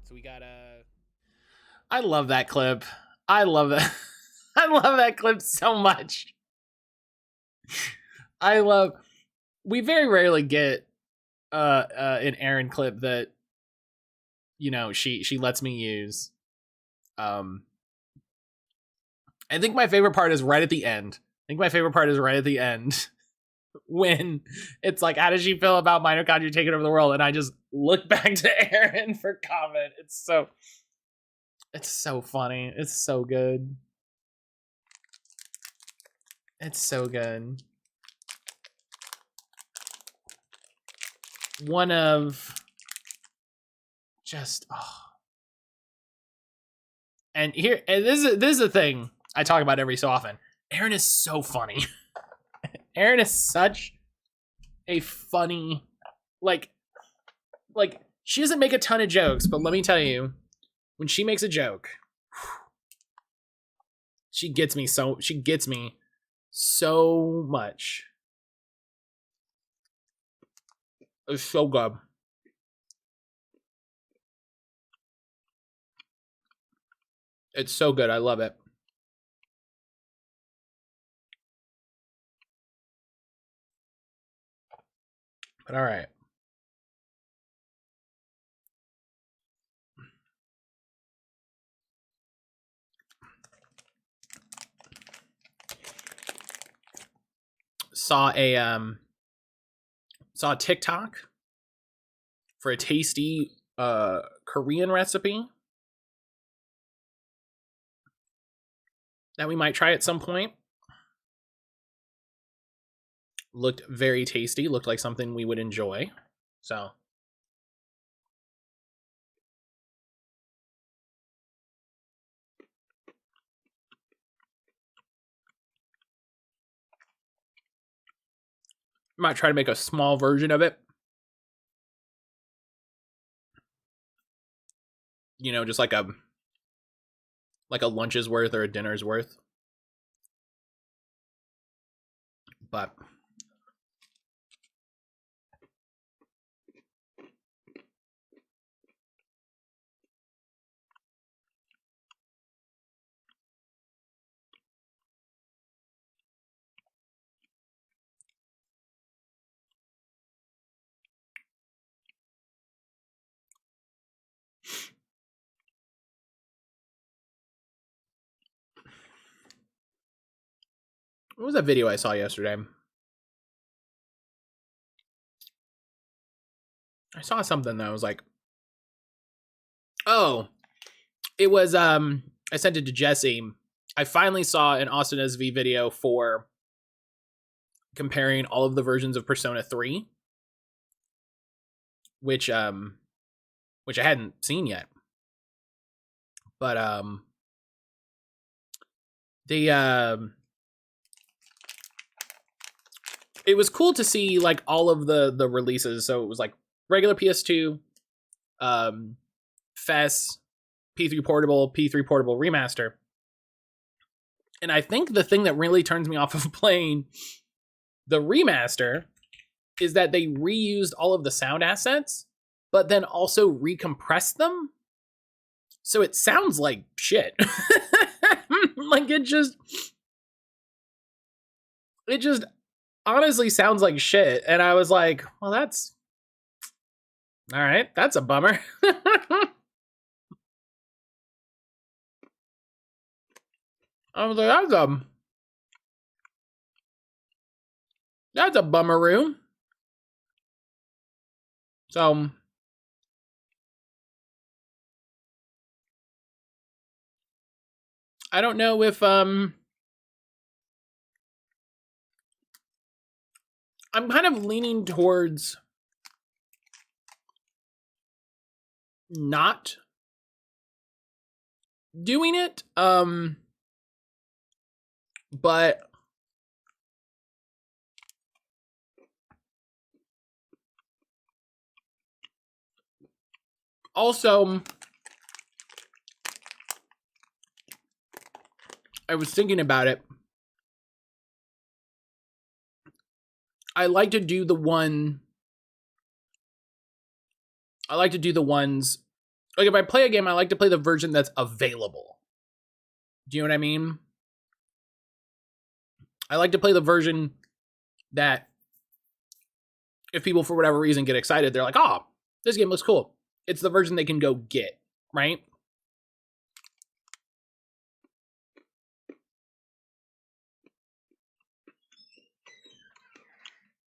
So we got I love that clip. I love that. I love that clip so much. We very rarely get an Erlin clip that, you know, she lets me use. I think my favorite part is right at the end. When it's like, how does she feel about mitochondria taking over the world? And I just look back to Erlin for comment. It's so funny. It's so good. It's so good. One of just and this is the thing I talk about every so often. Erlin is so funny. Erlin is such a funny, like she doesn't make a ton of jokes, but let me tell you, when she makes a joke, she gets me so much. It's so good. It's so good. I love it. But all right. Saw a TikTok for a tasty Korean recipe that we might try at some point. Looked very tasty, looked like something we would enjoy. So I might try to make a small version of it. You know, just like a lunch's worth or a dinner's worth. But what was that video I saw yesterday? I saw something that was like, oh, it was I sent it to Jesse. I finally saw an Austin SV video for comparing all of the versions of Persona 3, which I hadn't seen yet. But it was cool to see like all of the releases. So it was like regular PS2, FES, P3 portable remaster. And I think the thing that really turns me off of playing the remaster is that they reused all of the sound assets, but then also recompressed them. So it sounds like shit. Like it just honestly sounds like shit. And I was like, well, that's all right. That's a bummer. I was like, that's a bummeroo. So I don't know if I'm kind of leaning towards not doing it. But also I was thinking about it. I like to do the ones Like, if I play a game, I like to play the version that's available. Do you know what I mean? I like to play the version that if people, for whatever reason, get excited, they're like, oh, this game looks cool. It's the version they can go get, right?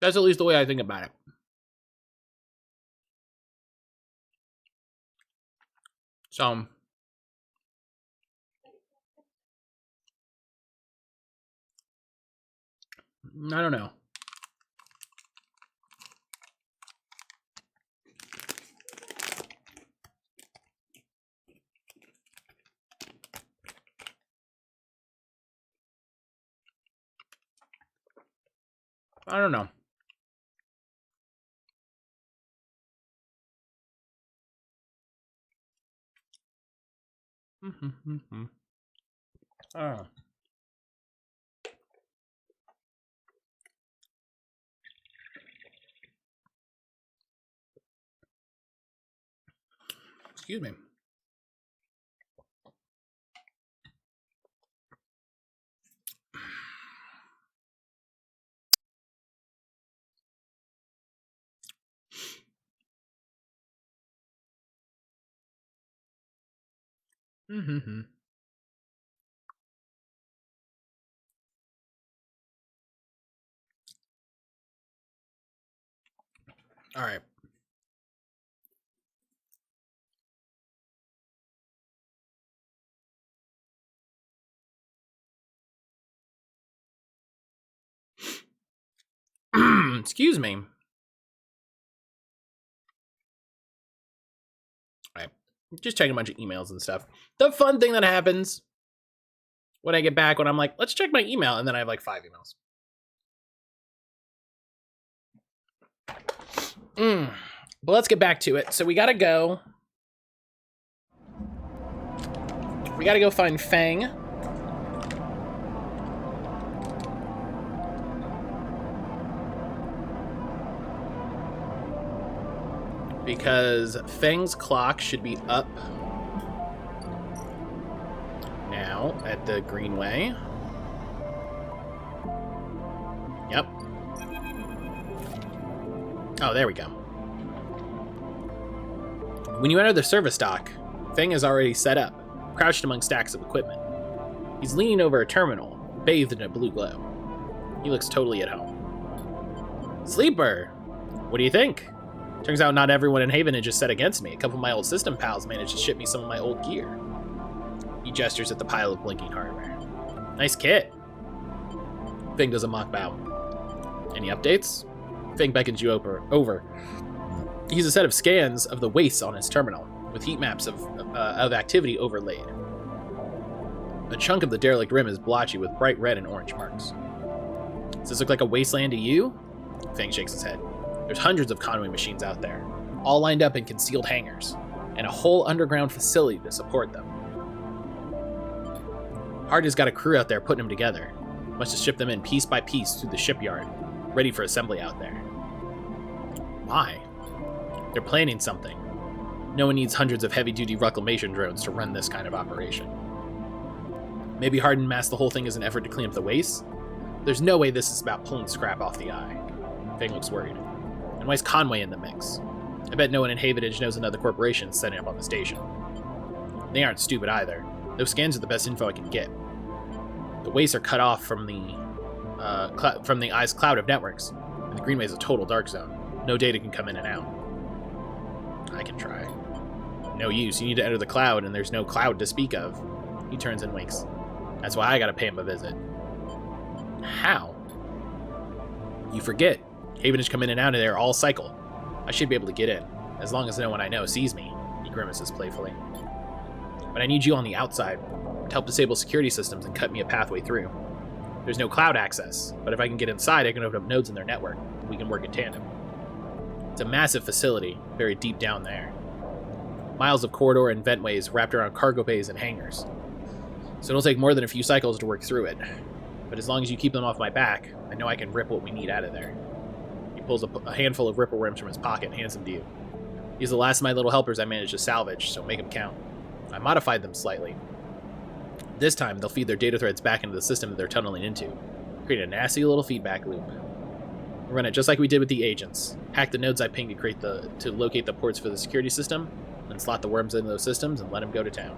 That's at least the way I think about it. So, I don't know. I don't know. Oh. Excuse me. All right. Excuse me. All right. Just checking a bunch of emails and stuff. The fun thing that happens when I get back, when I'm like, let's check my email, and then I have like 5 emails. But let's get back to it. So we gotta go. We gotta go find Fang. Because Fang's clock should be up now at the Greenway. Yep. Oh, there we go. When you enter the service dock, Fang is already set up, crouched among stacks of equipment. He's leaning over a terminal, bathed in a blue glow. He looks totally at home. Sleeper! What do you think? Turns out not everyone in Havenage is set against me. A couple of my old system pals managed to ship me some of my old gear. He gestures at the pile of blinking hardware. Nice kit. Fang does a mock bow. Any updates? Fang beckons you over. He's a set of scans of the wastes on his terminal, with heat maps of activity overlaid. A chunk of the derelict rim is blotchy with bright red and orange marks. Does this look like a wasteland to you? Fang shakes his head. There's hundreds of conway machines out there, all lined up in concealed hangars, and a whole underground facility to support them. Hardy's got a crew out there putting them together. Must have shipped them in piece by piece through the shipyard, ready for assembly out there. Why? They're planning something. No one needs hundreds of heavy-duty reclamation drones to run this kind of operation. Maybe Hardin masked the whole thing as an effort to clean up the waste? There's no way this is about pulling scrap off the eye. Fang looks worried. And why is Conway in the mix? I bet no one in Havenage knows another corporation setting up on the station. They aren't stupid either. Those scans are the best info I can get. The wastes are cut off from the eye's cloud of networks, and the Greenway is a total dark zone. No data can come in and out. I can try. No use. You need to enter the cloud, and there's no cloud to speak of. He turns and winks. That's why I gotta pay him a visit. How? You forget. Havenage come in and out of there all cycle. I should be able to get in, as long as no one I know sees me, he grimaces playfully. But I need you on the outside, to help disable security systems and cut me a pathway through. There's no cloud access, but if I can get inside, I can open up nodes in their network, and we can work in tandem. It's a massive facility, buried deep down there. Miles of corridor and ventways wrapped around cargo bays and hangars. So it'll take more than a few cycles to work through it. But as long as you keep them off my back, I know I can rip what we need out of there. He pulls a handful of ripple rims from his pocket and hands them to you. These are the last of my little helpers I managed to salvage, so make them count. I modified them slightly. This time, they'll feed their data threads back into the system that they're tunneling into. Create a nasty little feedback loop. We'll run it just like we did with the agents. Hack the nodes I pinged to locate the ports for the security system, then slot the worms into those systems and let them go to town.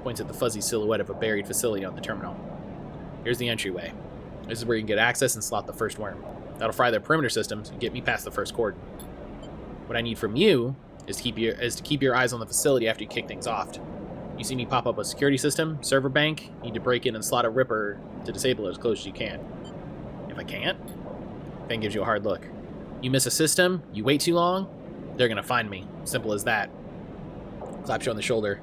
Points at the fuzzy silhouette of a buried facility on the terminal. Here's the entryway. This is where you can get access and slot the first worm. That'll fry their perimeter systems and get me past the first cordon. What I need from you is to keep your eyes on the facility after you kick things off. You see me pop up a security system, server bank, need to break in and slot a ripper to disable it as close as you can. If I can't, Ben gives you a hard look. You miss a system, you wait too long, they're gonna find me. Simple as that. Claps you on the shoulder.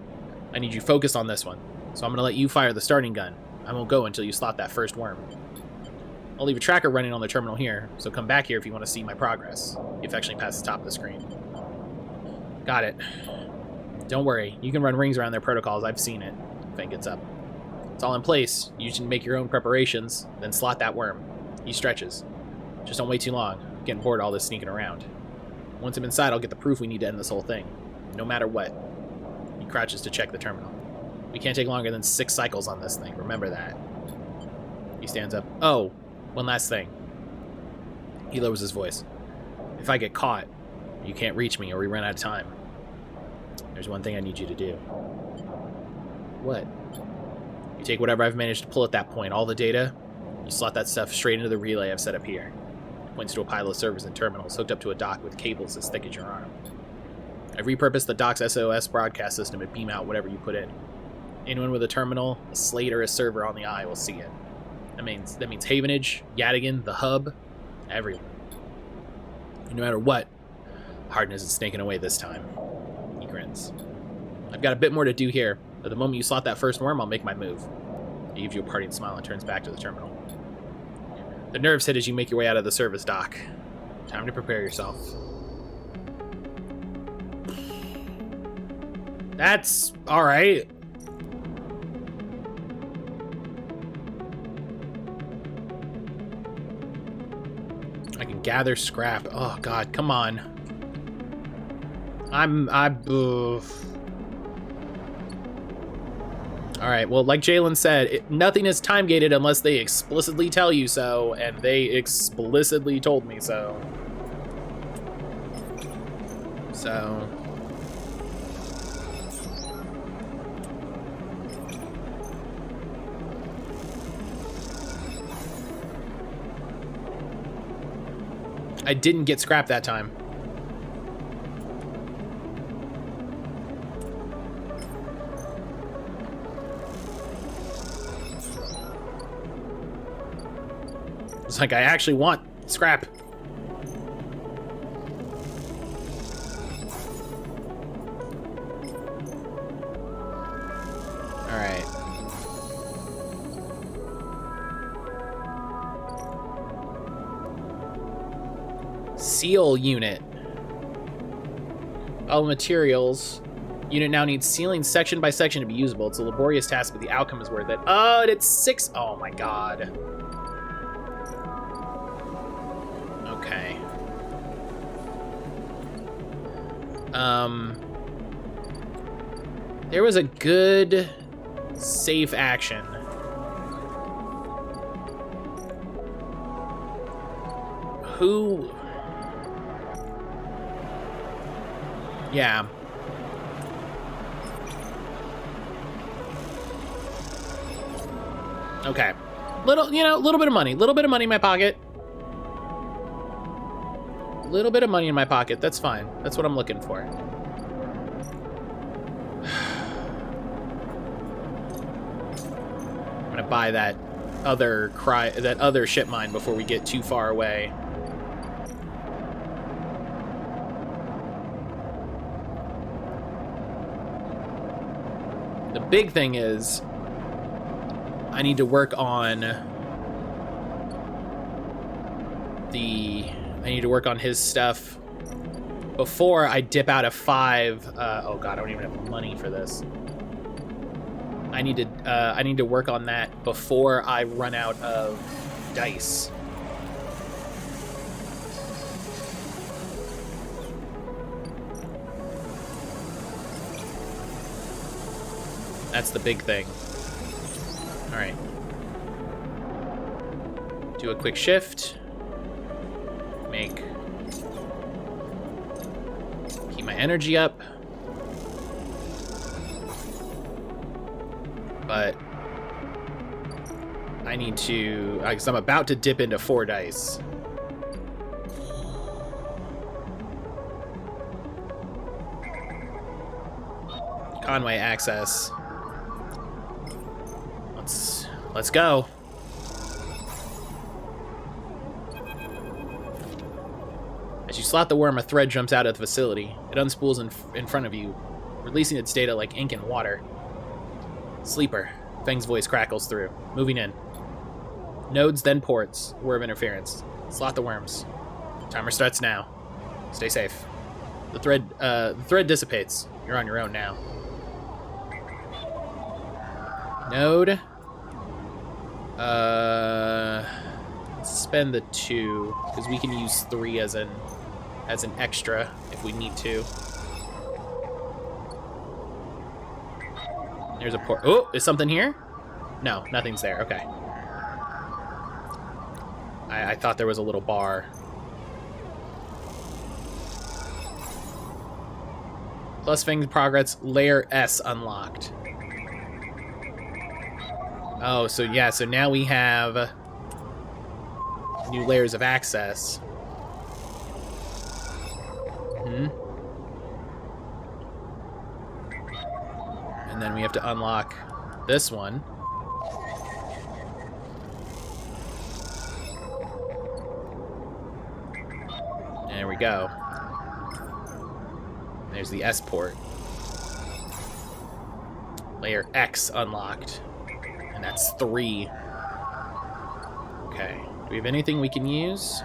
I need you focused on this one, so I'm gonna let you fire the starting gun. I won't go until you slot that first worm. I'll leave a tracker running on the terminal here, so come back here if you want to see my progress. You affectionately pass the top of the screen. Got it. Don't worry, you can run rings around their protocols, I've seen it. Ben gets up. It's all in place. You can make your own preparations, then slot that worm. He stretches. Just don't wait too long. I'm getting bored of all this sneaking around. Once I'm inside, I'll get the proof we need to end this whole thing. No matter what. He crouches to check the terminal. We can't take longer than 6 cycles on this thing, remember that. He stands up. Oh, one last thing. He lowers his voice. If I get caught, you can't reach me or we run out of time. There's one thing I need you to do. What? You take whatever I've managed to pull at that point, all the data, you slot that stuff straight into the relay I've set up here. Points to a pile of servers and terminals hooked up to a dock with cables as thick as your arm. I've repurposed the dock's SOS broadcast system to beam out whatever you put in. Anyone with a terminal, a slate, or a server on the eye will see it. That means Havenage, Yadigan, the hub, everyone. And no matter what, Hardin isn't snaking away this time. He grins. I've got a bit more to do here, but the moment you slot that first worm, I'll make my move. He gives you a parting smile and turns back to the terminal. The nerves hit as you make your way out of the service dock. Time to prepare yourself. That's alright. I can gather scrap. Oh god, come on. Alright, well, like Jalen said, nothing is time-gated unless they explicitly tell you so, and they explicitly told me so. So... I didn't get scrap that time. It's like I actually want scrap. All right. Seal unit. All materials. Unit now needs sealing section by section to be usable. It's a laborious task, but the outcome is worth it. Oh, and it's 6. Oh my god. Okay. There was a good safe action. Who? Yeah. Okay. Little bit of money. Little bit of money in my pocket. Little bit of money in my pocket. That's fine. That's what I'm looking for. I'm gonna buy that other ship mine before we get too far away. The big thing is I need to work on his stuff before I dip out of 5. Oh god, I don't even have money for this. I need to work on that before I run out of dice. That's the big thing. All right. Do a quick shift. Keep my energy up. But I need to, because I'm about to dip into 4 dice. Conway access. Let's go. As you slot the worm, a thread jumps out of the facility. It unspools in front of you, releasing its data like ink in water. Sleeper. Feng's voice crackles through. Moving in. Nodes, then ports. Worm interference. Slot the worms. Timer starts now. Stay safe. The thread dissipates. You're on your own now. Node. Spend the 2 because we can use 3 as an extra if we need to. There's a port. Oh, is something here? No, nothing's there. Okay. I thought there was a little bar. Plus Feng progress, layer S unlocked. Oh, so yeah, so now we have new layers of access. And then we have to unlock this one. There we go. There's the S port. Layer X unlocked. And that's 3. Okay. Do we have anything we can use?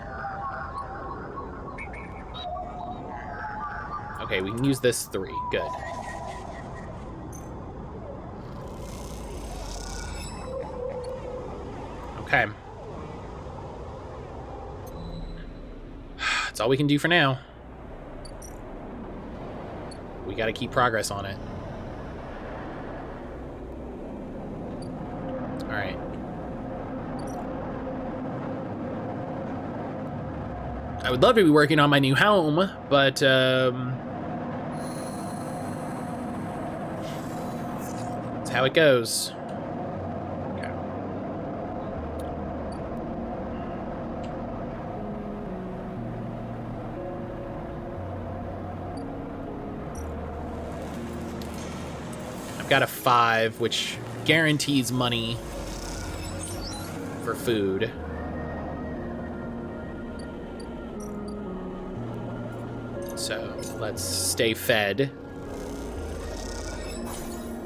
Okay, we can use this 3. Good. Okay. That's all we can do for now. We gotta keep progress on it. Alright. I would love to be working on my new home, but, that's how it goes. Okay. I've got a 5, which guarantees money for food. So let's stay fed.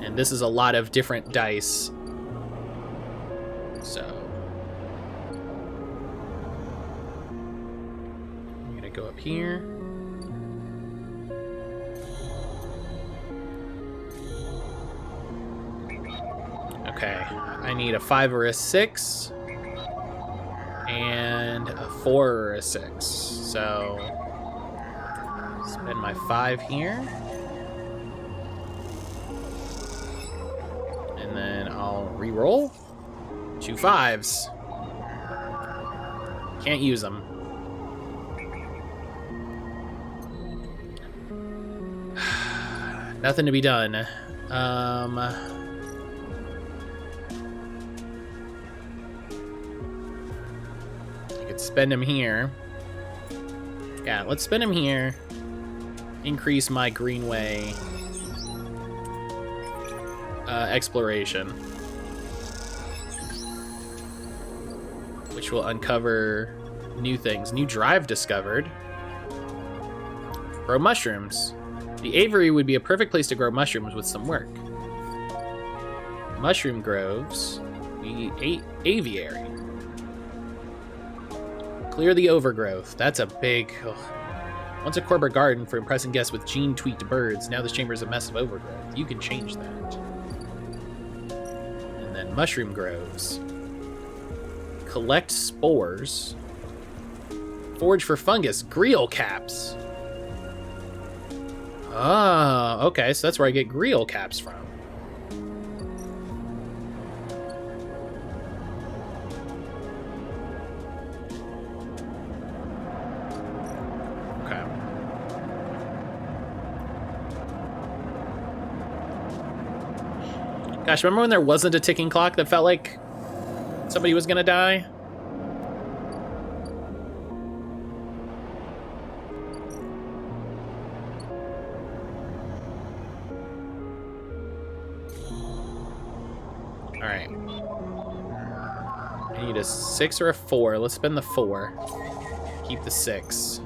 And this is a lot of different dice. So I'm gonna go up here. Okay, I need a 5 or a 6. And a 4 or a 6. So spend my 5 here. And then I'll re-roll. 2 5s. Can't use them. Nothing to be done. Spend him here. Yeah, let's spend him here. Increase my Greenway exploration, which will uncover new things. New drive discovered. Grow mushrooms. The aviary would be a perfect place to grow mushrooms with some work. Mushroom groves. The aviary. Clear the overgrowth. That's a big... Ugh. Once a corporate garden for impressing guests with gene-tweaked birds, now this chamber is a mess of overgrowth. You can change that. And then mushroom groves. Collect spores. Forage for fungus. Grial caps. Ah, okay, so that's where I get grial caps from. Gosh, remember when there wasn't a ticking clock that felt like somebody was gonna die? Alright. I need a 6 or a 4. Let's spend the 4. Keep the 6.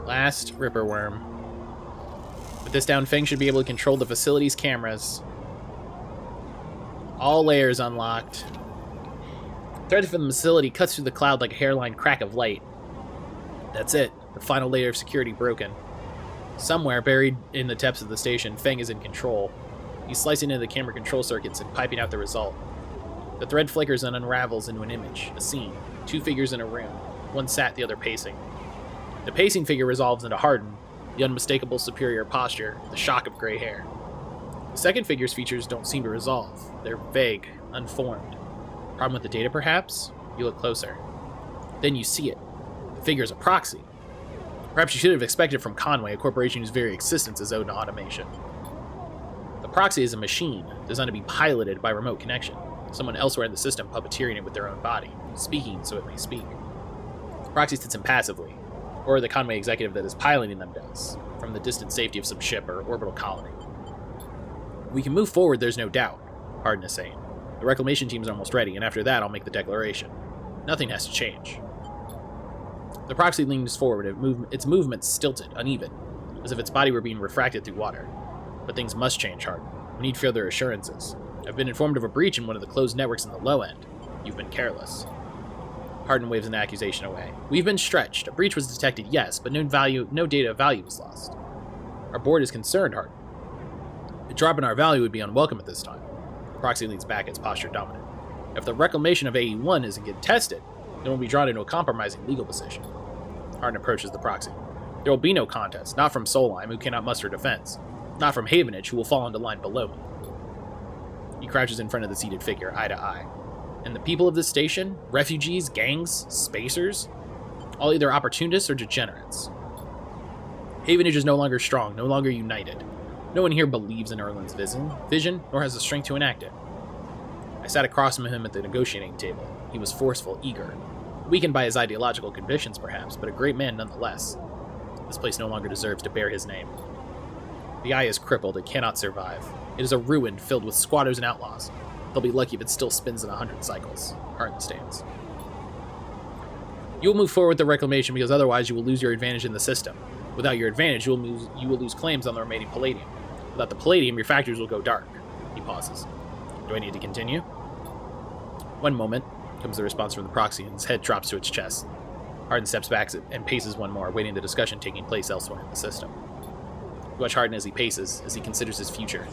Last Ripper Worm. With this down, Feng should be able to control the facility's cameras. All layers unlocked. Thread from the facility cuts through the cloud like a hairline crack of light. That's it. The final layer of security broken. Somewhere, buried in the depths of the station, Feng is in control. He's slicing into the camera control circuits and piping out the result. The thread flickers and unravels into an image, a scene. 2 figures in a room. One sat, the other pacing. The pacing figure resolves into Hardin, the unmistakable superior posture, the shock of gray hair. The second figure's features don't seem to resolve. They're vague, unformed. Problem with the data, perhaps? You look closer. Then you see it. The figure's a proxy. Perhaps you should have expected from Conway, a corporation whose very existence is owed to automation. The proxy is a machine, designed to be piloted by remote connection. Someone elsewhere in the system puppeteering it with their own body, speaking so it may speak. The proxy sits impassively, or the Conway executive that is piloting them does, from the distant safety of some ship or orbital colony. We can move forward, there's no doubt, Hardin is saying. The reclamation team is almost ready, and after that I'll make the declaration. Nothing has to change. The proxy leans forward, its movements stilted, uneven, as if its body were being refracted through water. But things must change, Hardin. We need further assurances. I've been informed of a breach in one of the closed networks in the low end. You've been careless. Hardin waves an accusation away. We've been stretched. A breach was detected, yes, but no data of value was lost. Our board is concerned, Hardin. A drop in our value would be unwelcome at this time. The proxy leans back, its posture dominant. If the reclamation of AE-1 isn't contested, then we'll be drawn into a compromising legal position. Hardin approaches the proxy. There will be no contest, not from Solheim, who cannot muster defense, not from Havenage, who will fall into line below me. He crouches in front of the seated figure, eye to eye. And the people of this station, refugees, gangs, spacers, all either opportunists or degenerates. Havenage is no longer strong, no longer united. No one here believes in Erlin's vision, nor has the strength to enact it. I sat across from him at the negotiating table. He was forceful, eager. Weakened by his ideological convictions, perhaps, but a great man nonetheless. This place no longer deserves to bear his name. The eye is crippled, it cannot survive. It is a ruin filled with squatters and outlaws. They'll be lucky if it still spins in 100 cycles. Hardin stands. You will move forward with the reclamation because otherwise you will lose your advantage in the system. Without your advantage, you will lose claims on the remaining palladium. Without the palladium, your factories will go dark. He pauses. Do I need to continue? One moment, comes the response from the proxy, and his head drops to its chest. Hardin steps back and paces one more, waiting the discussion taking place elsewhere in the system. You watch Hardin as he paces, as he considers his future.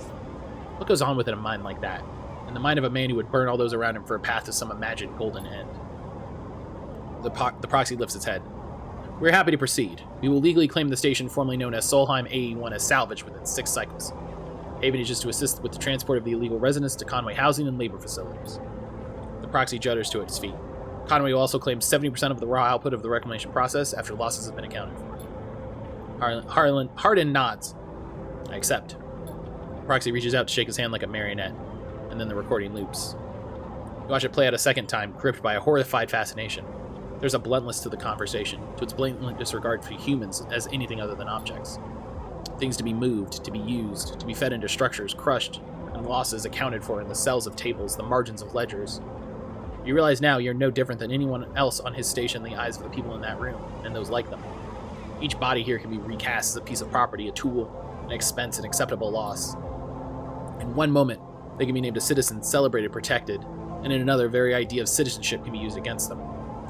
What goes on within a mind like that? In the mind of a man who would burn all those around him for a path to some imagined golden end. The proxy lifts its head. We're happy to proceed. We will legally claim the station formerly known as Solheim AE-1 as salvage within 6 cycles. Havenage is to assist with the transport of the illegal residents to Conway housing and labor facilities. The proxy judders to its feet. Conway will also claim 70% of the raw output of the reclamation process after losses have been accounted for. Hardin nods. I accept. The proxy reaches out to shake his hand like a marionette, and then the recording loops. You watch it play out a second time, gripped by a horrified fascination. There's a bluntness to the conversation, to its blatant disregard for humans as anything other than objects. Things to be moved, to be used, to be fed into structures, crushed, and losses accounted for in the cells of tables, the margins of ledgers. You realize now you're no different than anyone else on his station in the eyes of the people in that room, and those like them. Each body here can be recast as a piece of property, a tool, an expense, an acceptable loss. In one moment, they can be named a citizen, celebrated, protected, and in another, very idea of citizenship can be used against them.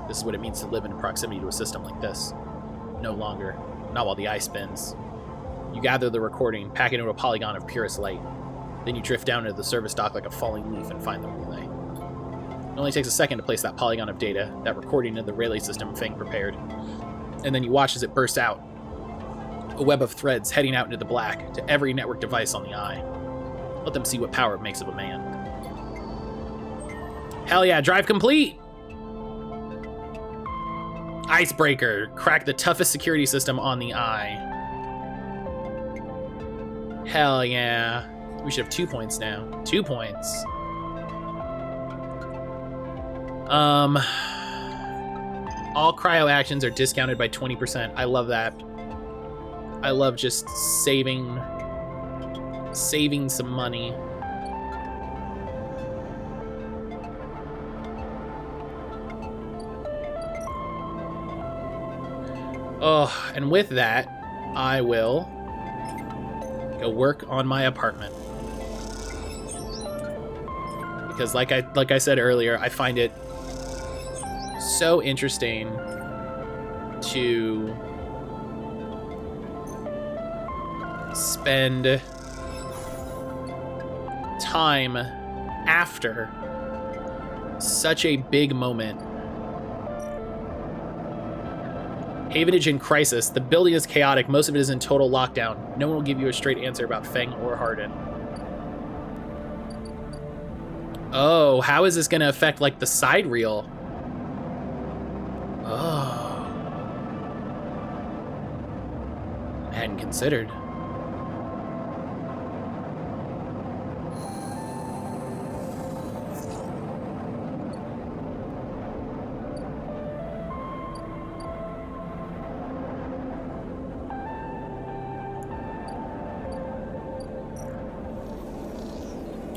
This is what it means to live in proximity to a system like this. No longer. Not while the eye spins. You gather the recording, pack it into a polygon of purest light. Then you drift down into the service dock like a falling leaf and find the relay. It only takes a second to place that polygon of data, that recording in the relay system Feng prepared. And then you watch as it bursts out. A web of threads heading out into the black to every network device on the eye. Let them see what power it makes of a man. Hell yeah, drive complete! Icebreaker. Crack the toughest security system on the eye. Hell yeah. We should have 2 points now. 2 points. All cryo actions are discounted by 20%. I love that. I love just saving some money. Oh, and with that, I will go work on my apartment. Because like I said earlier, I find it so interesting to spend time after such a big moment. Havenage in crisis. The building is chaotic. Most of it is in total lockdown. No one will give you a straight answer about Feng or Hardin. Oh, how is this going to affect, like, the side reel? Oh. I hadn't considered.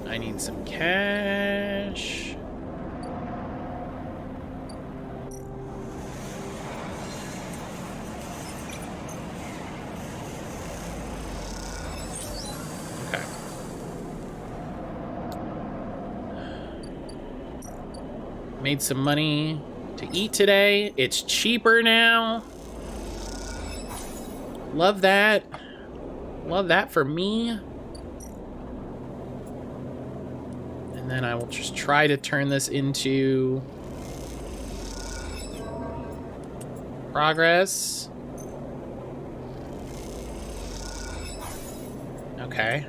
I need some cash. Okay. Made some money to eat today. It's cheaper now. Love that. Love that for me. And then I will just try to turn this into progress. Okay.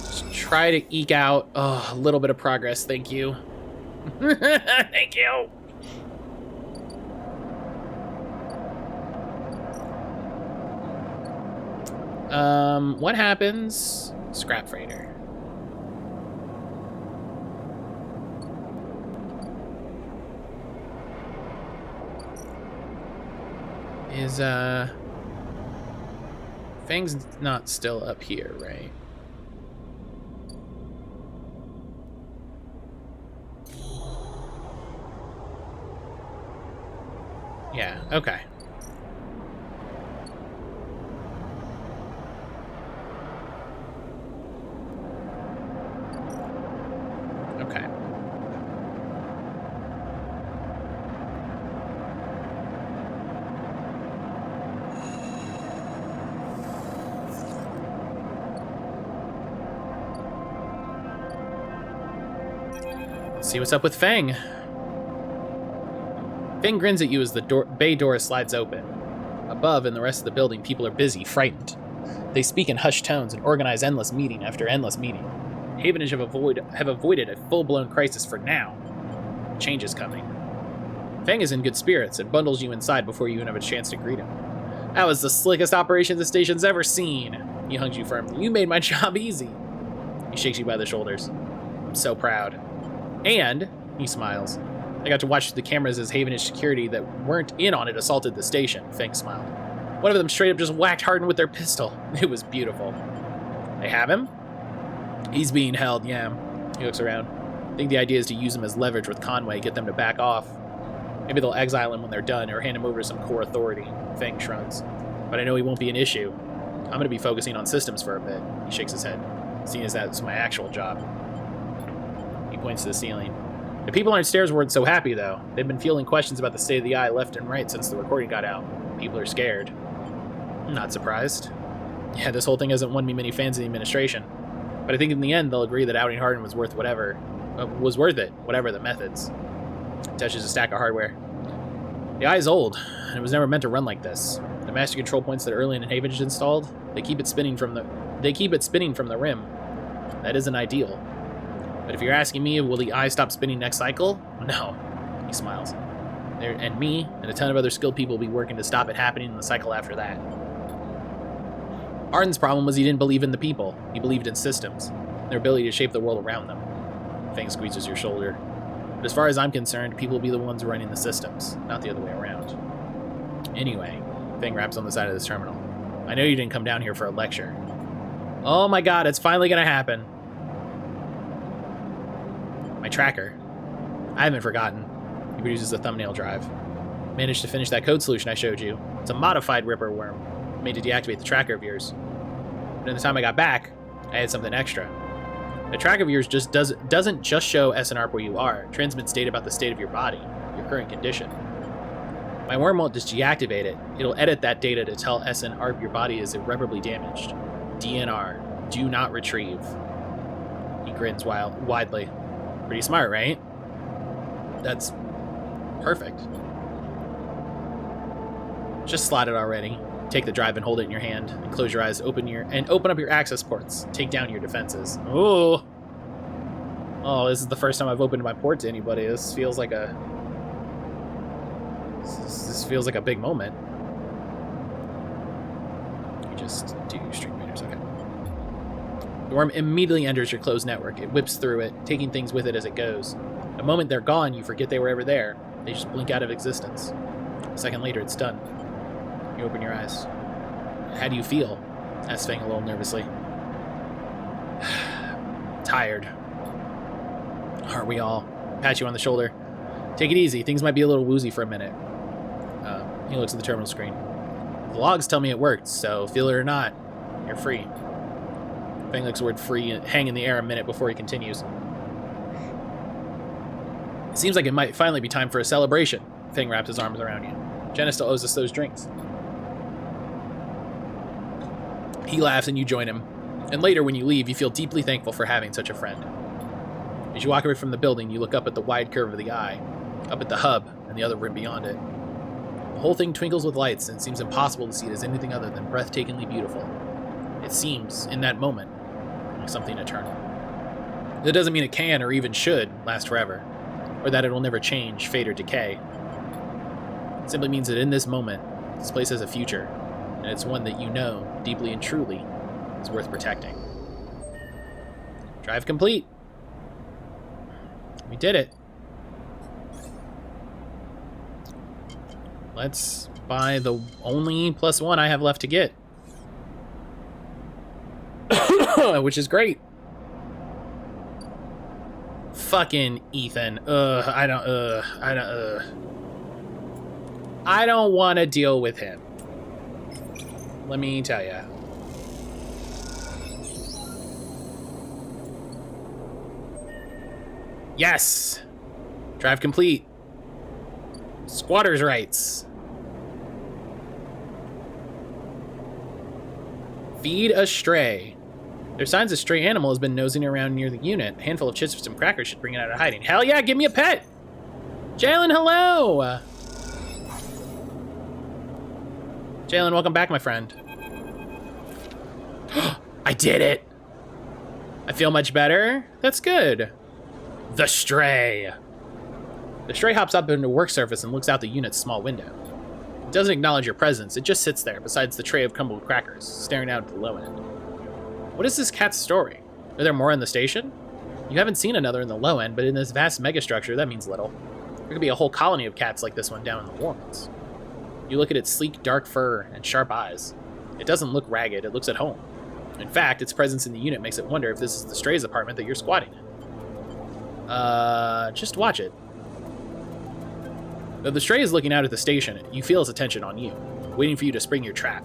Just try to eke out a little bit of progress. Thank you. Thank you. What happens? Scrap freighter. Is, Feng's not still up here, right? Yeah, okay. Okay. Let's see what's up with Feng. Feng grins at you as the bay door slides open. Above, in the rest of the building, people are busy, frightened. They speak in hushed tones and organize endless meeting after endless meeting. Havenage have avoided a full-blown crisis for now. Change is coming. Feng is in good spirits and bundles you inside before you even have a chance to greet him. That was the slickest operation the station's ever seen. He hugs you firmly. You made my job easy. He shakes you by the shoulders. I'm so proud. And, he smiles, I got to watch the cameras as Havenage security that weren't in on it assaulted the station. Feng smiled. One of them straight up just whacked Hardin with their pistol. It was beautiful. They have him? He's being held, yeah. He looks around. I think the idea is to use him as leverage with Conway, get them to back off. Maybe they'll exile him when they're done, or hand him over to some core authority. Feng shrugs. But I know he won't be an issue. I'm going to be focusing on systems for a bit. He shakes his head, seeing as that's my actual job. He points to the ceiling. The people downstairs weren't so happy, though. They've been fielding questions about the state of the eye left and right since the recording got out. People are scared. I'm not surprised. Yeah, this whole thing hasn't won me many fans in the administration. But I think in the end, they'll agree that outing Hardin was worth it, whatever the methods. He touches a stack of hardware. The eye is old, and it was never meant to run like this. The master control points that Erlin and Havenage installed, they keep it spinning from the rim. That isn't ideal. But if you're asking me, will the eye stop spinning next cycle? No. He smiles. And me and a ton of other skilled people will be working to stop it happening in the cycle after that. Arden's problem was he didn't believe in the people. He believed in systems, their ability to shape the world around them. Fang squeezes your shoulder. But as far as I'm concerned, people will be the ones running the systems, not the other way around. Anyway, Fang raps on the side of this terminal. I know you didn't come down here for a lecture. Oh my god, it's finally gonna happen. My tracker. I haven't forgotten. He produces a thumbnail drive. Managed to finish that code solution I showed you. It's a modified Ripper worm, made to deactivate the tracker of yours. But in the time I got back, I had something extra. The tracker of yours just doesn't just show SNARP where you are. It transmits data about the state of your body, your current condition. My worm won't just deactivate it. It'll edit that data to tell SNARP your body is irreparably damaged. DNR. Do not retrieve. He grins widely. Pretty smart, right? That's perfect. Just slot it already. Take the drive and hold it in your hand. And close your eyes, open up your access ports. Take down your defenses. Ooh. Oh, this is the first time I've opened my port to anybody. This feels like a big moment. You just do stream readers, okay. The worm immediately enters your closed network. It whips through it, taking things with it as it goes. The moment they're gone, you forget they were ever there. They just blink out of existence. A second later, it's done. You open your eyes. How do you feel? Asks Fang a little nervously. Tired. Aren't we all? Pat you on the shoulder. Take it easy. Things might be a little woozy for a minute. He looks at the terminal screen. The logs tell me it worked, so feel it or not, you're free. Fang looks the word free and hang in the air a minute before he continues. It seems like it might finally be time for a celebration. Fang wraps his arms around you. Jenna still owes us those drinks. He laughs and you join him. And later, when you leave, you feel deeply thankful for having such a friend. As you walk away from the building, you look up at the wide curve of the eye, up at the hub and the other rim beyond it. The whole thing twinkles with lights, and it seems impossible to see it as anything other than breathtakingly beautiful. It seems, in that moment, like something eternal. That doesn't mean it can, or even should, last forever, or that it will never change, fade, or decay. It simply means that in this moment, this place has a future, and it's one that you know, deeply and truly, is worth protecting. Drive complete. We did it. Let's buy the only +1 I have left to get. Which is great. Fucking Ethan. I don't want to deal with him. Let me tell ya. Yes! Drive complete. Squatter's rights. Feed a stray. There's signs a stray animal has been nosing around near the unit. A handful of chips with some crackers should bring it out of hiding. Hell yeah, give me a pet! Jalen, hello! Jalen, welcome back, my friend. I did it! I feel much better. That's good. The stray. The stray hops up into work surface and looks out the unit's small window. It doesn't acknowledge your presence. It just sits there beside the tray of crumbled crackers, staring out at the low end. What is this cat's story? Are there more in the station? You haven't seen another in the low end, but in this vast megastructure, that means little. There could be a whole colony of cats like this one down in the warrens. You look at its sleek, dark fur and sharp eyes. It doesn't look ragged, it looks at home. In fact, its presence in the unit makes it wonder if this is the stray's apartment that you're squatting in. Just watch it. Though the stray is looking out at the station, you feel its attention on you, waiting for you to spring your trap.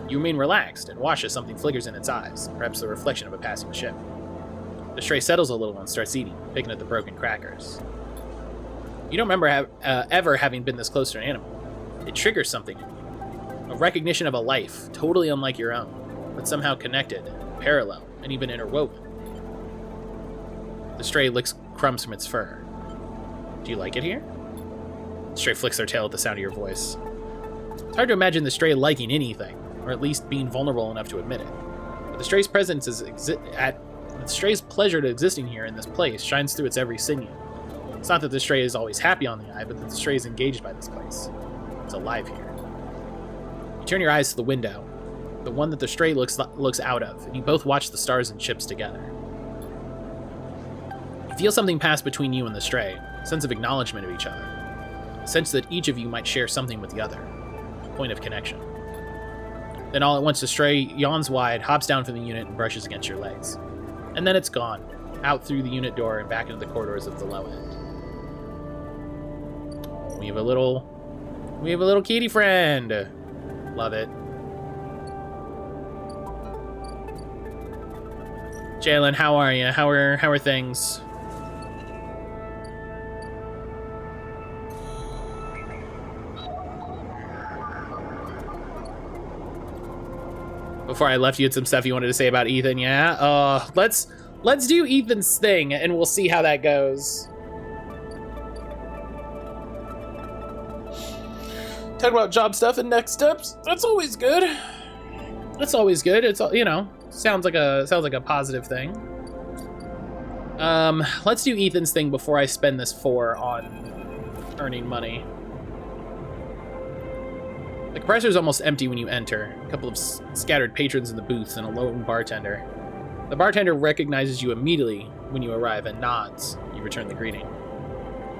You remain relaxed and watch as something flickers in its eyes, perhaps the reflection of a passing ship. The stray settles a little and starts eating, picking at the broken crackers. You don't remember ever having been this close to an animal. It triggers something in you. A recognition of a life, totally unlike your own, but somehow connected, parallel, and even interwoven. The stray licks crumbs from its fur. Do you like it here? The stray flicks their tail at the sound of your voice. It's hard to imagine the stray liking anything, or at least being vulnerable enough to admit it. But the stray's the stray's pleasure to existing here in this place shines through its every sinew. It's not that the stray is always happy on the eye, but that the stray is engaged by this place. It's alive here. You turn your eyes to the window, the one that the stray looks out of, and you both watch the stars and ships together. You feel something pass between you and the stray, a sense of acknowledgement of each other, a sense that each of you might share something with the other, a point of connection. Then all at once the stray yawns wide, hops down from the unit, and brushes against your legs. And then it's gone, out through the unit door and back into the corridors of the low end. Oh, we have a little kitty friend. Love it. Jalen, how are you? How are things? Before I left, you had some stuff you wanted to say about Ethan, yeah? Let's do Ethan's thing, and we'll see how that goes. Talk about job stuff and next steps. That's always good. That's always good. It's, you know, sounds like a positive thing. Let's do Ethan's thing before I spend this 4 on earning money. The compressor is almost empty when you enter. A couple of scattered patrons in the booths and a lone bartender. The bartender recognizes you immediately when you arrive and nods. You return the greeting.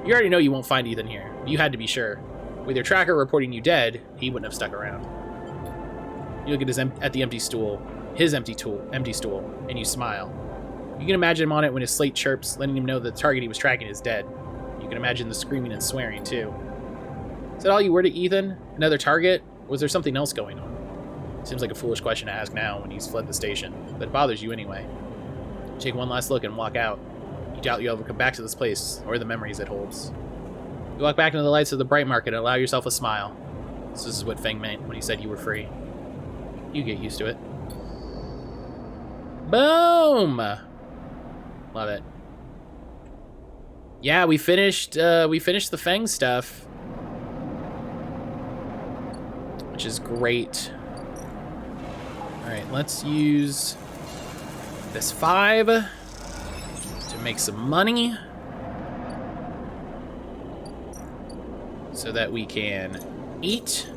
You already know you won't find Ethan here, but you had to be sure. With your tracker reporting you dead, he wouldn't have stuck around. You look at the empty stool, his empty stool, and you smile. You can imagine him on it when his slate chirps, letting him know that the target he was tracking is dead. You can imagine the screaming and swearing, too. Is that all you were to Ethan? Another target? Or was there something else going on? Seems like a foolish question to ask now when he's fled the station, but it bothers you anyway. You take one last look and walk out. You doubt you'll ever come back to this place, or the memories it holds. You walk back into the lights of the bright market and allow yourself a smile. This is what Feng meant when he said you were free. You get used to it. Boom! Love it. Yeah, we finished the Feng stuff. Which is great. Alright, let's use this 5 to make some money. So that we can eat.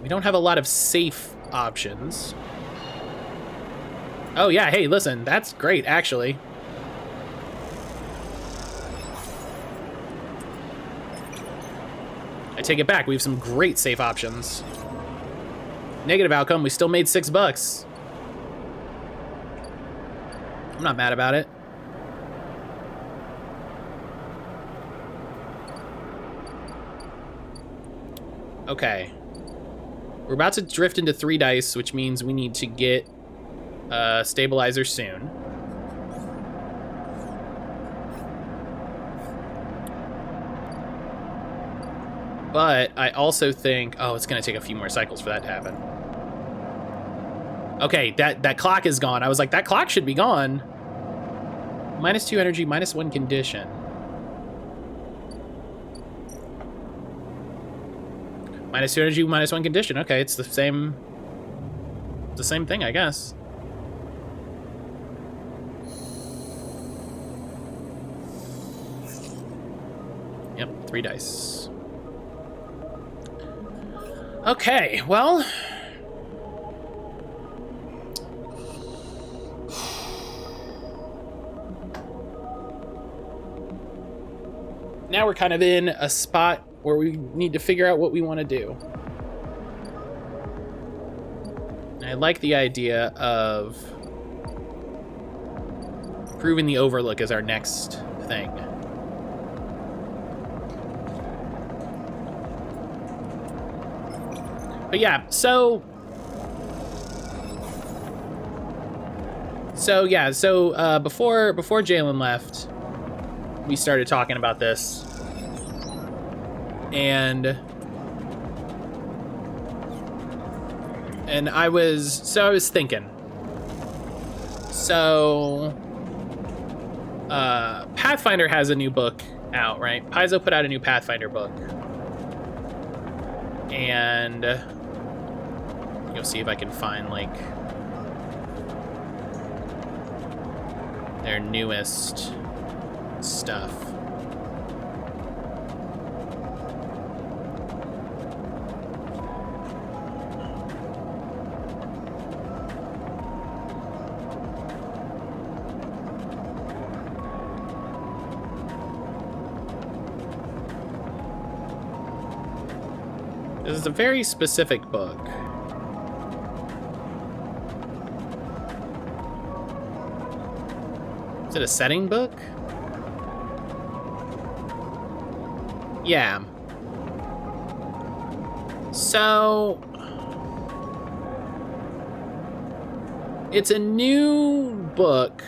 We don't have a lot of safe options. Oh yeah, hey, listen, that's great, actually. I take it back, we have some great safe options. Negative outcome, we still made $6. I'm not mad about it. Okay. We're about to drift into 3 dice, which means we need to get a stabilizer soon. But I also think... Oh, it's going to take a few more cycles for that to happen. Okay, that clock is gone. I was like, that clock should be gone. -2 energy, -1 condition. -2 energy, -1 condition. Okay, it's the same thing, I guess. Yep, 3 dice. Okay, well... Now we're kind of in a spot where we need to figure out what we want to do. And I like the idea of proving the Overlook as our next thing. But yeah, so before Jalen left, we started talking about this, and I was thinking. So Pathfinder has a new book out, right? Paizo put out a new Pathfinder book, and you'll see if I can find like their newest stuff. This is a very specific book. Is it a setting book? Yeah. So it's a new book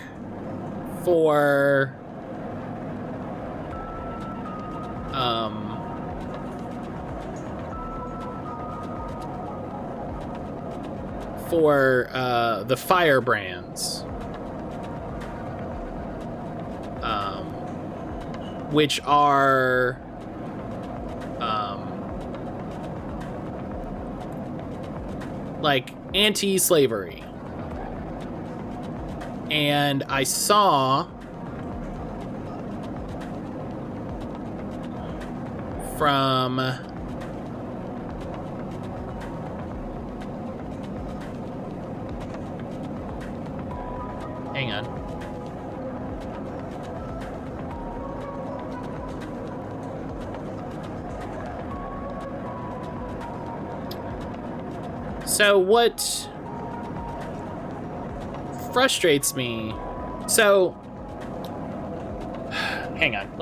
for the firebrands, which are like anti-slavery. And I saw from hang on. So what frustrates me, so hang on,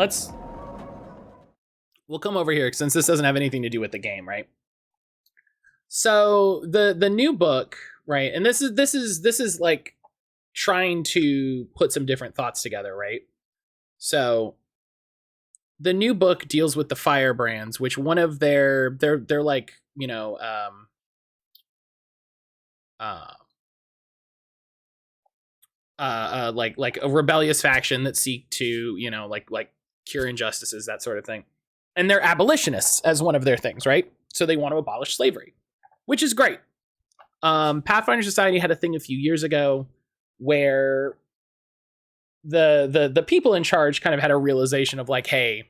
we'll come over here since this doesn't have anything to do with the game, right? So the new book, right? And this is like trying to put some different thoughts together, right? So the new book deals with the firebrands, which one of they're like, you know, like a rebellious faction that seek to, you know, like cure injustices, that sort of thing. And they're abolitionists as one of their things, right? So they want to abolish slavery, which is great. Pathfinder Society had a thing a few years ago where the people in charge kind of had a realization of like, hey,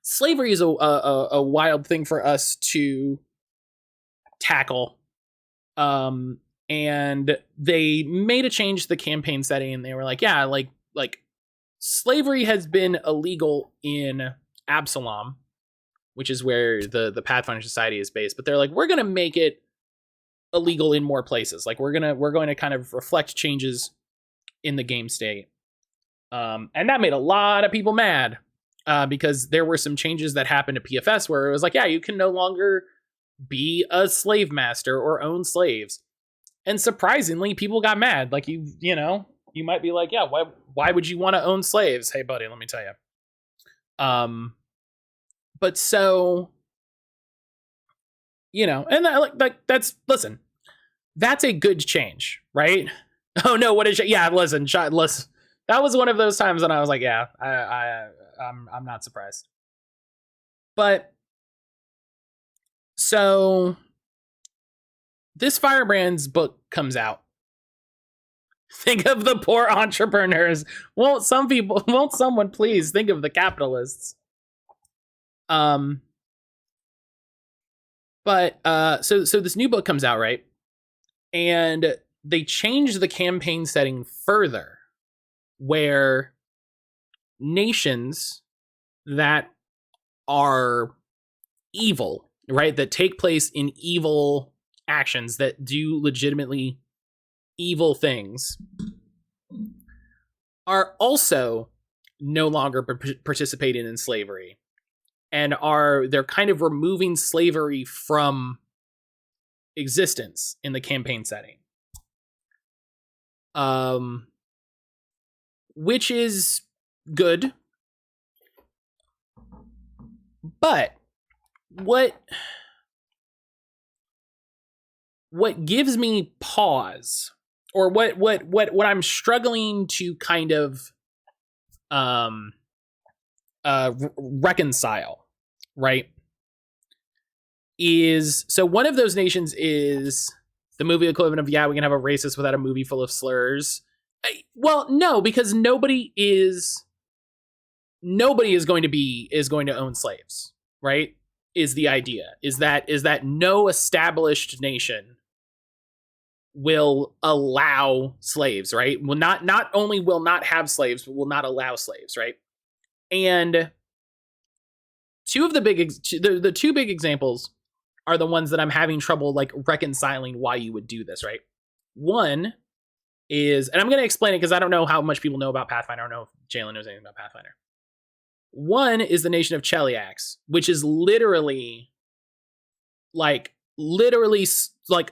slavery is a wild thing for us to tackle. And they made a change to the campaign setting, and they were like, yeah, like slavery has been illegal in Absalom, which is where the Pathfinder Society is based, but they're like, we're gonna make it illegal in more places. Like we're going to kind of reflect changes in the game state. And that made a lot of people mad, because there were some changes that happened to PFS where it was like, yeah, you can no longer be a slave master or own slaves. And surprisingly, people got mad. Like you know, you might be like, yeah, why would you want to own slaves? Hey buddy, let me tell you. But so, you know, and that's, listen, that's a good change, right? Oh no, what is it? Yeah, listen, that was one of those times when I was like, yeah, I'm not surprised. But so this Firebrand's book comes out. Think of the poor entrepreneurs. Won't someone please think of the capitalists? But so this new book comes out, right? And they change the campaign setting further, where nations that are evil, right, that take place in evil actions, that do legitimately evil things, are also no longer participating in slavery, and they're kind of removing slavery from existence in the campaign setting, which is good. But what gives me pause, or what I'm struggling to kind of reconcile, right, is, so one of those nations is the movie equivalent of, yeah, we can have a racist without a movie full of slurs, Well, no, because nobody is going to own slaves, right? Is the idea. Is that no established nation will allow slaves, right? Will not only will not have slaves, but will not allow slaves, right? And the two big examples are the ones that I'm having trouble like reconciling why you would do this, right? One is, and I'm going to explain it because I don't know how much people know about Pathfinder. I don't know if Jalen knows anything about Pathfinder. One is the nation of Cheliax, which is literally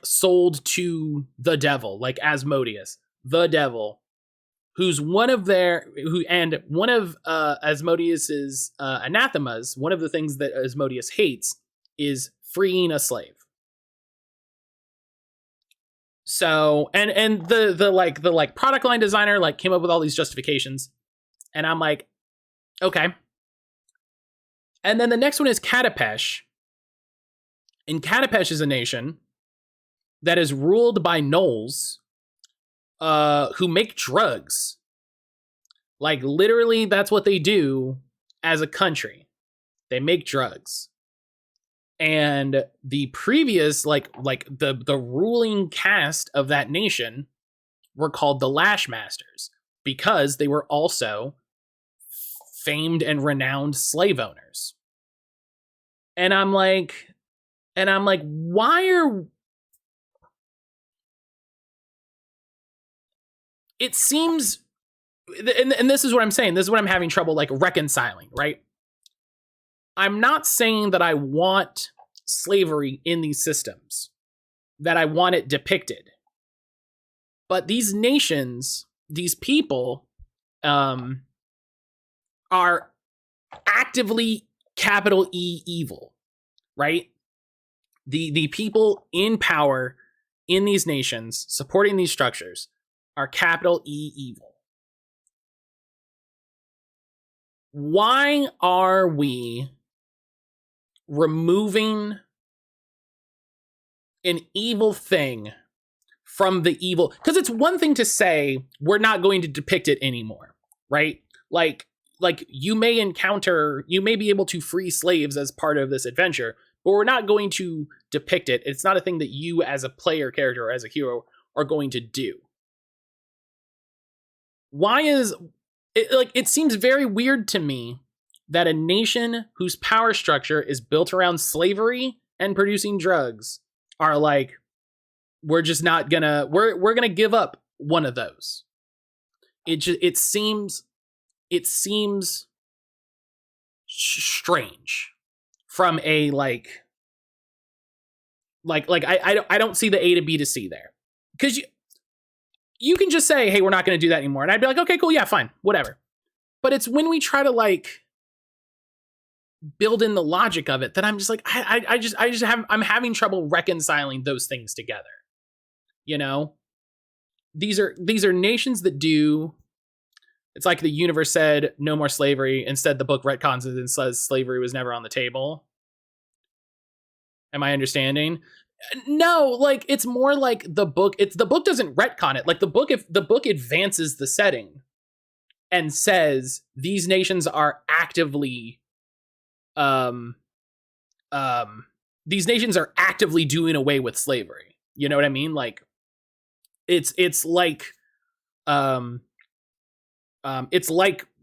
sold to the devil, like Asmodeus, the devil, who's one of Asmodeus's anathemas. One of the things that Asmodeus hates is freeing a slave. So, and the product line designer like came up with all these justifications, and I'm like, okay. And then the next one is Katapesh. And Katapesh is a nation that is ruled by gnolls who make drugs. Like, literally, that's what they do as a country. They make drugs. And the previous, the ruling caste of that nation were called the Lashmasters because they were also famed and renowned slave owners. And I'm like, why are... It seems, and this is what I'm saying, this is what I'm having trouble like reconciling, right? I'm not saying that I want slavery in these systems, that I want it depicted. But these nations, these people, are actively capital E evil, right? The people in power in these nations supporting these structures are capital E evil. Why are we removing an evil thing from the evil? Because it's one thing to say we're not going to depict it anymore, right? Like you may be able to free slaves as part of this adventure, but we're not going to depict it. It's not a thing that you as a player character or as a hero are going to do. Why is it it seems very weird to me that a nation whose power structure is built around slavery and producing drugs are like, we're just not gonna, we're gonna give up one of those. It seems strange from a I don't see the A to B to C there, because you can just say, hey, we're not going to do that anymore, and I'd be like, okay, cool, yeah, fine, whatever. But it's when we try to build in the logic of it that I'm just like, I'm having trouble reconciling those things together. You know, these are nations that do. It's like the universe said, no more slavery. Instead, the book retcons it and says slavery was never on the table. Am I understanding? No, it's more like the book doesn't retcon it. Like the book advances the setting and says these nations are actively doing away with slavery. You know what I mean? It's like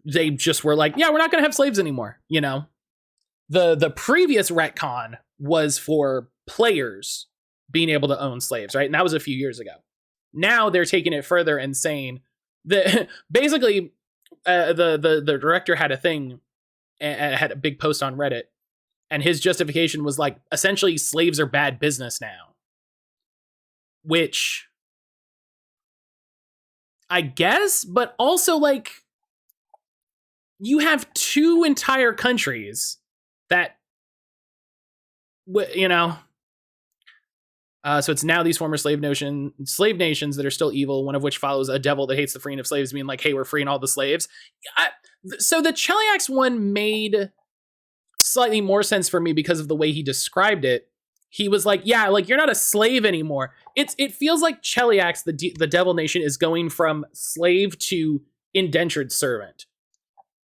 they just were like, yeah, we're not going to have slaves anymore. You know, the previous retcon was for players being able to own slaves, right? And that was a few years ago. Now they're taking it further and saying that basically the director had a thing and had a big post on Reddit, and his justification was essentially slaves are bad business now, which I guess, but also you have two entire countries that, you know, so it's now these former slave nations that are still evil, one of which follows a devil that hates the freeing of slaves, being like, hey, we're freeing all the slaves. So the Cheliax one made slightly more sense for me because of the way he described it. he was like, yeah, like you're not a slave anymore. It feels like Cheliax, the Devil Nation, is going from slave to indentured servant,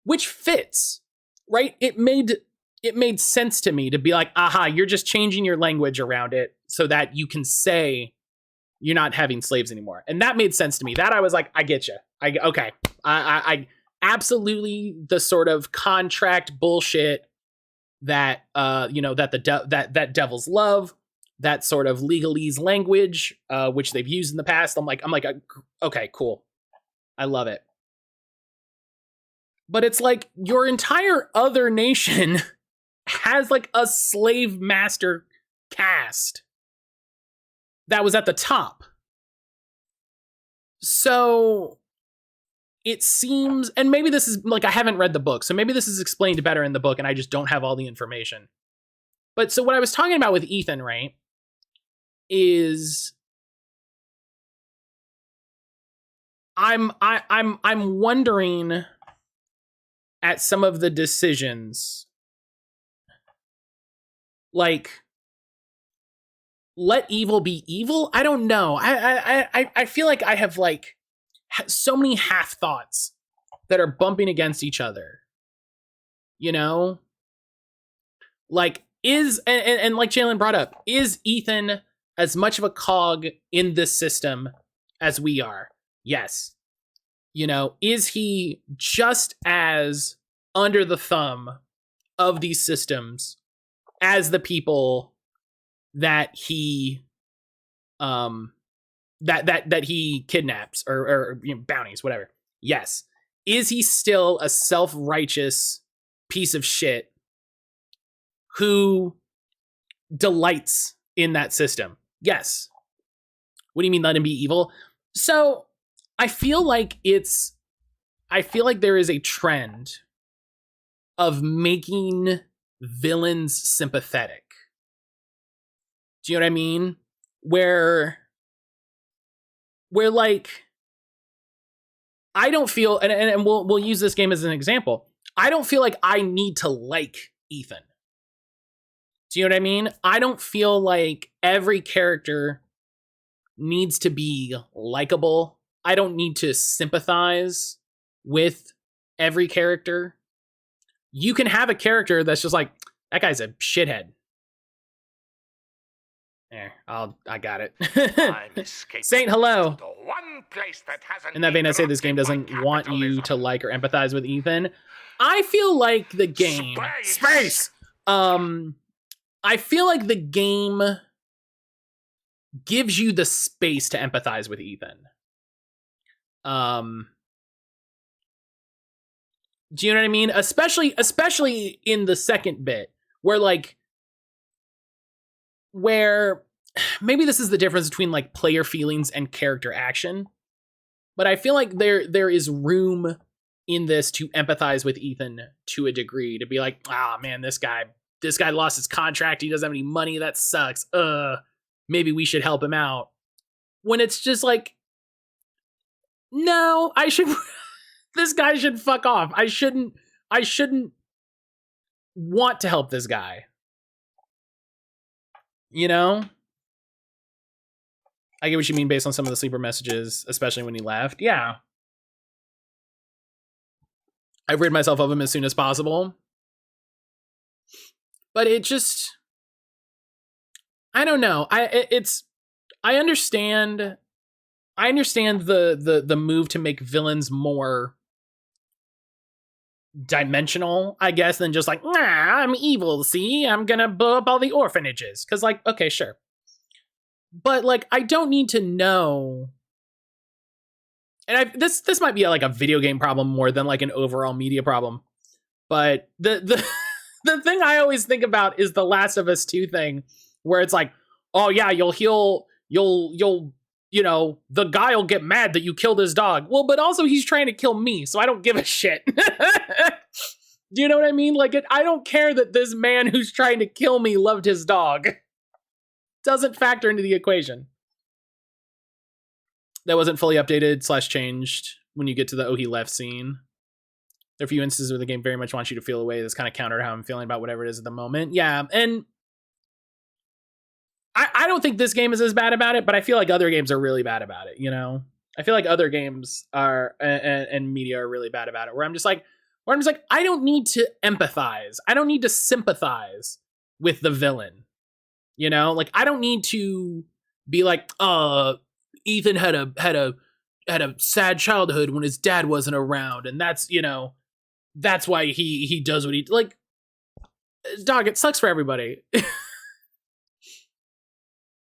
which fits, right? It made sense to me to be like, aha, you're just changing your language around it so that you can say you're not having slaves anymore. And that made sense to me. That I was like, I get you. I absolutely the sort of contract bullshit that that devils love, that sort of legalese language, which they've used in the past. I'm like, okay, cool. I love it. But it's like your entire other nation has like a slave master caste that was at the top. So it seems, and maybe this is like, I haven't read the book, so maybe this is explained better in the book and I just don't have all the information. But so what I was talking about with Ethan, right, is I'm wondering at some of the decisions, like, let evil be evil. I don't know. I feel like I have like so many half thoughts that are bumping against each other. You know, like and like Jalen brought up, is Ethan as much of a cog in this system as we are? Yes. You know, is he just as under the thumb of these systems as the people that he that he kidnaps or you know, bounties, whatever? Yes. Is he still a self-righteous piece of shit who delights in that system? Yes. What do you mean let him be evil? So I feel like there is a trend of making villains sympathetic. Do you know what I mean? Where like, I don't feel, and we'll use this game as an example. I don't feel like I need to like Ethan. Do you know what I mean? I don't feel like every character needs to be likable. I don't need to sympathize with every character. You can have a character that's just like, that guy's a shithead. There, I got it. Saint, hello. In that vein, I say this game doesn't want you to like or empathize with Ethan. I feel like the game... Space! I feel like the game gives you the space to empathize with Ethan. Do you know what I mean? Especially in the second bit, where maybe this is the difference between like player feelings and character action, but I feel like there is room in this to empathize with Ethan to a degree, to be like, ah, man, this guy lost his contract. He doesn't have any money. That sucks. Maybe we should help him out. When it's just like, no, this guy should fuck off. I shouldn't want to help this guy. You know? I get what you mean based on some of the sleeper messages, especially when he left. Yeah. I've rid myself of him as soon as possible. But it just, I don't know. I understand the move to make villains more dimensional, I guess, than just like, nah, I'm evil, see? I'm gonna blow up all the orphanages. Because, like, okay, sure. But, like, I don't need to know. And this might be like a video game problem more than like an overall media problem. But the thing I always think about is the Last of Us 2 thing, where it's like, oh yeah, you'll you know, the guy will get mad that you killed his dog. Well, but also he's trying to kill me, so I don't give a shit. Do you know what I mean? Like, I don't care that this man who's trying to kill me loved his dog. Doesn't factor into the equation. That wasn't fully updated / changed when you get to the oh he left scene. There are a few instances where the game very much wants you to feel a way that's kind of counter to how I'm feeling about whatever it is at the moment. Yeah, and I don't think this game is as bad about it, but I feel like other games are really bad about it, you know? I feel like other games are and media are really bad about it, where I'm just like, I don't need to empathize. I don't need to sympathize with the villain. You know? Like, I don't need to be like, Ethan had a sad childhood when his dad wasn't around, and that's, you know, that's why he does what he like. Dog, it sucks for everybody.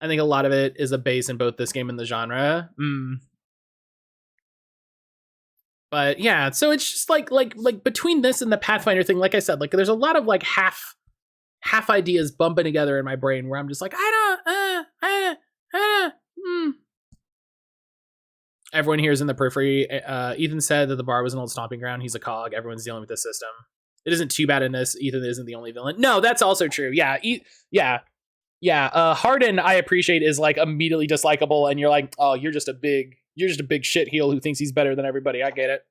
I think a lot of it is a base in both this game and the genre. But yeah, so it's just like between this and the Pathfinder thing, like I said, like there's a lot of like half ideas bumping together in my brain where I'm just like, Everyone here is in the periphery. Ethan said that the bar was an old stomping ground. He's a cog. Everyone's dealing with this system. It isn't too bad in this. Ethan isn't the only villain. No, that's also true. Yeah. Harden, I appreciate, is like immediately dislikable, and you're like, oh, you're just a big shit heel who thinks he's better than everybody. I get it.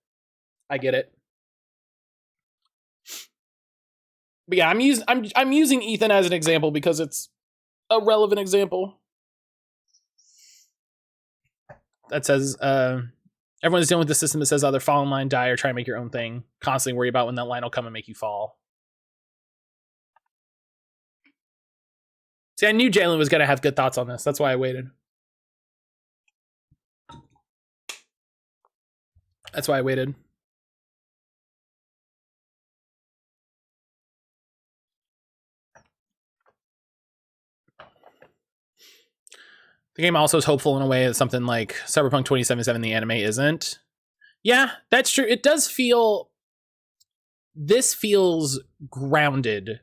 But yeah, I'm using Ethan as an example because it's a relevant example. That says everyone's dealing with the system that says either fall in line, die, or try and make your own thing. Constantly worry about when that line will come and make you fall. See, I knew Jalen was gonna have good thoughts on this. That's why I waited. The game also is hopeful in a way that something like Cyberpunk 2077, the anime, isn't. Yeah, that's true. It does feel... This feels grounded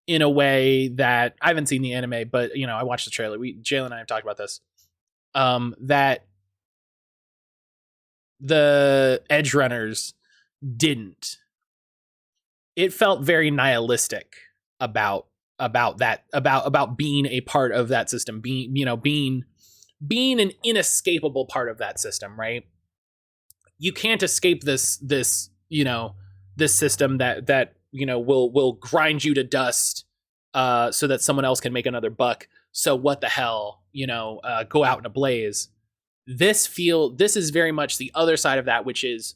in a way that... I haven't seen the anime, but, you know, I watched the trailer. Jalen and I have talked about this. That the Edge Runners didn't. It felt very nihilistic about being a part of that system, being an inescapable part of that system, right? You can't escape this system that will grind you to dust so that someone else can make another buck. So what the hell, go out in a blaze. This is very much the other side of that, which is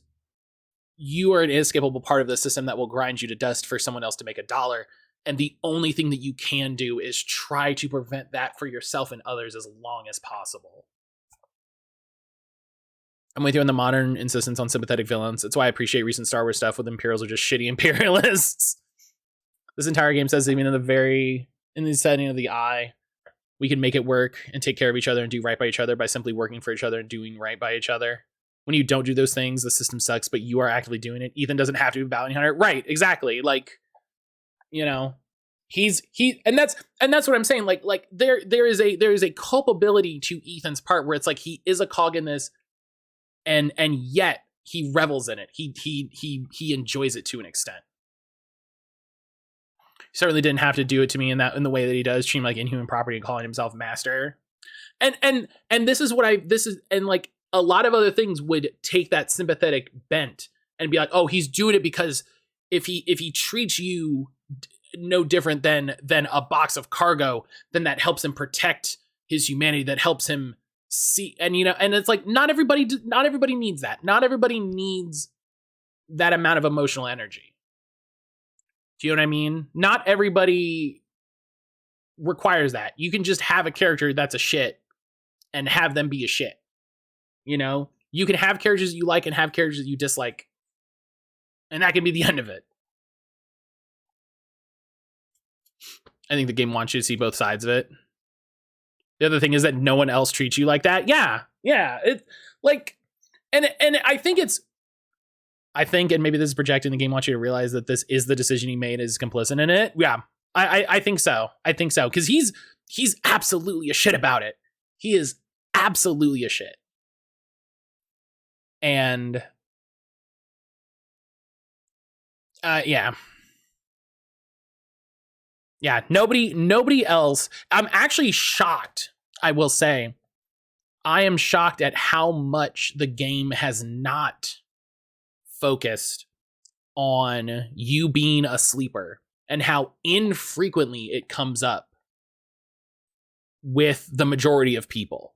you are an inescapable part of the system that will grind you to dust for someone else to make $1. And the only thing that you can do is try to prevent that for yourself and others as long as possible. I'm with you on the modern insistence on sympathetic villains. That's why I appreciate recent Star Wars stuff with Imperials are just shitty imperialists. This entire game says even in the setting of the eye, we can make it work and take care of each other and do right by each other by simply working for each other and doing right by each other. When you don't do those things, the system sucks, but you are actively doing it. Ethan doesn't have to be a bounty hunter. Right, exactly. Like, he's and that's what I'm saying. Like there is a culpability to Ethan's part where it's like he is a cog in this, and yet he revels in it. He enjoys it to an extent. He certainly didn't have to do it to me in the way that he does, treating like inhuman property and calling himself master. And this is like a lot of other things would take that sympathetic bent and be like, oh, he's doing it because if he treats you no different than a box of cargo, then that helps him protect his humanity, that helps him see. And and it's like not everybody needs that. Not everybody needs that amount of emotional energy. Do you know what I mean? Not everybody requires that. You can just have a character that's a shit and have them be a shit. You can have characters you like and have characters that you dislike, and that can be the end of it. I think the game wants you to see both sides of it. The other thing is that no one else treats you like that. Yeah. It like, and I think, and maybe this is projecting, the game wants you to realize that this is the decision he made, is complicit in it. Yeah, I think so. Because he's absolutely a shit about it. He is absolutely a shit. And yeah, nobody else. I'm actually shocked. I will say, I am shocked at how much the game has not focused on you being a sleeper and how infrequently it comes up. with the majority of people.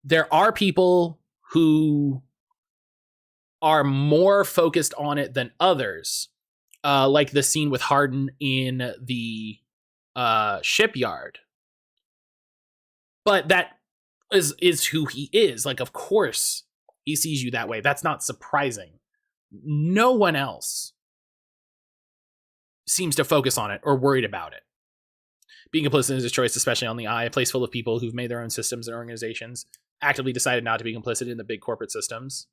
There are people who are more focused on it than others, like the scene with Hardin in the shipyard. But that is who he is. Like, of course, he sees you that way. That's not surprising. No one else seems to focus on it or worried about it. Being complicit is a choice, especially on the eye, a place full of people who've made their own systems and organizations, actively decided not to be complicit in the big corporate systems.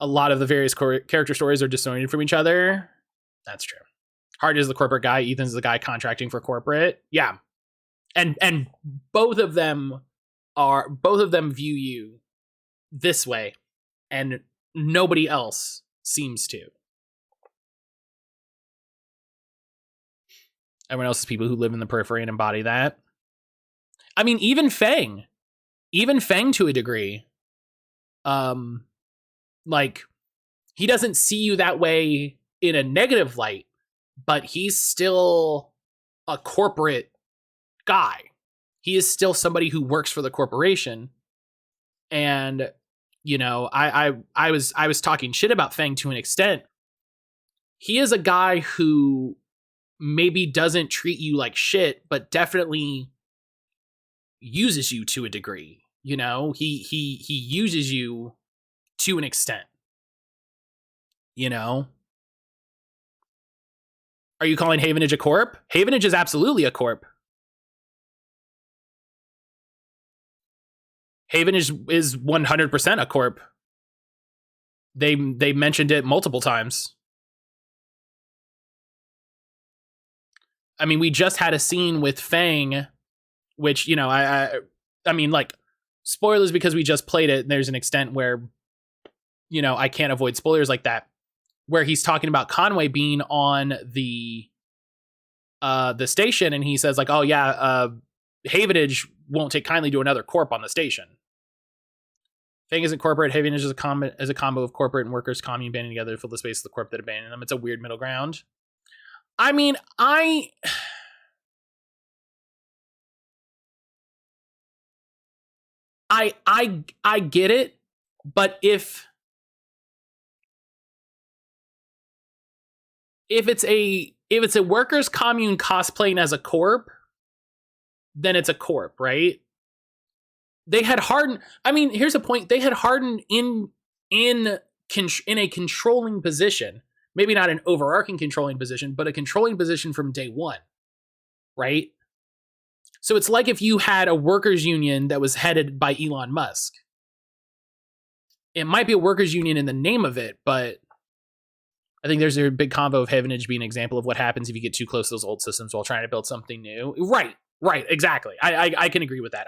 A lot of the various character stories are disjointed from each other. That's true. Hart is the corporate guy. Ethan's the guy contracting for corporate. Yeah. And both of them view you this way, and nobody else seems to. Everyone else is people who live in the periphery and embody that. I mean, even Fang to a degree, like, he doesn't see you that way in a negative light, but he's still a corporate guy. He is still somebody who works for the corporation. And, you know, I was talking shit about Fang to an extent. He is a guy who maybe doesn't treat you like shit, but definitely uses you to a degree. You know, he uses you to an extent. You know? Are you calling Havenage a corp? Havenage is absolutely a corp. Havenage is 100% a corp. They mentioned it multiple times. I mean, we just had a scene with Fang, which, you know, I mean, like, spoilers because we just played it. And there's an extent where, you know, I can't avoid spoilers like that, where he's talking about Conway being on the station, and he says, like, oh yeah, Havenage won't take kindly to another corp on the station. Fang isn't corporate. Havenage is a combo of corporate and workers commune banding together to fill the space of the corp that abandoned them. It's a weird middle ground. I mean, I get it, but if it's a workers commune cosplaying as a corp, then it's a corp, right? They had Hardin. I mean, here's a point. They had Hardin in a controlling position. Maybe not an overarching controlling position, but a controlling position from day one, right? So it's like if you had a workers union that was headed by Elon Musk. It might be a workers union in the name of it, but I think there's a big combo of Havenage being an example of what happens if you get too close to those old systems while trying to build something new. Right, exactly. I can agree with that.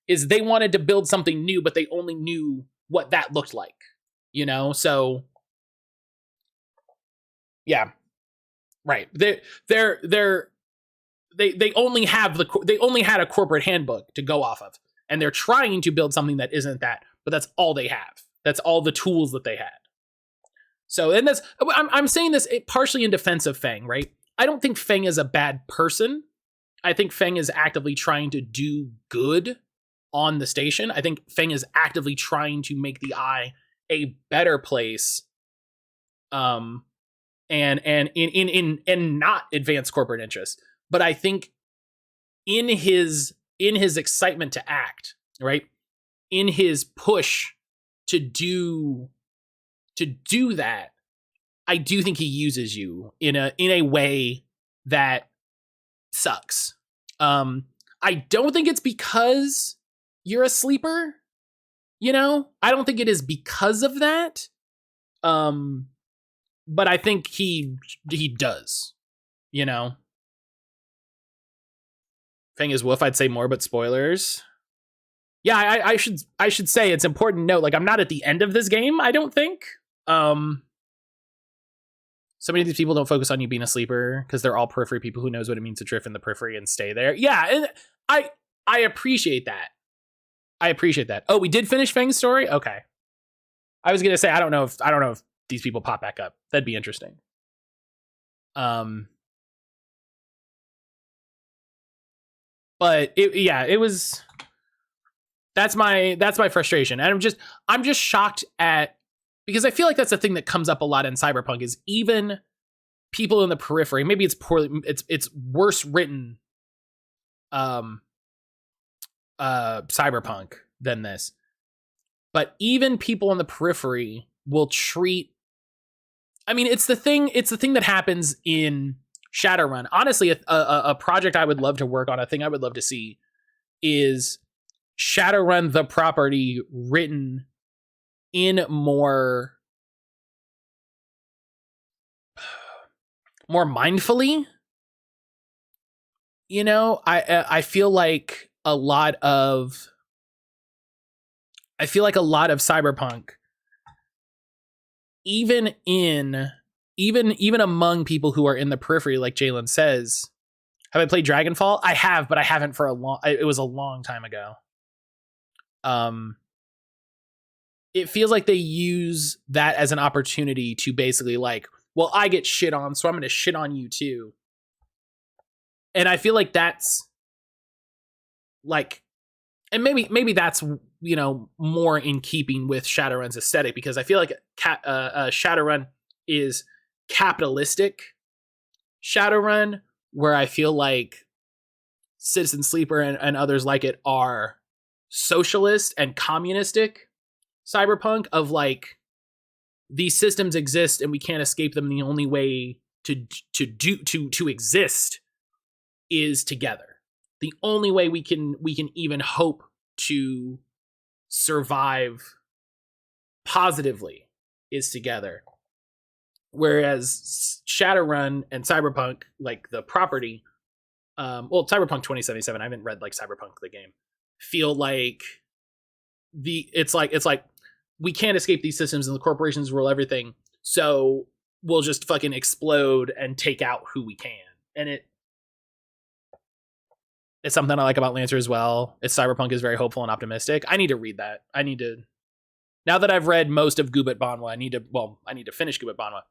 Is they wanted to build something new, but they only knew what that looked like, you know? So yeah, right. They only had a corporate handbook to go off of, and they're trying to build something that isn't that, but that's all they have. That's all the tools that they had. So, and I'm saying this partially in defense of Fang, right? I don't think Fang is a bad person. I think Fang is actively trying to do good on the station. I think Fang is actively trying to make the Eye a better place, and not advance corporate interests. But I think in his excitement to act, right, in his push to do that, I do think he uses you in a way that sucks. I don't think it's because you're a sleeper, you know? I don't think it is because of that. But I think he does, you know? Fang is wolf, I'd say more, but spoilers. Yeah, I should say it's important to note, like, I'm not at the end of this game, I don't think. So many of these people don't focus on you being a sleeper because they're all periphery people who knows what it means to drift in the periphery and stay there. Yeah, and I appreciate that. Oh, we did finish Fang's story? Okay. I was gonna say I don't know if these people pop back up. That'd be interesting. But it was. That's my frustration, and I'm just shocked at, because I feel like that's the thing that comes up a lot in Cyberpunk is even people in the periphery. Maybe it's poorly, it's worse written, Cyberpunk than this, but even people in the periphery will treat. I mean, it's the thing that happens in Shadowrun. Honestly, a project I would love to work on, a thing I would love to see, is Shadowrun the property written in more mindfully. You know, I feel like a lot of Cyberpunk, even among people who are in the periphery, like Jalen says. Have I played Dragonfall? I have, but I haven't for it was a long time ago. It feels like they use that as an opportunity to basically like, well, I get shit on, so I'm going to shit on you too. And I feel like that's like, and maybe that's, you know, more in keeping with Shadowrun's aesthetic, because I feel like Shadowrun is capitalistic Shadowrun, where I feel like Citizen Sleeper and others like it are socialist and communistic Cyberpunk, of like, these systems exist and we can't escape them. The only way to exist is together. The only way we can even hope to survive positively is together. Whereas Shadowrun and Cyberpunk, like the property, Cyberpunk 2077, I haven't read like Cyberpunk the game, feel like it's like we can't escape these systems and the corporations rule everything, so we'll just fucking explode and take out who we can. And it's something I like about Lancer as well. Cyberpunk is very hopeful and optimistic. I need to read that. Now that I've read most of Gubit Banwa, I need to finish Gubit Banwa.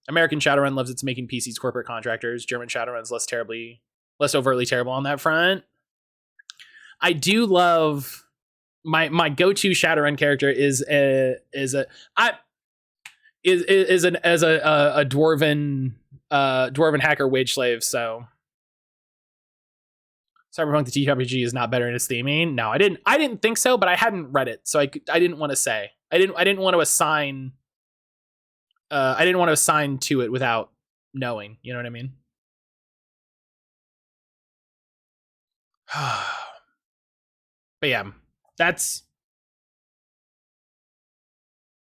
American Shadowrun loves its making PCs corporate contractors. German Shadowrun's less overtly terrible on that front. I do love my go-to Shadowrun character is a dwarven hacker wage slave. So Cyberpunk the TRPG is not better in its theming. No, I didn't think so, but I hadn't read it, so I didn't want to say. I didn't want to assign. I didn't want to assign to it without knowing. You know what I mean? But yeah, that's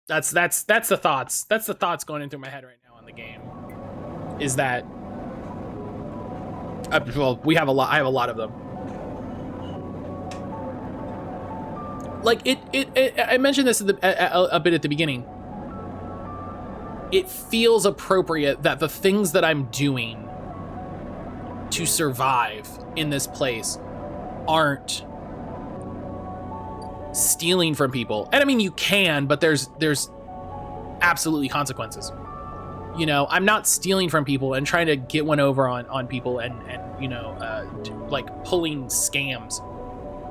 the thoughts. That's the thoughts going in through my head right now on the game. Is that we have a lot. I have a lot of them. Like I mentioned this a bit at the beginning. It feels appropriate that the things that I'm doing to survive in this place aren't stealing from people. And I mean, you can, but there's absolutely consequences. You know, I'm not stealing from people and trying to get one over on people and you know, like pulling scams.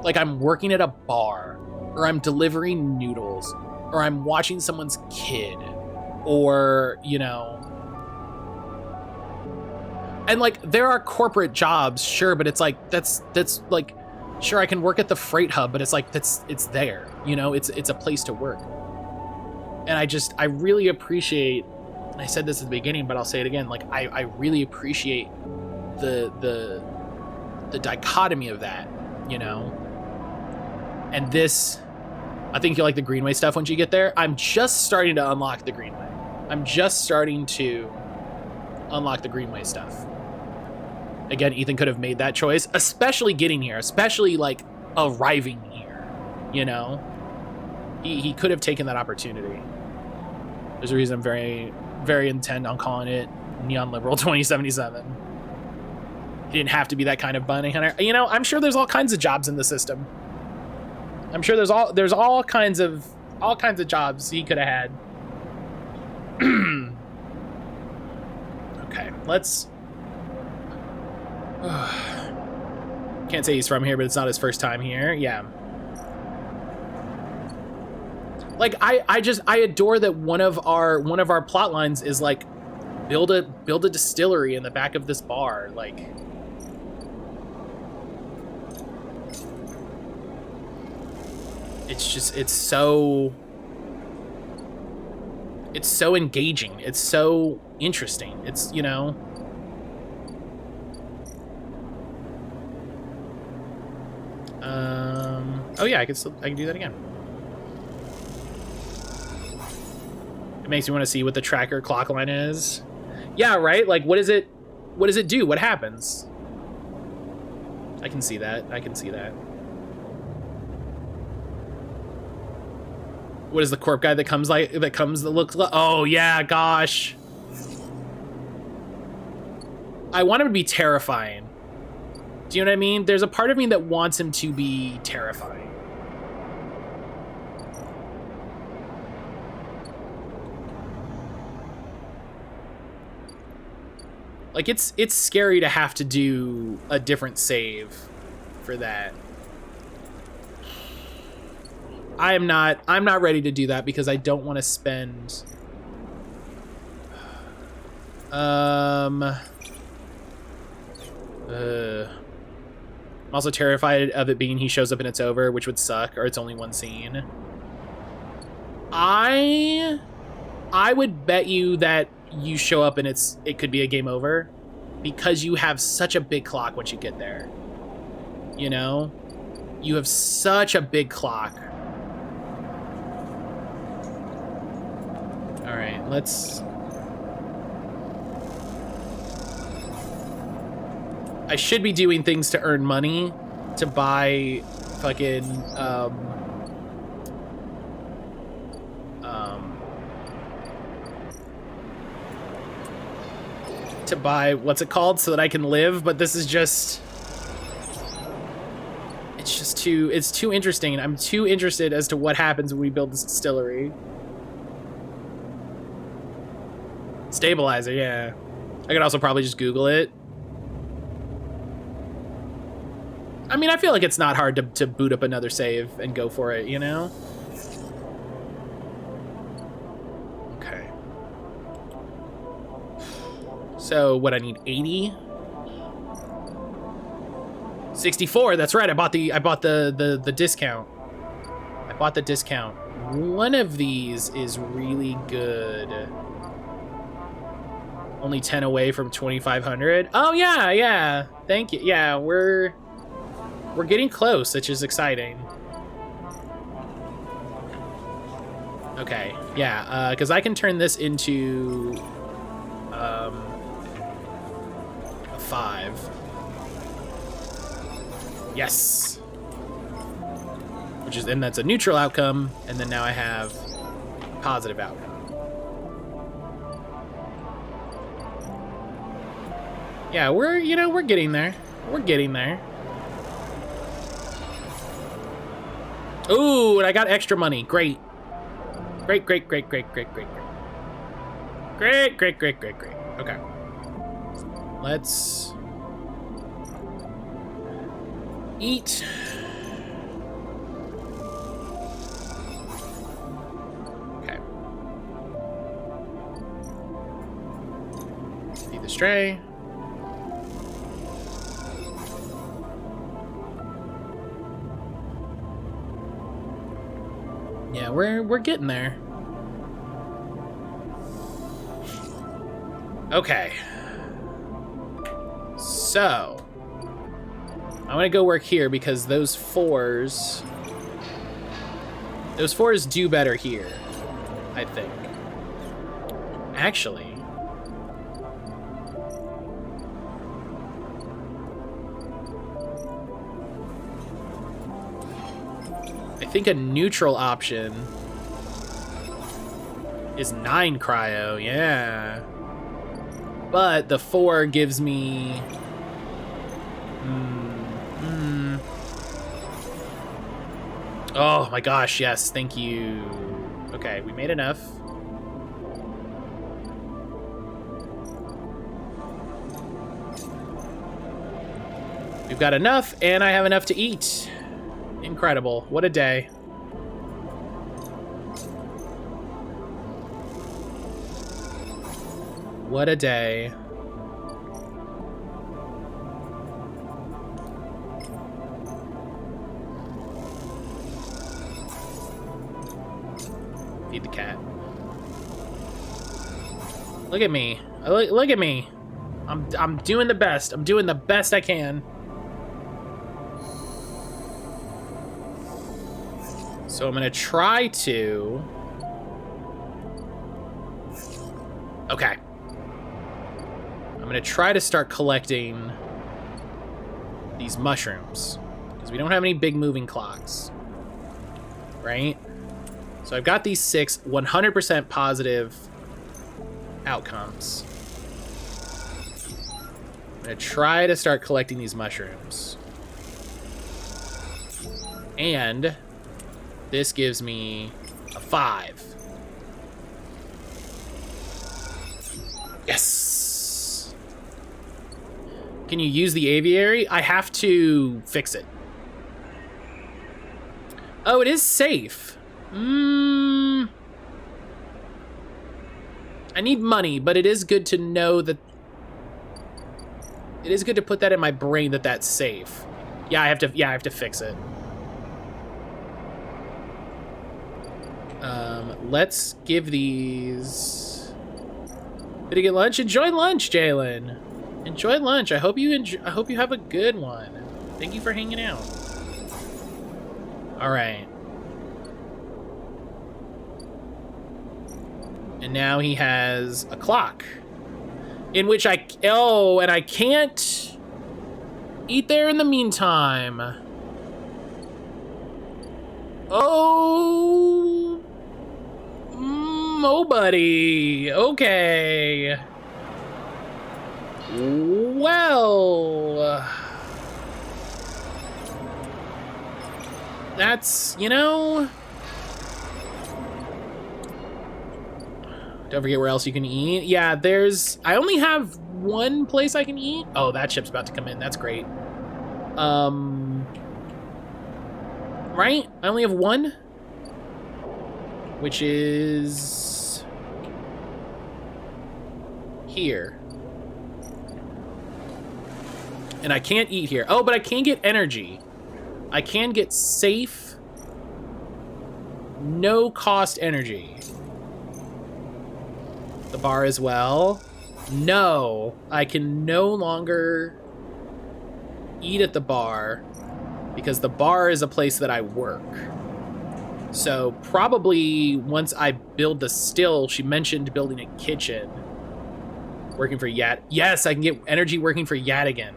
Like I'm working at a bar, or I'm delivering noodles, or I'm watching someone's kid, or, you know. And like, there are corporate jobs, sure, but it's like, that's like, sure, I can work at the freight hub, but it's like, it's there, you know, it's a place to work. And I really appreciate, and I said this at the beginning, but I'll say it again, like, I really appreciate the dichotomy of that, you know. And this, I think you'll like the Greenway stuff once you get there. I'm just starting to unlock the Greenway. I'm just starting to unlock the Greenway stuff. Again, Ethan could have made that choice, especially getting here, especially like arriving here, you know. He could have taken that opportunity. There's a reason I'm very, very intent on calling it Neon Liberal 2077. He didn't have to be that kind of bounty hunter. You know, I'm sure there's all kinds of jobs in the system. I'm sure there's all kinds of jobs he could have had. Okay, let's Can't say he's from here, but it's not his first time here. Yeah. Like I adore that one of our plot lines is like build a distillery in the back of this bar. Like, it's so engaging. It's so interesting. It's, you know. Oh yeah, I can do that again. It makes me want to see what the tracker clock line is. Yeah, right? Like, what does it do? What happens? I can see that. I can see that. What is the corp guy that looks like? Oh yeah, gosh. I want him to be terrifying. Do you know what I mean? There's a part of me that wants him to be terrifying. Like, it's scary to have to do a different save for that. I'm not ready to do that because I don't want to spend I'm also terrified of it being he shows up and it's over, which would suck, or it's only one scene. I would bet you that you show up and it could be a game over because you have such a big clock once you get there. You know? You have such a big clock. All right, let's... I should be doing things to earn money to buy fucking to buy what's it called so that I can live, but this is just it's too interesting. I'm too interested as to what happens when we build this distillery. Stabilizer, yeah. I could also probably just Google it. I mean, I feel like it's not hard to boot up another save and go for it, you know? Okay. So, what, I need 80? 64, that's right, I bought the discount. I bought the discount. One of these is really good. Only 10 away from 2,500. Oh, yeah. Thank you. Yeah, we're getting close, which is exciting. Okay, yeah, because I can turn this into a 5. Yes. And that's a neutral outcome, and then now I have positive outcome. Yeah, we're getting there. We're getting there. Ooh, and I got extra money. Great. Great. Okay. Let's eat. Okay. Feed the stray. Yeah, we're getting there. Okay. So, I'm gonna go work here because those fours do better here, I think. Actually, I think a neutral option is 9 cryo, yeah. But the 4 gives me... Oh my gosh, yes, thank you. Okay, we made enough. We've got enough, and I have enough to eat. Incredible. What a day. What a day. Feed the cat. Look at me. Look at me. I'm doing the best. I'm doing the best I can. So I'm gonna try to... Okay. I'm gonna try to start collecting these mushrooms, because we don't have any big moving clocks, right? So I've got these 6 100% positive outcomes. I'm gonna try to start collecting these mushrooms. And this gives me a 5. Yes! Can you use the aviary? I have to fix it. Oh, it is safe. I need money, but it is good to know that... It is good to put that in my brain that that's safe. Yeah, I have to fix it. Let's give these... Did you get lunch? Enjoy lunch, Jalen. Enjoy lunch. I hope you have a good one. Thank you for hanging out. All right. And now he has a clock, in which I can't eat there in the meantime. Oh, buddy. Okay. Well, that's, you know... Don't forget where else you can eat. Yeah, I only have one place I can eat. Oh, that ship's about to come in. That's great. Right? I only have one. Which is... here. And I can't eat here. Oh, but I can get energy. I can get safe, no cost energy. The bar as well. No, I can no longer eat at the bar because the bar is a place that I work. So probably once I build the still, she mentioned building a kitchen. Working for Yat. Yes, I can get energy working for Yat again.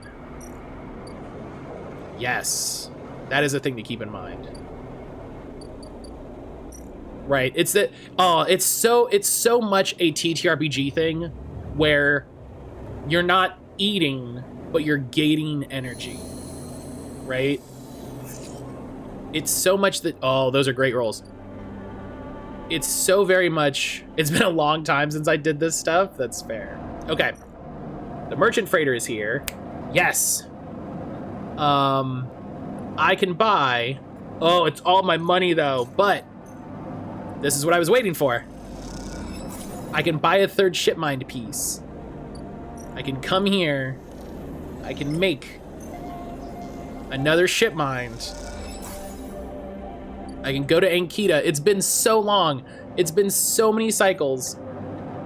Yes, that is a thing to keep in mind. Right, it's that. Oh, it's so much a TTRPG thing, where you're not eating, but you're gaining energy. Right. It's so much that. Oh, those are great rolls. It's so very much. It's been a long time since I did this stuff. That's fair. Okay, the merchant freighter is here. Yes. I can buy. Oh, it's all my money though, but. This is what I was waiting for. I can buy a 3rd ship mind piece. I can come here. I can make another ship mind. I can go to Ankita. It's been so long. It's been so many cycles.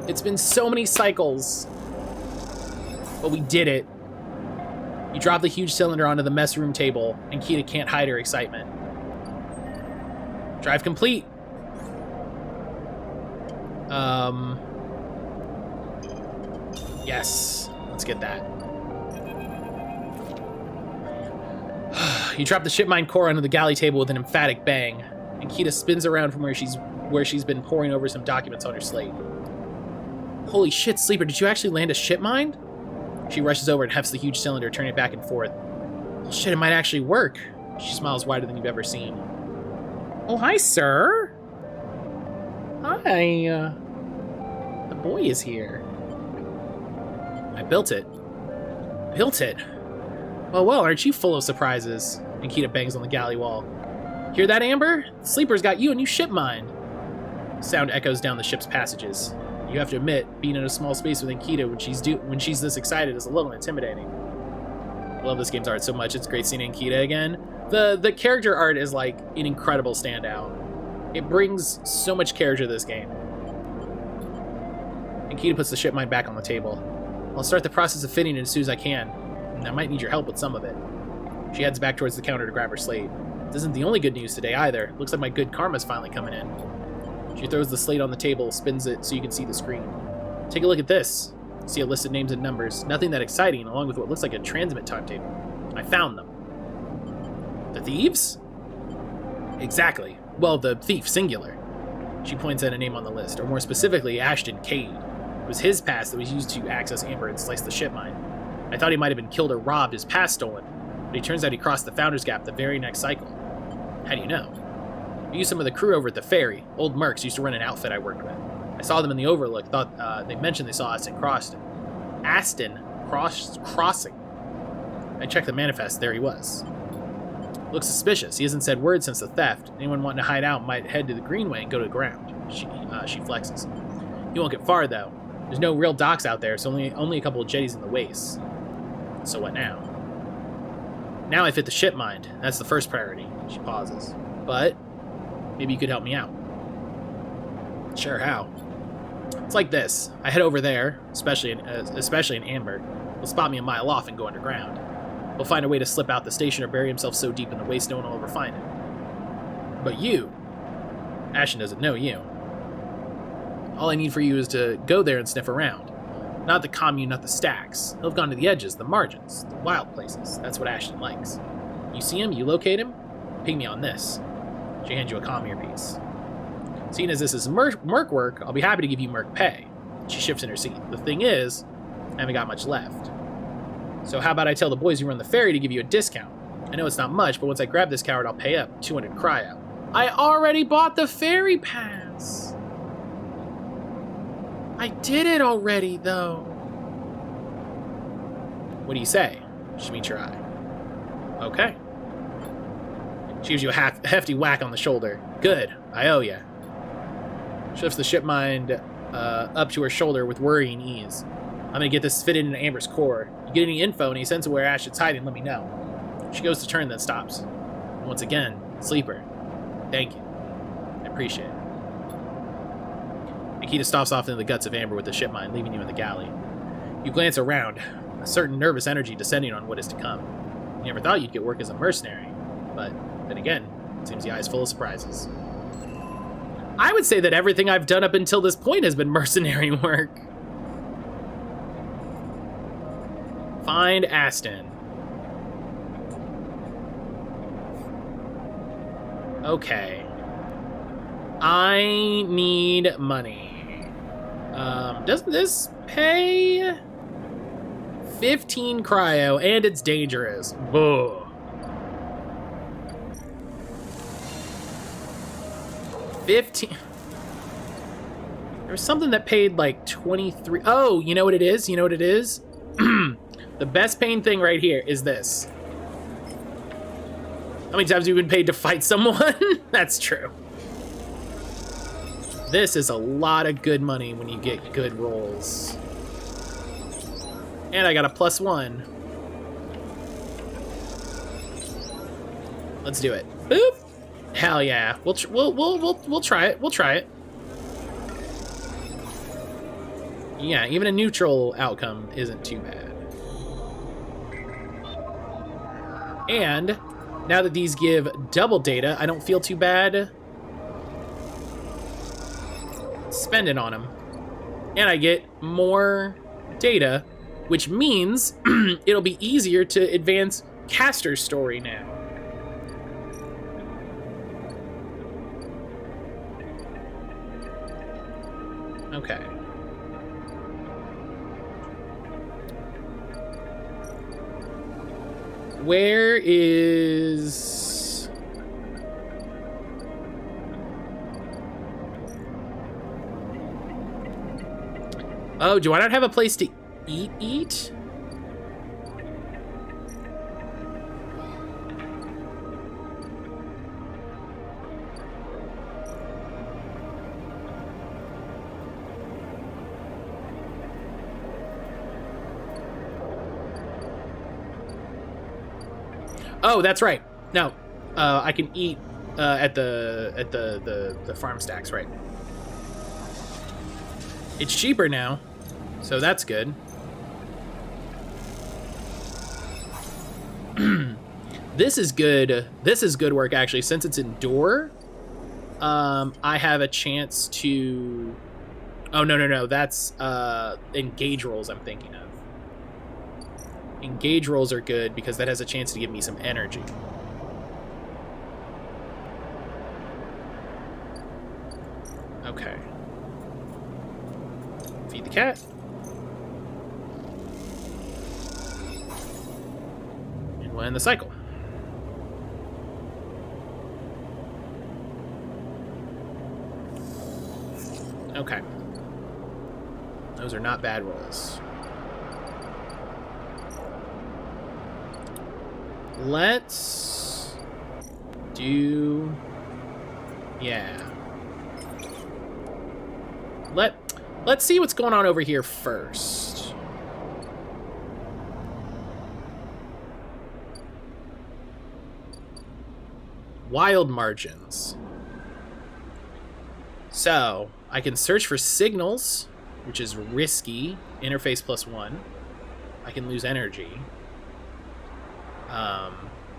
It's been so many cycles. But we did it. You drop the huge cylinder onto the mess room table. Ankita can't hide her excitement. Drive complete. Yes, let's get that. You drop the ship mine core onto the galley table with an emphatic bang. And Kita spins around from where she's been poring over some documents on her slate. Holy shit, Sleeper, did you actually land a ship mine? She rushes over and hefts the huge cylinder, turning it back and forth. Oh, shit, it might actually work. She smiles wider than you've ever seen. Oh, hi, sir. Hi, the boy is here. I built it. Well, aren't you full of surprises? Nikita bangs on the galley wall. Hear that, Amber? The sleeper's got you a new ship mind. Sound echoes down the ship's passages. You have to admit, being in a small space with Nikita when she's this excited is a little intimidating. I love this game's art so much. It's great seeing Nikita again. The character art is like an incredible standout. It brings so much character to this game. Nikita puts the ship mind back on the table. I'll start the process of fitting it as soon as I can, and I might need your help with some of it. She heads back towards the counter to grab her slate. This isn't the only good news today either. Looks like my good karma's finally coming in. She throws the slate on the table, spins it so you can see the screen. Take a look at this. See a list of names and numbers. Nothing that exciting, along with what looks like a transmit timetable. I found them. The thieves? Exactly. Well, the thief, singular. She points at a name on the list, or more specifically, Ashton Cade. It was his pass that was used to access Amber and slice the ship mine. I thought he might have been killed or robbed, his pass stolen, but it turns out he crossed the Founder's Gap the very next cycle. How do you know? I used some of the crew over at the ferry. Old Mercs used to run an outfit I worked with. I saw them in the Overlook, thought they mentioned they saw Aston Crossing. I checked the manifest, there he was. Looks suspicious. He hasn't said word since the theft. Anyone wanting to hide out might head to the Greenway and go to the ground. She flexes. You won't get far, though. There's no real docks out there, so only a couple of jetties in the waist. So what now? Now I fit the ship mind. That's the first priority. She pauses. But maybe you could help me out. Sure, how? It's like this. I head over there, especially in Amber. He'll spot me a mile off and go underground. He'll find a way to slip out the station or bury himself so deep in the waste no one will ever find him. But you... Ashton doesn't know you. All I need for you is to go there and sniff around. Not the commune, not the stacks. He'll have gone to the edges, the margins, the wild places. That's what Ashton likes. You see him, you locate him, ping me on this. She hands you a comm earpiece. Seeing as this is merc work, I'll be happy to give you merc pay. She shifts in her seat. The thing is, I haven't got much left. So how about I tell the boys who run the ferry to give you a discount? I know it's not much, but once I grab this coward, I'll pay up. 200 cryo. I already bought the ferry pass. I did it already, though. What do you say? She meets your eye. Okay. She gives you a hefty whack on the shoulder. Good. I owe ya. She lifts the ship mind up to her shoulder with worrying ease. I'm gonna get this fitted into Amber's core. You get any info, any sense of where Ashton's hiding, let me know. She goes to turn, then stops. And once again, sleeper. Thank you. I appreciate it. Nikita stops off into the guts of Amber with the ship mine, leaving you in the galley. You glance around, a certain nervous energy descending on what is to come. You never thought you'd get work as a mercenary, but then again, it seems the eye's full of surprises. I would say that everything I've done up until this point has been mercenary work. Find Aston. Okay. I need money. Doesn't this pay? 15 cryo, and it's dangerous. Boo. $15. There was something that paid like 23. Oh, you know what it is? You know what it is? The best paying thing right here is this. How many times have you been paid to fight someone? That's true. This is a lot of good money when you get good rolls. And I got a +1. Let's do it. Boop. Hell yeah. We'll try it. We'll try it. Yeah, even a neutral outcome isn't too bad. And now that these give double data, I don't feel too bad spending on them. And I get more data, which means it'll be easier to advance Caster's story now. Okay. Where is... Oh, do I not have a place to eat? Oh, that's right. No, I can eat at the farm stacks, right? It's cheaper now, so that's good. This is good. This is good work, actually. Since it's indoor, I have a chance to... Oh, no. That's engage rolls I'm thinking of. Engage rolls are good because that has a chance to give me some energy. Okay. Feed the cat. And we'll end the cycle. Okay. Those are not bad rolls. Let's do... Yeah. Let's see what's going on over here first. Wild margins. So, I can search for signals, which is risky. Interface +1. I can lose energy.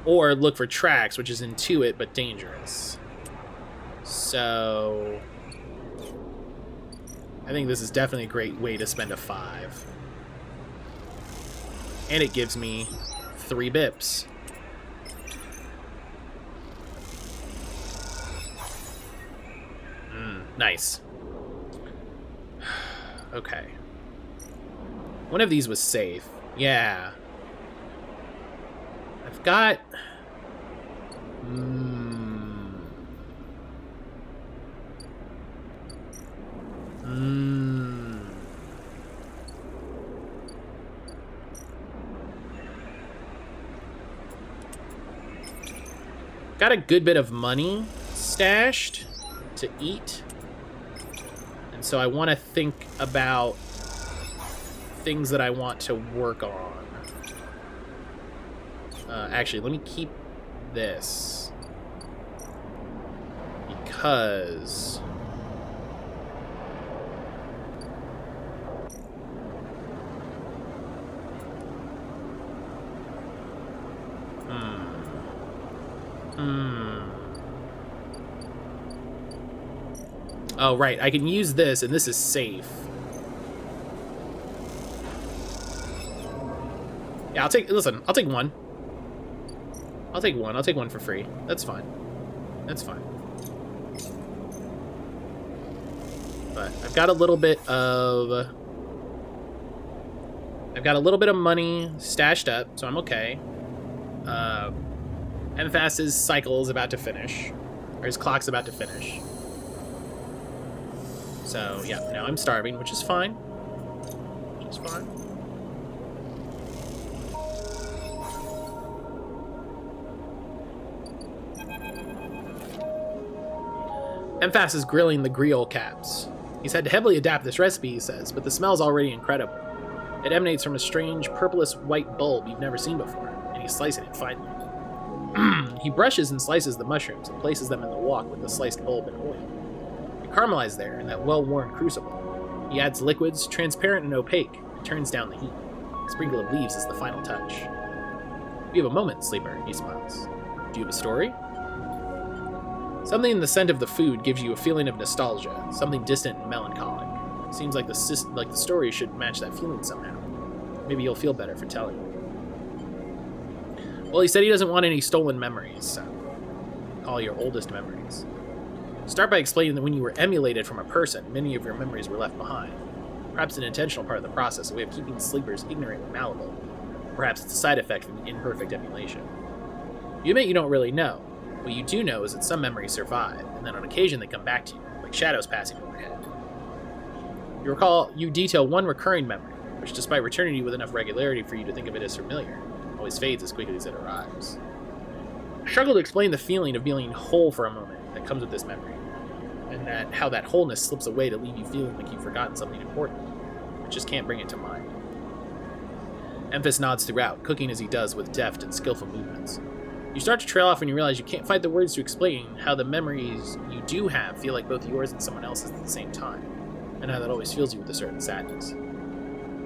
Or look for tracks, which is intuit but dangerous. So... I think this is definitely a great way to spend a 5. And it gives me 3 bips. Nice. Okay. One of these was safe. Yeah. I've got... Got a good bit of money stashed to eat. And so I want to think about things that I want to work on. Actually, let me keep this. Because... Oh, right. I can use this, and this is safe. Yeah, I'll take one. I'll take one. I'll take one for free. That's fine. That's fine. But I've got a little bit of... money stashed up, so I'm okay. Emphas's cycle is about to finish. Or his clock's about to finish. So, yeah, now I'm starving, which is fine. Which is fine. Emphas is grilling the griot caps. He's had to heavily adapt this recipe, he says, but the smell's already incredible. It emanates from a strange purplish white bulb you've never seen before, and he's slicing it finely. He brushes and slices the mushrooms and places them in the wok with the sliced bulb and oil. They caramelize there in that well-worn crucible. He adds liquids, transparent and opaque, and turns down the heat. A sprinkle of leaves is the final touch. You have a moment, sleeper, he smiles. Do you have a story? Something in the scent of the food gives you a feeling of nostalgia, something distant and melancholic. Seems like the story should match that feeling somehow. Maybe you'll feel better for telling me. Well, he said he doesn't want any stolen memories, so all your oldest memories. Start by explaining that when you were emulated from a person, many of your memories were left behind. Perhaps an intentional part of the process, a way of keeping sleepers ignorant and malleable. Perhaps it's a side effect from imperfect emulation. You admit you don't really know. What you do know is that some memories survive, and then on occasion they come back to you, like shadows passing overhead. You recall, you detail one recurring memory, which despite returning to you with enough regularity for you to think of it as familiar, always fades as quickly as it arrives. I struggle to explain the feeling of feeling whole for a moment that comes with this memory, and how that wholeness slips away to leave you feeling like you've forgotten something important, but just can't bring it to mind. Emphas nods throughout, cooking as he does with deft and skillful movements. You start to trail off when you realize you can't find the words to explain how the memories you do have feel like both yours and someone else's at the same time, and how that always fills you with a certain sadness.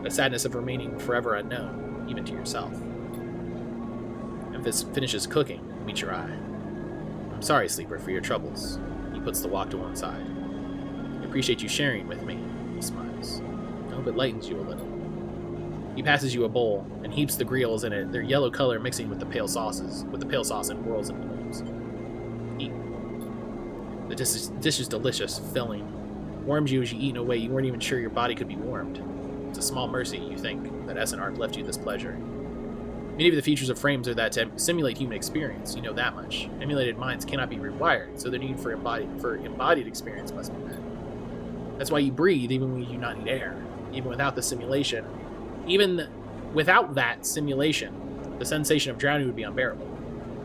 A sadness of remaining forever unknown, even to yourself. Memphis finishes cooking and meets your eye. I'm sorry, Sleeper, for your troubles. He puts the wok to one side. I appreciate you sharing with me, he smiles. I hope it lightens you a little. He passes you a bowl and heaps the grills in it, their yellow color mixing with the pale sauce and whirls and blooms. Eat. The dish is delicious, filling. Warms you as you eat in a way you weren't even sure your body could be warmed. It's a small mercy, you think, that SNR left you this pleasure. Many of the features of frames are that to simulate human experience, you know that much. Emulated minds cannot be rewired, so the need for embodied experience must be met. That's why you breathe even when you do not need air. Even without the simulation, even without that simulation, the sensation of drowning would be unbearable.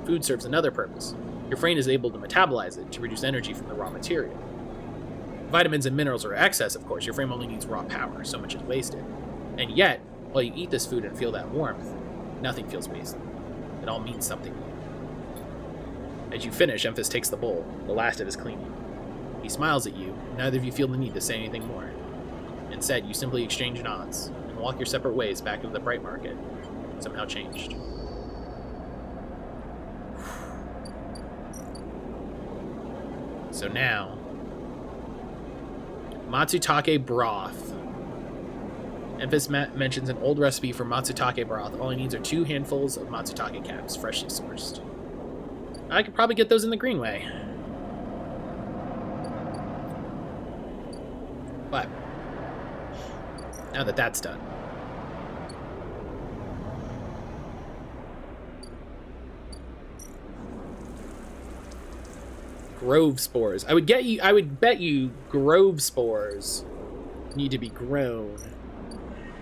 Food serves another purpose. Your brain is able to metabolize it to reduce energy from the raw material. Vitamins and minerals are excess, of course. Your frame only needs raw power, so much is wasted. And yet, while you eat this food and feel that warmth, nothing feels wasted. It all means something to you. As you finish, Memphis takes the bowl, the last of his cleaning. He smiles at you, and neither of you feel the need to say anything more. Instead, you simply exchange nods and walk your separate ways back into the bright market, somehow changed. So now, matsutake broth. Memphis mentions an old recipe for matsutake broth. All he needs are 2 handfuls of matsutake caps, freshly sourced. I could probably get those in the Greenway. But now that that's done, grove spores. I would bet you grove spores need to be grown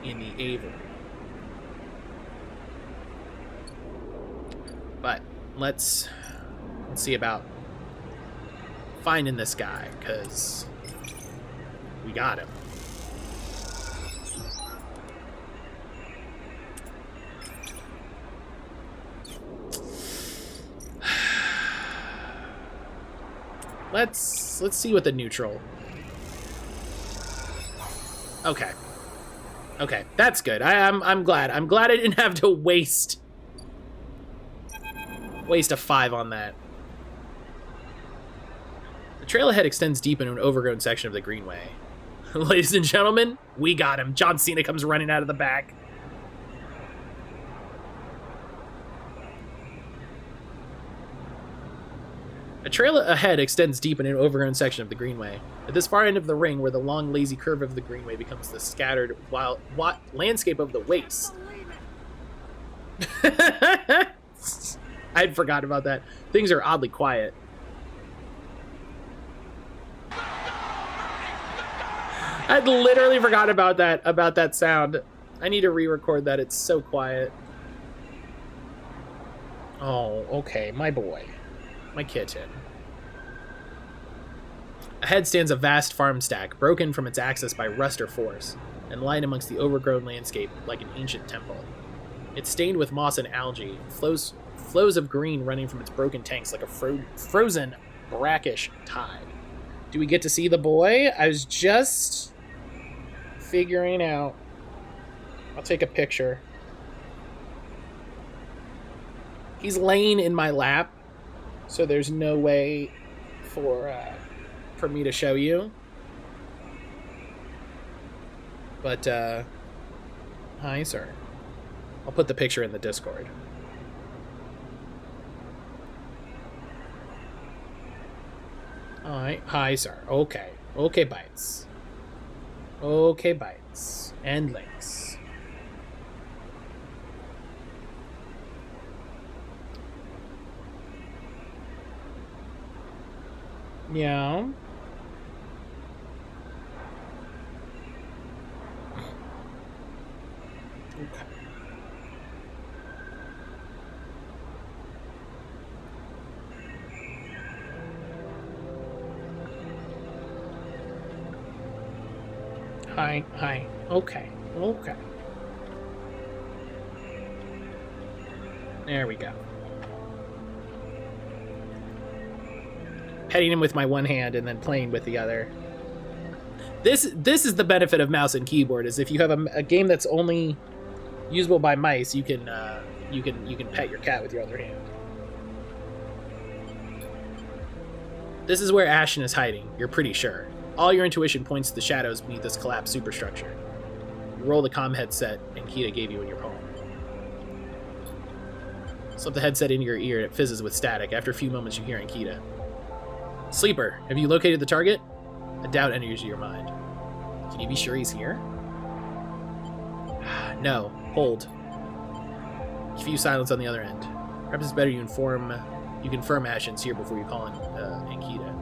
in the aviary. But let's see about finding this guy, because we got him. Let's see what the neutral. Okay, that's good. I'm glad. I'm glad I didn't have to waste a 5 on that. The trail ahead extends deep into an overgrown section of the Greenway. Ladies and gentlemen, we got him. John Cena comes running out of the back. A trail ahead extends deep in an overgrown section of the Greenway. At this far end of the ring, where the long, lazy curve of the Greenway becomes the scattered, wild landscape of the waste. I'd forgotten about that. Things are oddly quiet. I'd literally forgot about that sound. I need to re-record that. It's so quiet. Oh, okay, my boy. My kitten. Ahead stands a vast farm stack, broken from its axis by rust or force, and lying amongst the overgrown landscape like an ancient temple. It's stained with moss and algae, flows of green running from its broken tanks like a frozen, brackish tide. Do we get to see the boy? I was just figuring out. I'll take a picture. He's laying in my lap, so there's no way for me to show you. But, hi, sir. I'll put the picture in the Discord. Alright, hi, sir. Okay. Okay, bites. Okay, bites. And links. Yeah. Okay. Hi. Okay. There we go. petting him with my one hand and then playing with the other. This is the benefit of mouse and keyboard, is if you have a game that's only usable by mice, you can pet your cat with your other hand. This is where Ashen is hiding, you're pretty sure. All your intuition points to the shadows beneath this collapsed superstructure. You roll the comm headset Ankita gave you in your palm. Slip the headset into your ear and it fizzes with static. After a few moments you hear Ankita. Sleeper, have you located the target? A doubt enters your mind. Can you be sure he's here? No. Hold. A few silence on the other end. Perhaps it's better you confirm Ashen's here before you call in Ankita.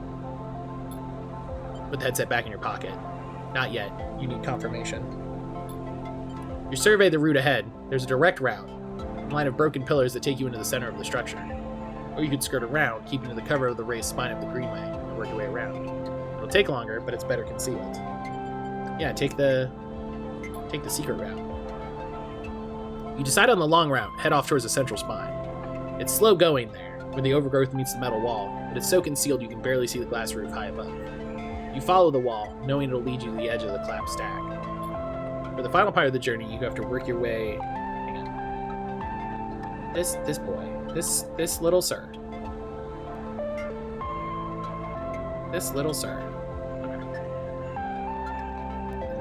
Put the headset back in your pocket. Not yet. You need confirmation. You survey the route ahead. There's a direct route. A line of broken pillars that take you into the center of the structure. Or you could skirt around, keeping to the cover of the raised spine of the greenway, and work your way around. It'll take longer, but it's better concealed. Yeah, take the secret route. You decide on the long route, head off towards the central spine. It's slow going there, where the overgrowth meets the metal wall, but it's so concealed you can barely see the glass roof high above. You follow the wall, knowing it'll lead you to the edge of the collapsed stack. For the final part of the journey, you have to work your way... Hang on. This boy. This little sir. This little sir.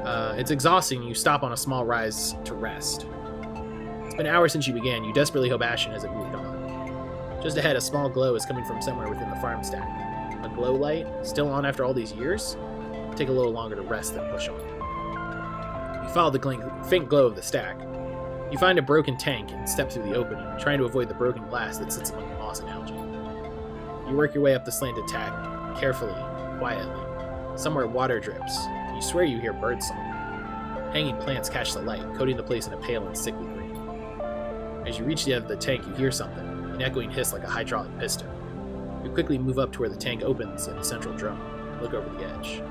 Okay. It's exhausting. You stop on a small rise to rest. It's been hours since you began. You desperately hope Ashen hasn't moved on. Just ahead, a small glow is coming from somewhere within the farm stack. A glow light? Still on after all these years? Take a little longer to rest than push on. You follow the faint glow of the stack. You find a broken tank and step through the opening, trying to avoid the broken glass that sits among the moss and algae. You work your way up the slanted tack, carefully, quietly. Somewhere water drips. You swear you hear birdsong. Hanging plants catch the light, coating the place in a pale and sickly green. As you reach the end of the tank, you hear something, an echoing hiss like a hydraulic piston. You quickly move up to where the tank opens in a central drum, and look over the edge.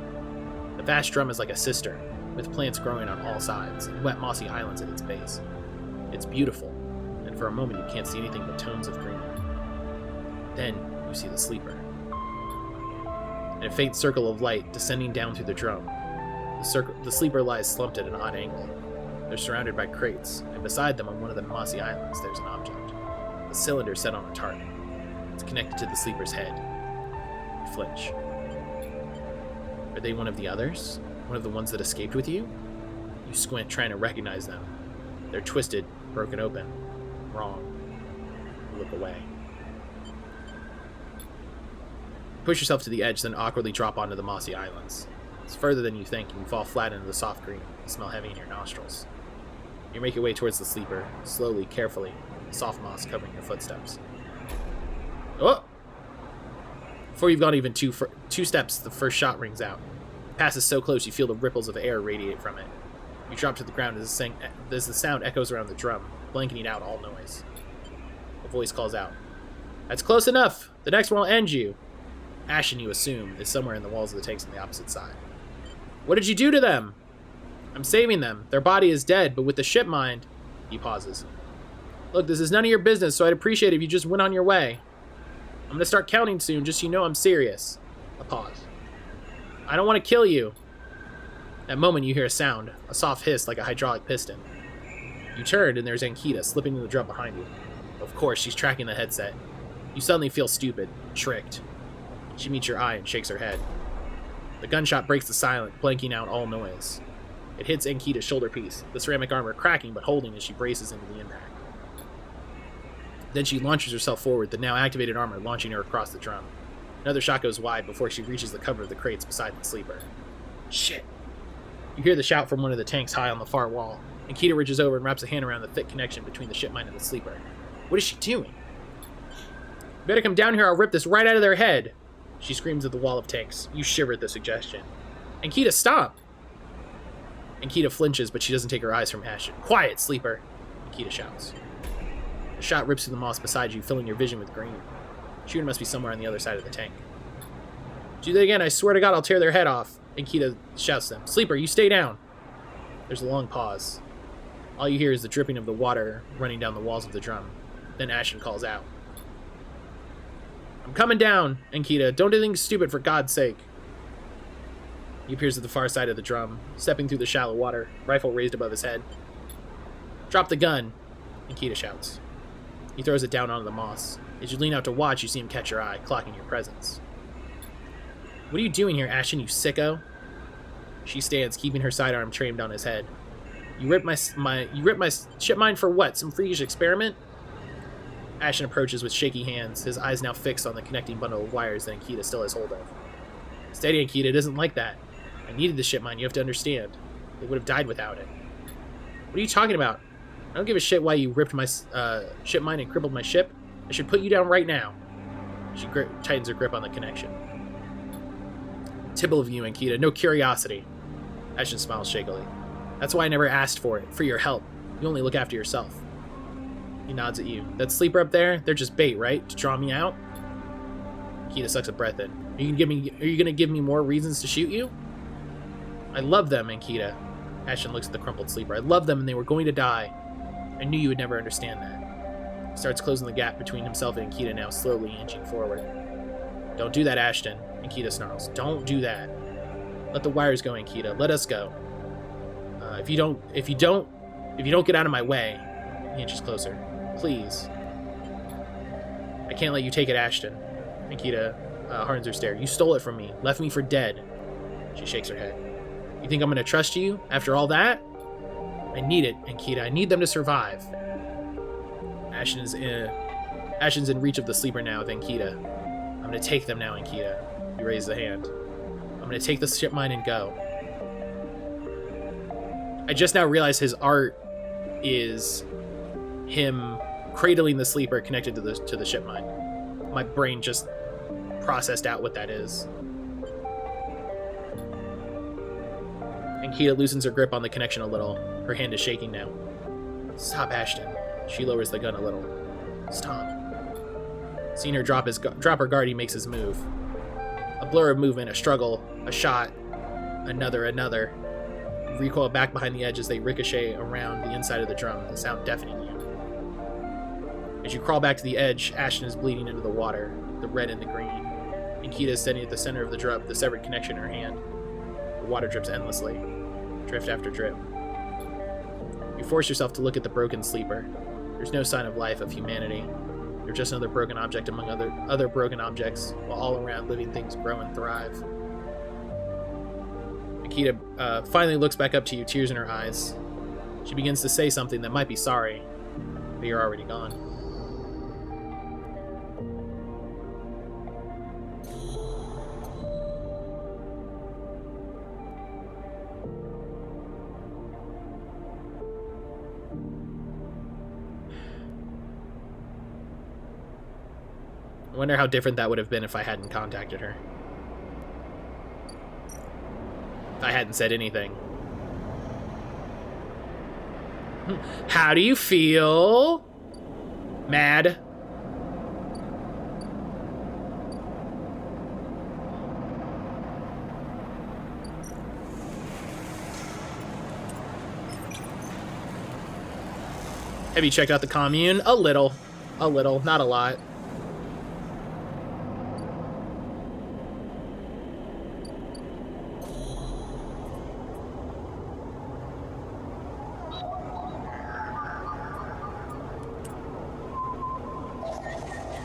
The vast drum is like a cistern, with plants growing on all sides, and wet mossy islands at its base. It's beautiful, and for a moment you can't see anything but tones of green. Then you see the sleeper. In a faint circle of light descending down through the drum, the sleeper lies slumped at an odd angle. They're surrounded by crates, and beside them on one of the mossy islands there's an object. A cylinder set on a target. It's connected to the sleeper's head. You flinch. Are they one of the others? One of the ones that escaped with you? You squint, trying to recognize them. They're twisted, broken open. Wrong. You look away. Push yourself to the edge, then awkwardly drop onto the mossy islands. It's further than you think, and you fall flat into the soft green. You smell heavy in your nostrils. You make your way towards the sleeper, slowly, carefully, soft moss covering your footsteps. Oh! Before you've gone even two steps, the first shot rings out. It passes so close you feel the ripples of air radiate from it. You drop to the ground as the sound echoes around the drum, blanketing out all noise. A voice calls out, "That's close enough! The next one will end you!" Ashen, you assume, is somewhere in the walls of the tanks on the opposite side. "What did you do to them?" "I'm saving them. Their body is dead, but with the ship mind..." He pauses. "Look, this is none of your business, so I'd appreciate it if you just went on your way. I'm gonna start counting soon, just so you know I'm serious." A pause. "I don't want to kill you." That moment you hear a sound, a soft hiss like a hydraulic piston. You turn and there's Ankita slipping in the drum behind you. Of course, she's tracking the headset. You suddenly feel stupid, tricked. She meets your eye and shakes her head. The gunshot breaks the silence, blanking out all noise. It hits Ankita's shoulder piece, the ceramic armor cracking but holding as she braces into the impact. Then she launches herself forward, the now activated armor launching her across the drum. Another shot goes wide before she reaches the cover of the crates beside the sleeper. Shit! You hear the shout from one of the tanks high on the far wall. Ankita reaches over and wraps a hand around the thick connection between the ship mine and the sleeper. What is she doing? "You better come down here, I'll rip this right out of their head!" She screams at the wall of tanks. You shiver at the suggestion. "Ankita, stop!" Ankita flinches, but she doesn't take her eyes from Ashen. "Quiet, sleeper!" Ankita shouts. A shot rips through the moss beside you, filling your vision with green. Shooter must be somewhere on the other side of the tank. "Do that again, I swear to God I'll tear their head off!" Ankita shouts to them. "Sleeper, you stay down!" There's a long pause. All you hear is the dripping of the water running down the walls of the drum. Then Ashen calls out. I'm coming down, Ankita. Don't do anything stupid, for God's sake. He appears at the far side of the drum, stepping through the shallow water, rifle raised above his head. Drop the gun, Ankita shouts. He throws it down onto the moss. As you lean out to watch, you see him catch your eye, clocking your presence. What are you doing here, Ashton, you sicko? She stands, keeping her sidearm trained on his head. You ripped my ship mine for what? Some freakish experiment? Ashton approaches with shaky hands, his eyes now fixed on the connecting bundle of wires that Ankita still has hold of. Steady, Ankita, it isn't like that. I needed the ship mine, you have to understand. They would have died without it. What are you talking about? I don't give a shit why you ripped my ship mine and crippled my ship. I should put you down right now. She tightens her grip on the connection. Typical of you, Ankita, no curiosity. Ashton smiles shakily. That's why I never asked for it, for your help. You only look after yourself. He nods at you. That sleeper up there, they're just bait, right? To draw me out? Ankita sucks a breath in. Are you gonna give me more reasons to shoot you? I love them, Ankita. Ashton looks at the crumpled sleeper. I love them and they were going to die. I knew you would never understand that. He starts closing the gap between himself and Ankita, now slowly inching forward. Don't do that, Ashton. Ankita snarls. Don't do that. Let the wires go, Ankita. Let us go. If you don't get out of my way, he inches closer. Please. I can't let you take it, Ashton. Ankita hardens her stare. You stole it from me. Left me for dead. She shakes her head. You think I'm going to trust you after all that? I need it, Ankita. I need them to survive. Ashton's in reach of the sleeper now with Ankita. I'm going to take them now, Ankita. He raises a hand. I'm going to take the ship mine and go. I just now realized his art is him cradling the sleeper connected to the ship mine. My brain just processed out what that is. Ankita loosens her grip on the connection a little. Her hand is shaking now. Stop, Ashton. She lowers the gun a little. Stop. Seeing her drop her guard, he makes his move. A blur of movement, a struggle, a shot, another. You recoil back behind the edge as they ricochet around the inside of the drum, the sound deafening you. As you crawl back to the edge, Ashton is bleeding into the water, the red and the green. Ankita is standing at the center of the drum, the severed connection in her hand. The water drips endlessly, drift after drip. You force yourself to look at the broken sleeper. There's no sign of life, of humanity. You're just another broken object among other broken objects, while all around living things grow and thrive. Ankita finally looks back up to you, tears in her eyes. She begins to say something that might be sorry, but you're already gone. I wonder how different that would have been if I hadn't contacted her. If I hadn't said anything. How do you feel? Mad? Have you checked out the commune? A little, not a lot.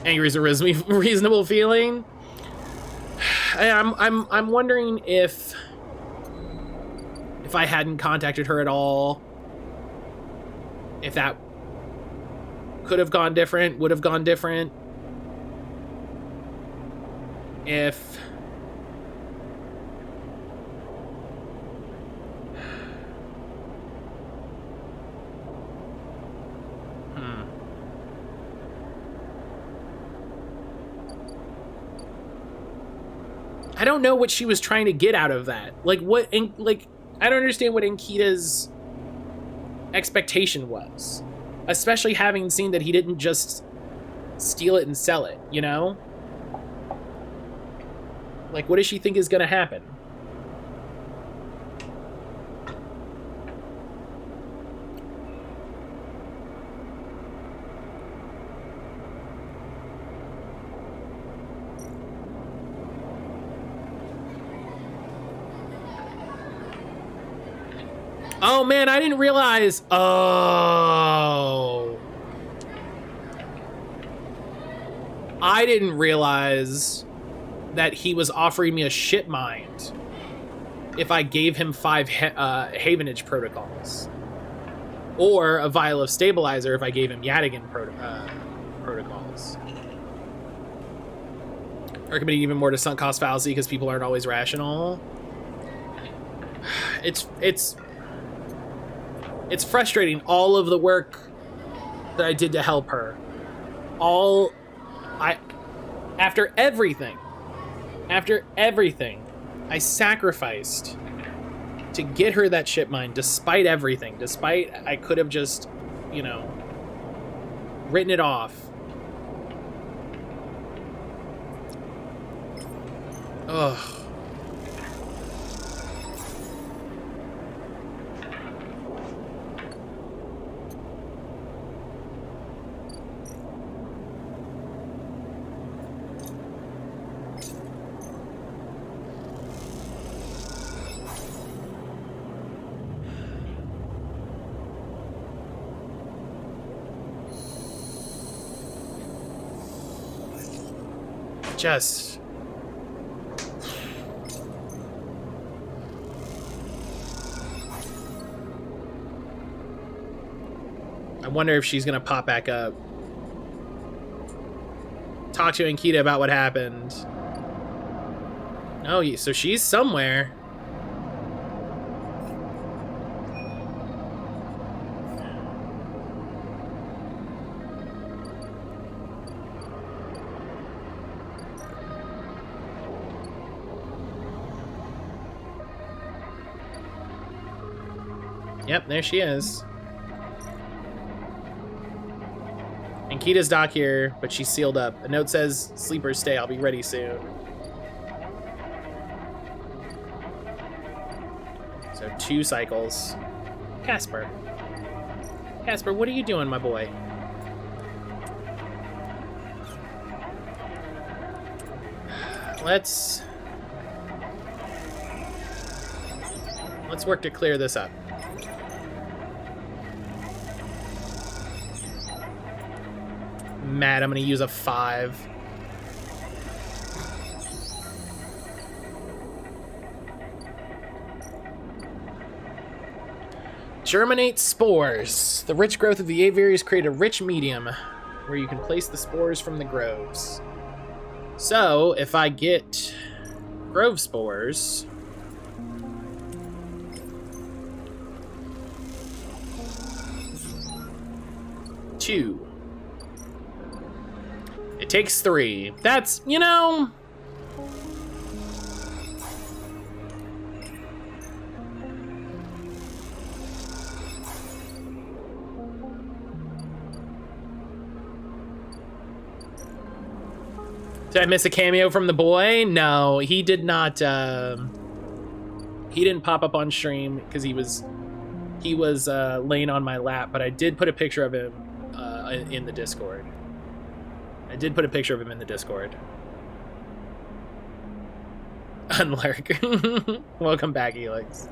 Angry is a reasonable feeling. I'm wondering if I hadn't contacted her at all, if that could have gone different, would have gone different. If I don't know what she was trying to get out of that. I don't understand what Ankita's expectation was. Especially having seen that he didn't just steal it and sell it, you know? Like, what does she think is gonna happen? Oh man, I didn't realize. Oh. I didn't realize that he was offering me a ship mind if I gave him 5 Havenage protocols. Or a vial of stabilizer if I gave him Yadigan protocols. Or committing even more to sunk cost fallacy because people aren't always rational. It's frustrating, all of the work that I did to help her. After everything I sacrificed to get her that ship mine, despite everything, despite I could have just, you know, written it off. Ugh. Just... I wonder if she's gonna pop back up. Talk to Ankita about what happened. Oh, so she's somewhere. Yep, there she is. Ankita's dock here, but she's sealed up. A note says, "Sleepers stay, I'll be ready soon." So 2 cycles. Casper. Casper, what are you doing, my boy? Let's work to clear this up. Mad, I'm gonna use a 5. Germinate spores. The rich growth of the aviaries create a rich medium where you can place the spores from the groves. So, if I get grove spores... two. It takes 3. That's, you know... Did I miss a cameo from the boy? No, he did not. He didn't pop up on stream because he was laying on my lap. But I did put a picture of him in the Discord. Unlurk. Welcome back, Helix.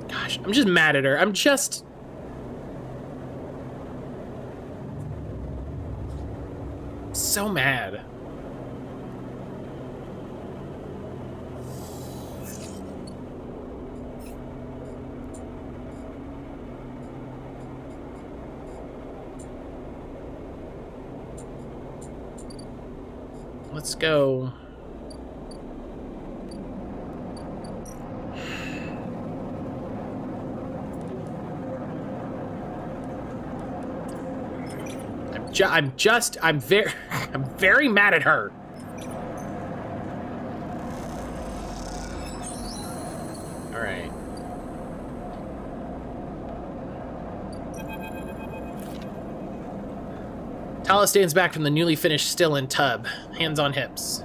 Gosh, I'm just mad at her. I'm just... so mad. Let's go. I'm very mad at her. All right. Tala stands back from the newly finished still in tub, hands on hips.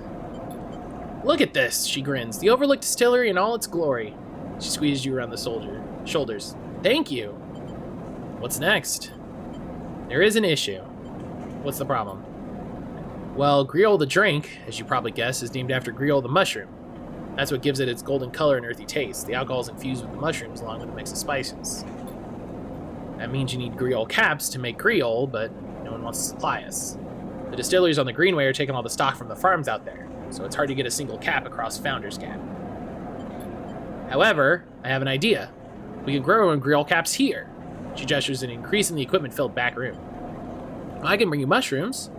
Look at this, she grins. The overlooked distillery in all its glory. She squeezes you around the shoulders. Thank you. What's next? There is an issue. What's the problem? Well, Griol the drink, as you probably guessed, is named after Griol the mushroom. That's what gives it its golden color and earthy taste. The alcohol is infused with the mushrooms along with a mix of spices. That means you need Griol caps to make Griol, but no one wants to supply us. The distilleries on the Greenway are taking all the stock from the farms out there, so it's hard to get a single cap across Founder's Gap. However, I have an idea. We can grow our own Griol caps here. She gestures an increase in the equipment-filled back room. I can bring you mushrooms.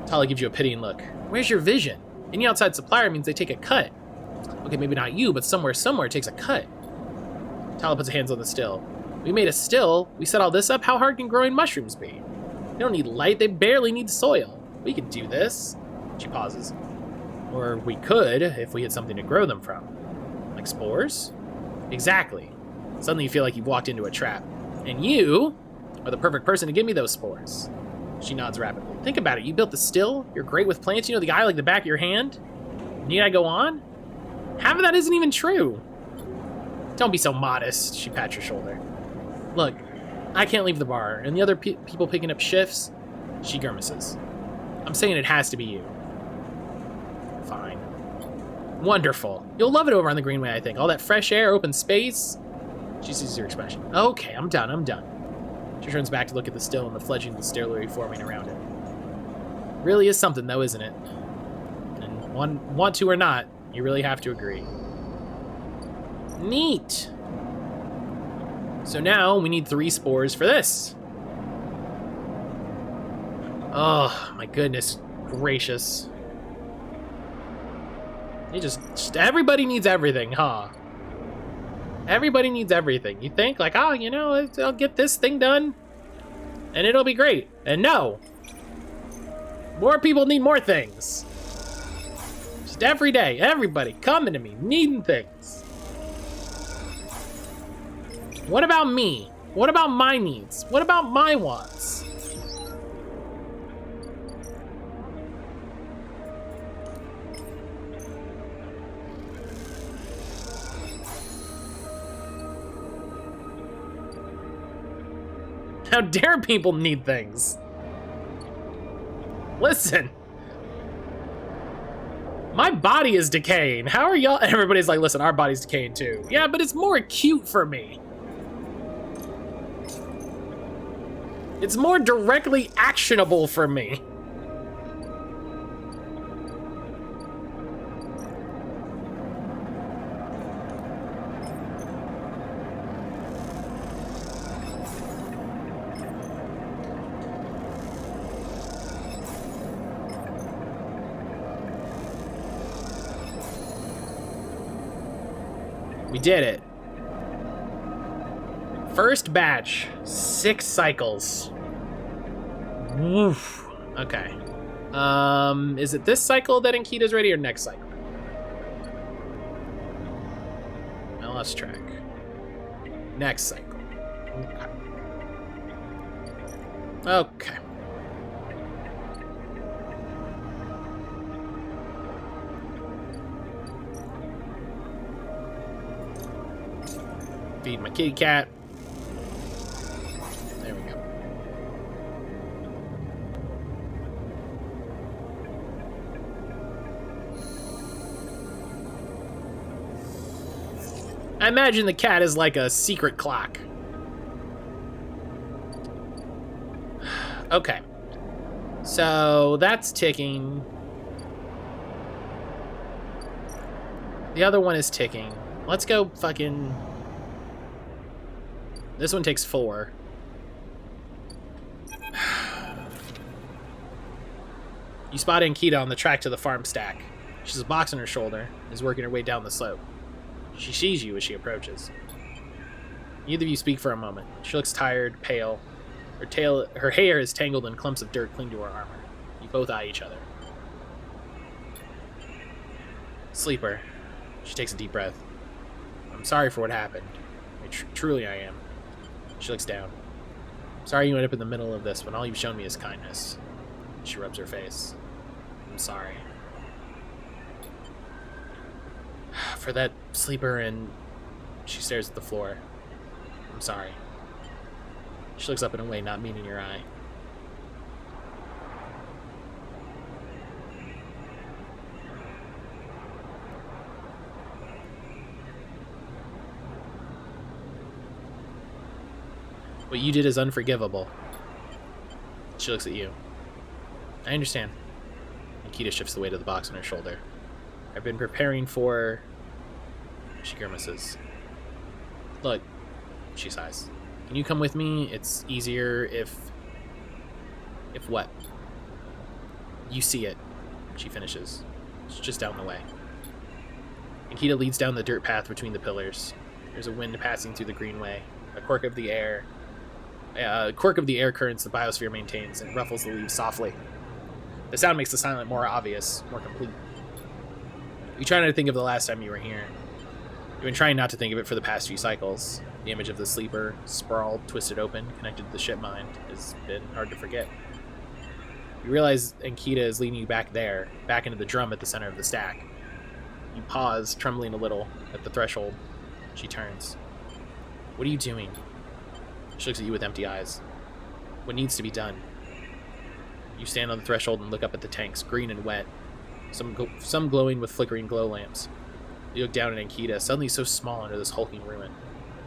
Tala gives you a pitying look. Where's your vision? Any outside supplier means they take a cut. Okay, maybe not you, but somewhere takes a cut. Tala puts her hands on the still. We made a still. We set all this up. How hard can growing mushrooms be? They don't need light. They barely need soil. We can do this. She pauses. Or we could, if we had something to grow them from. Like spores? Exactly. Suddenly you feel like you've walked into a trap. And you are the perfect person to give me those spores. She nods rapidly. Think about it. You built the still. You're great with plants. You know the guy like the back of your hand. Need I go on? Half of that isn't even true. Don't be so modest. She pats your shoulder. Look, I can't leave the bar. And the other people picking up shifts? She grimaces. I'm saying it has to be you. Fine. Wonderful. You'll love it over on the Greenway, I think. All that fresh air, open space. She sees your expression. Okay, I'm done. She turns back to look at the still and the fledgling distillery forming around it. Really is something, though, isn't it? And want to or not, you really have to agree. Neat. So now we need 3 spores for this. Oh, my goodness gracious. Everybody needs everything, huh? Everybody needs everything. You think, like, oh, you know, I'll get this thing done, and it'll be great. And no. More people need more things. Just every day, everybody coming to me, needing things. What about me? What about my needs? What about my wants? How dare people need things? Listen. My body is decaying. How are y'all? Everybody's like, listen, our body's decaying too. Yeah, but it's more acute for me. It's more directly actionable for me. We did it. First batch, 6 cycles. Woof. Okay. Is it this cycle that Ankita's ready or next cycle? I lost track. Next cycle. Okay. Feed my kitty cat. There we go. I imagine the cat is like a secret clock. Okay. So that's ticking. The other one is ticking. Let's go fucking... This one takes 4. You spot Ankita on the track to the farm stack. She has a box on her shoulder and is working her way down the slope. She sees you as she approaches. Neither of you speak for a moment. She looks tired, pale. Her hair is tangled in clumps of dirt cling to her armor. You both eye each other. Sleeper. She takes a deep breath. I'm sorry for what happened. Truly I am. She looks down. Sorry you ended up in the middle of this when all you've shown me is kindness. She rubs her face. I'm sorry. for that sleeper, and she stares at the floor. I'm sorry. She looks up in a way not meeting your eye. What you did is unforgivable. She looks at you. I understand. Nikita shifts the weight of the box on her shoulder. I've been preparing for... She grimaces. Look, she sighs. Can you come with me? It's easier if... If what? You see it. She finishes. It's just down the way. Nikita leads down the dirt path between the pillars. There's a wind passing through the greenway. A quirk of the air currents the biosphere maintains and ruffles the leaves softly. The sound makes the silence more obvious, more complete. You try not to think of the last time you were here. You've been trying not to think of it for the past few cycles. The image of the sleeper, sprawled, twisted open, connected to the ship mind, has been hard to forget. You realize Ankita is leading you back there, back into the drum at the center of the stack. You pause, trembling a little, at the threshold. She turns. What are you doing? She looks at you with empty eyes. What needs to be done? You stand on the threshold and look up at the tanks, green and wet, some glowing with flickering glow lamps. You look down at Ankita, suddenly so small under this hulking ruin.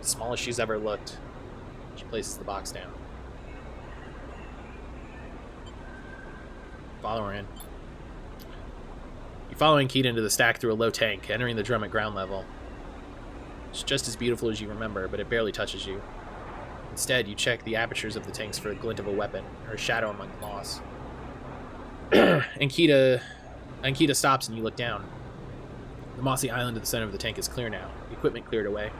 As small as she's ever looked. She places the box down. Follow her in. You follow Ankita into the stack through a low tank, entering the drum at ground level. It's just as beautiful as you remember, but it barely touches you. Instead, you check the apertures of the tanks for a glint of a weapon, or a shadow among the moss. Ankita stops and you look down. The mossy island at the center of the tank is clear now, the equipment cleared away.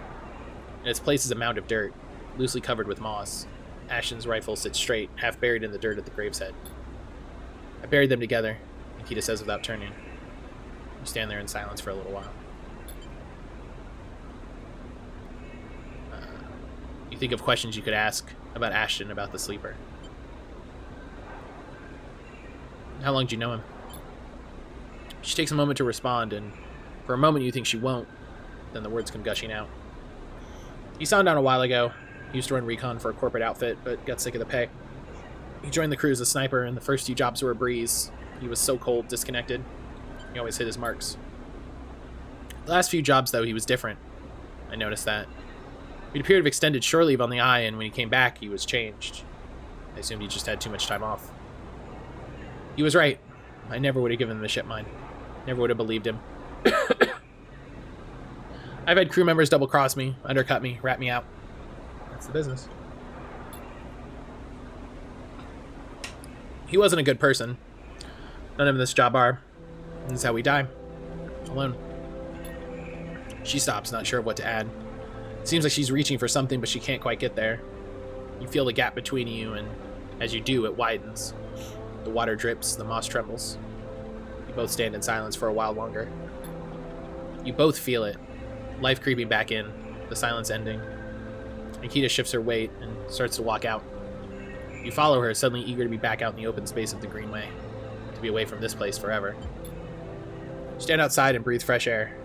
In its place is a mound of dirt, loosely covered with moss. Ashton's rifle sits straight, half buried in the dirt at the grave's head. I buried them together, Ankita says without turning. You stand there in silence for a little while. You think of questions you could ask about Ashton, about the sleeper. How long do you know him? She takes a moment to respond, and for a moment you think she won't. Then the words come gushing out. He signed on a while ago. He used to run recon for a corporate outfit, but got sick of the pay. He joined the crew as a sniper, and the first few jobs were a breeze. He was so cold, disconnected. He always hit his marks. The last few jobs, though, he was different. I noticed that. He had a period of extended shore leave on the eye, and when he came back, he was changed. I assumed he just had too much time off. He was right. I never would have given him the ship mine. Never would have believed him. I've had crew members double-cross me, undercut me, rat me out. That's the business. He wasn't a good person. None of this job are. This is how we die. Alone. She stops, not sure of what to add. It seems like she's reaching for something, but she can't quite get there. You feel the gap between you, and as you do, it widens. The water drips, the moss trembles. You both stand in silence for a while longer. You both feel it. Life creeping back in, the silence ending. Ankita shifts her weight and starts to walk out. You follow her, suddenly eager to be back out in the open space of the greenway, to be away from this place forever. You stand outside and breathe fresh air.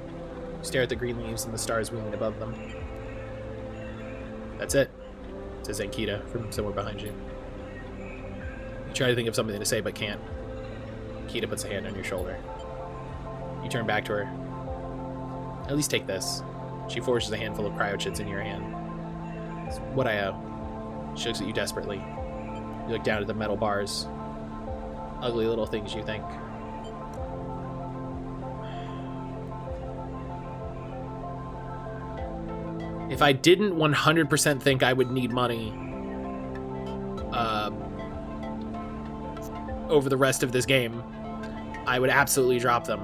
You stare at the green leaves and the stars wheeling above them. That's it, says Ankita from somewhere behind you. You try to think of something to say, but can't. Ankita puts a hand on your shoulder. You turn back to her. At least take this. She forces a handful of cryochits in your hand. It's what I owe. She looks at you desperately. You look down at the metal bars. Ugly little things, you think. If I didn't 100% think I would need money over the rest of this game, I would absolutely drop them.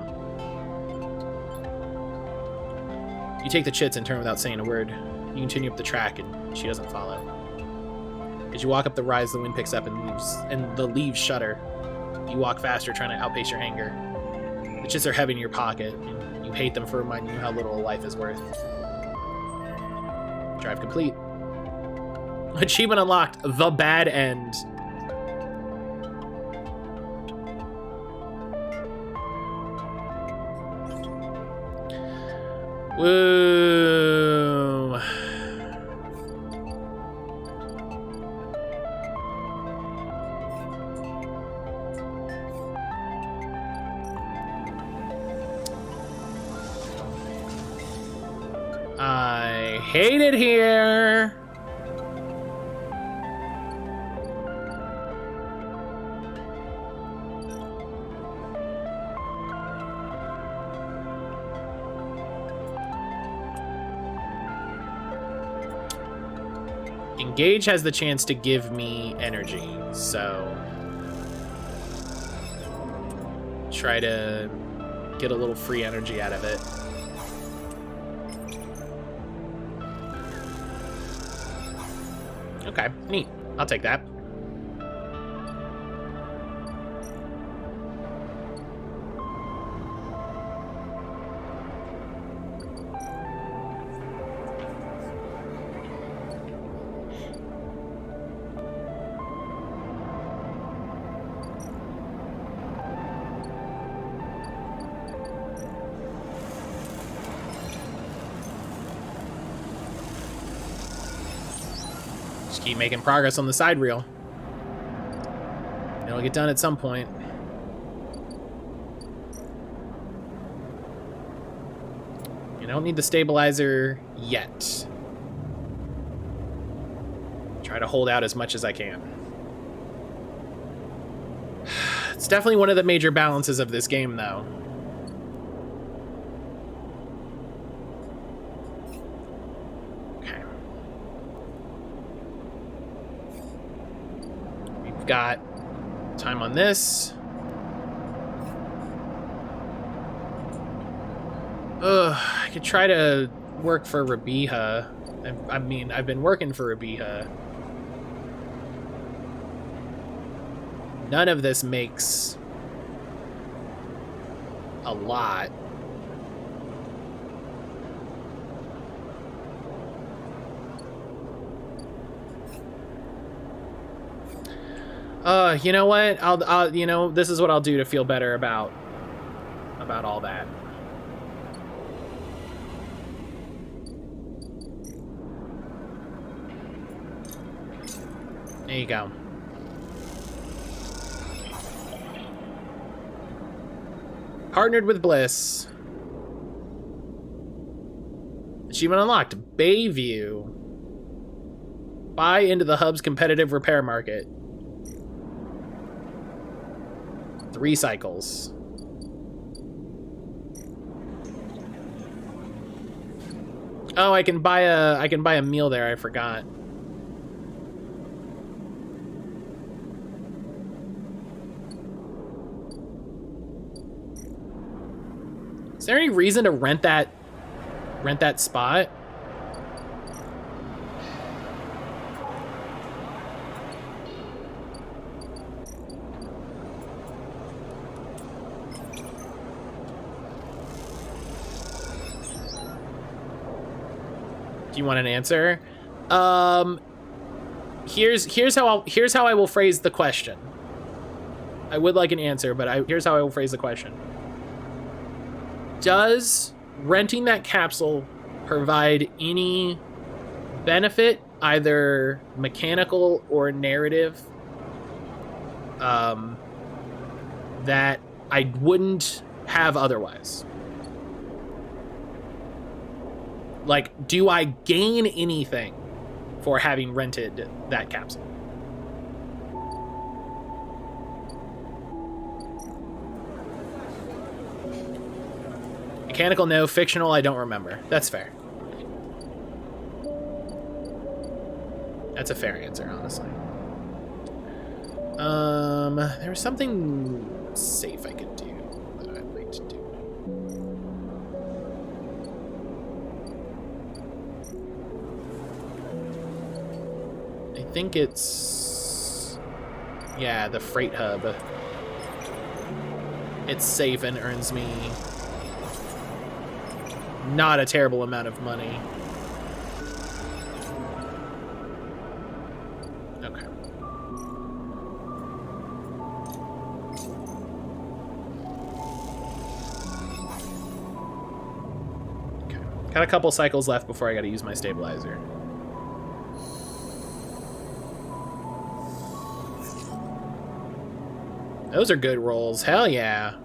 You take the chits and turn without saying a word. You continue up the track, and she doesn't follow. As you walk up the rise, the wind picks up and the leaves shudder. You walk faster, trying to outpace your anger. The chits are heavy in your pocket, and you hate them for reminding you how little a life is worth. Drive complete. Achievement unlocked. The bad end. Woo! I hate it here. Engage has the chance to give me energy, so try to get a little free energy out of it. Okay, neat. I'll take that. Keep making progress on the side reel. It'll get done at some point. You don't need the stabilizer yet. Try to hold out as much as I can. It's definitely one of the major balances of this game, though. Got time on this. I could try to work for Rabiha. I mean, I've been working for Rabiha. None of this makes a lot. You know what? I'll you know, this is what I'll do to feel better about all that. There you go. Partnered with Bliss. Achievement unlocked. Bayview. Buy into the hub's competitive repair market. 3 cycles. Oh, I can buy a meal there. I forgot. Is there any reason to rent that spot? You want an answer? Here's how I will phrase the question. I would like an answer, but here's how I will phrase the question. Does renting that capsule provide any benefit, either mechanical or narrative, that I wouldn't have otherwise? Like, do I gain anything for having rented that capsule? Mechanical, no. Fictional, I don't remember. That's fair. That's a fair answer, honestly. There was something safe I could do that I'd like to do. I think it's... yeah, the freight hub. It's safe and earns me not a terrible amount of money. Okay. Okay. Got a couple cycles left before I gotta use my stabilizer. Those are good rolls. Hell yeah.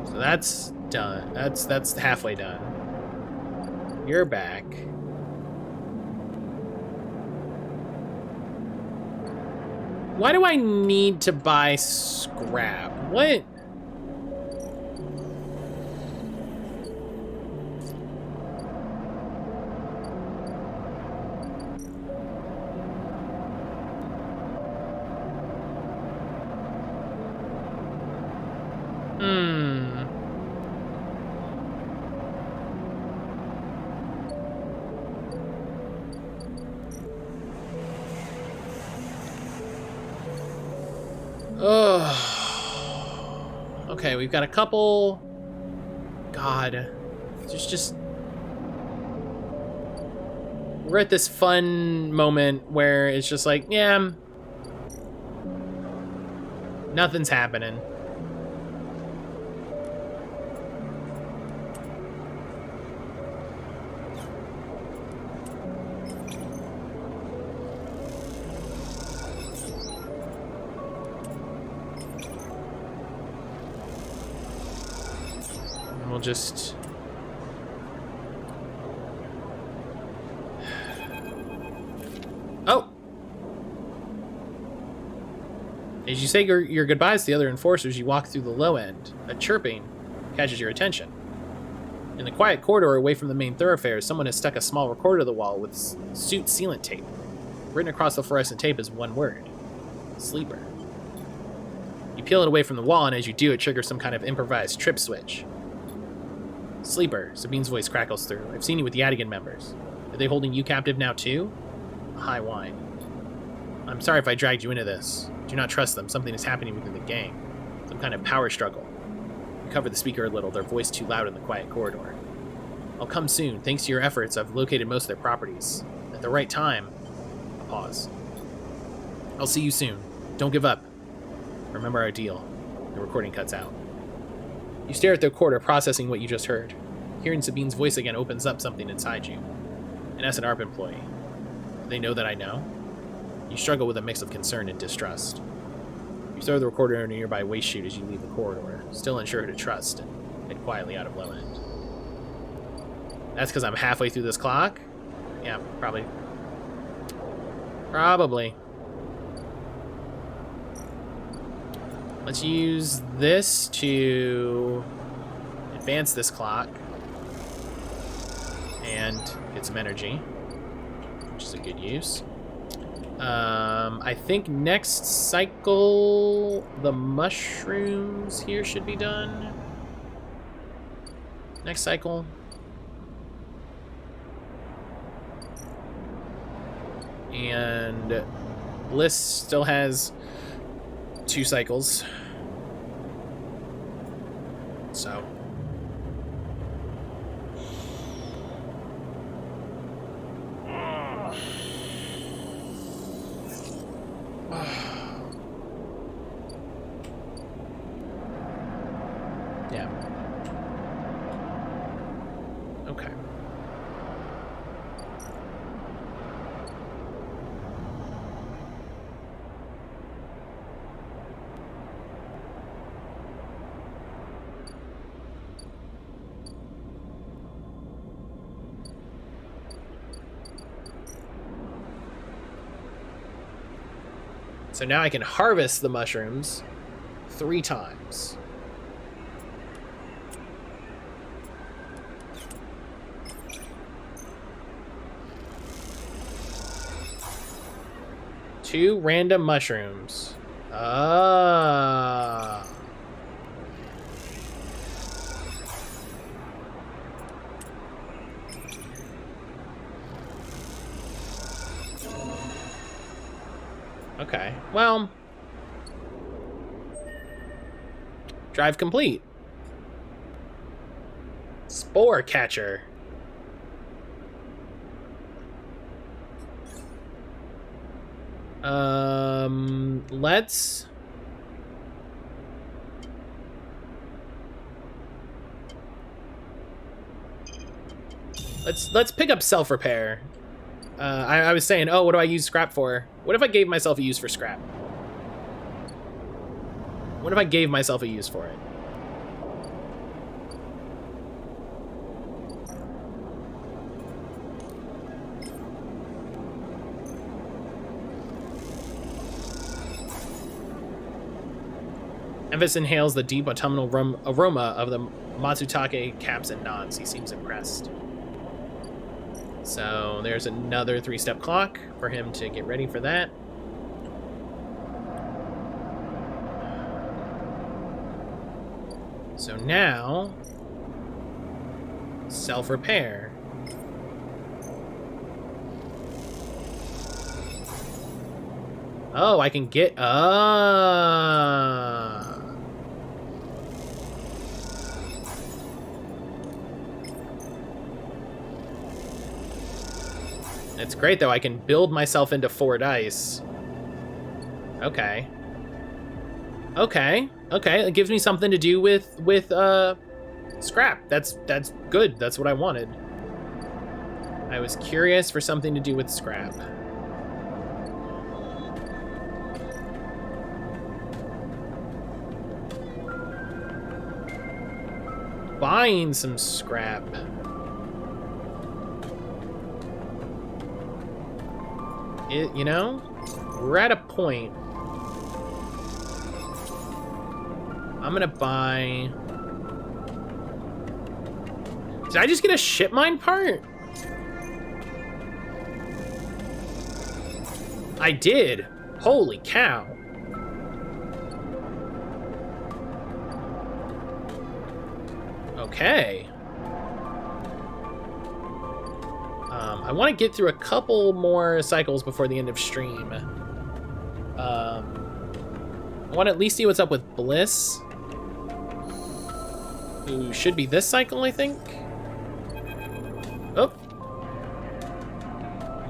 So that's done. That's halfway done. You're back. Why do I need to buy scrap? What? Oh. Okay, we've got a couple. God. There's just. We're at this fun moment where it's just like, yeah. Nothing's happening. We'll just... Oh! As you say your goodbyes to the other enforcers, you walk through the low end. A chirping catches your attention. In the quiet corridor away from the main thoroughfare, someone has stuck a small recorder to the wall with suit sealant tape. Written across the fluorescent tape is one word. Sleeper. You peel it away from the wall, and as you do, it triggers some kind of improvised trip switch. Sleeper, Sabine's voice crackles through. I've seen you with the Adigan members. Are they holding you captive now, too? A high whine. I'm sorry if I dragged you into this. Do not trust them. Something is happening within the gang. Some kind of power struggle. You cover the speaker a little, their voice too loud in the quiet corridor. I'll come soon. Thanks to your efforts, I've located most of their properties. At the right time... A pause. I'll see you soon. Don't give up. Remember our deal. The recording cuts out. You stare at the recorder, processing what you just heard. Hearing Sabine's voice again opens up something inside you. An S&ARP employee. Do they know that I know? You struggle with a mix of concern and distrust. You throw the recorder in a nearby waste chute as you leave the corridor, still unsure who to trust, and head quietly out of low end. That's because I'm halfway through this clock? Yeah, probably. Probably. Let's use this to advance this clock and get some energy, which is a good use. I think next cycle, the mushrooms here should be done. Next cycle. And Bliss still has 2 cycles. So. Yeah. Okay. So now I can harvest the mushrooms 3 times. Two random mushrooms. Ah. Okay, well, drive complete. Spore catcher. Let's... Let's pick up self-repair. I was saying, oh, what do I use scrap for? What if I gave myself a use for scrap? What if I gave myself a use for it? Emvis inhales the deep autumnal aroma of the Matsutake caps and nods. He seems impressed. So there's another 3-step clock for him to get ready for that. So now, self-repair. Oh, I can get... It's great, though. I can build myself into 4 dice. Okay. Okay. Okay. It gives me something to do with scrap. That's good. That's what I wanted. I was curious for something to do with scrap. Buying some scrap. You know, we're at a point. I'm gonna buy... Did I just get a ship mine part? I did. Holy cow. Okay. I want to get through a couple more cycles before the end of stream. I want to at least see what's up with Bliss, who should be this cycle, I think. Oh.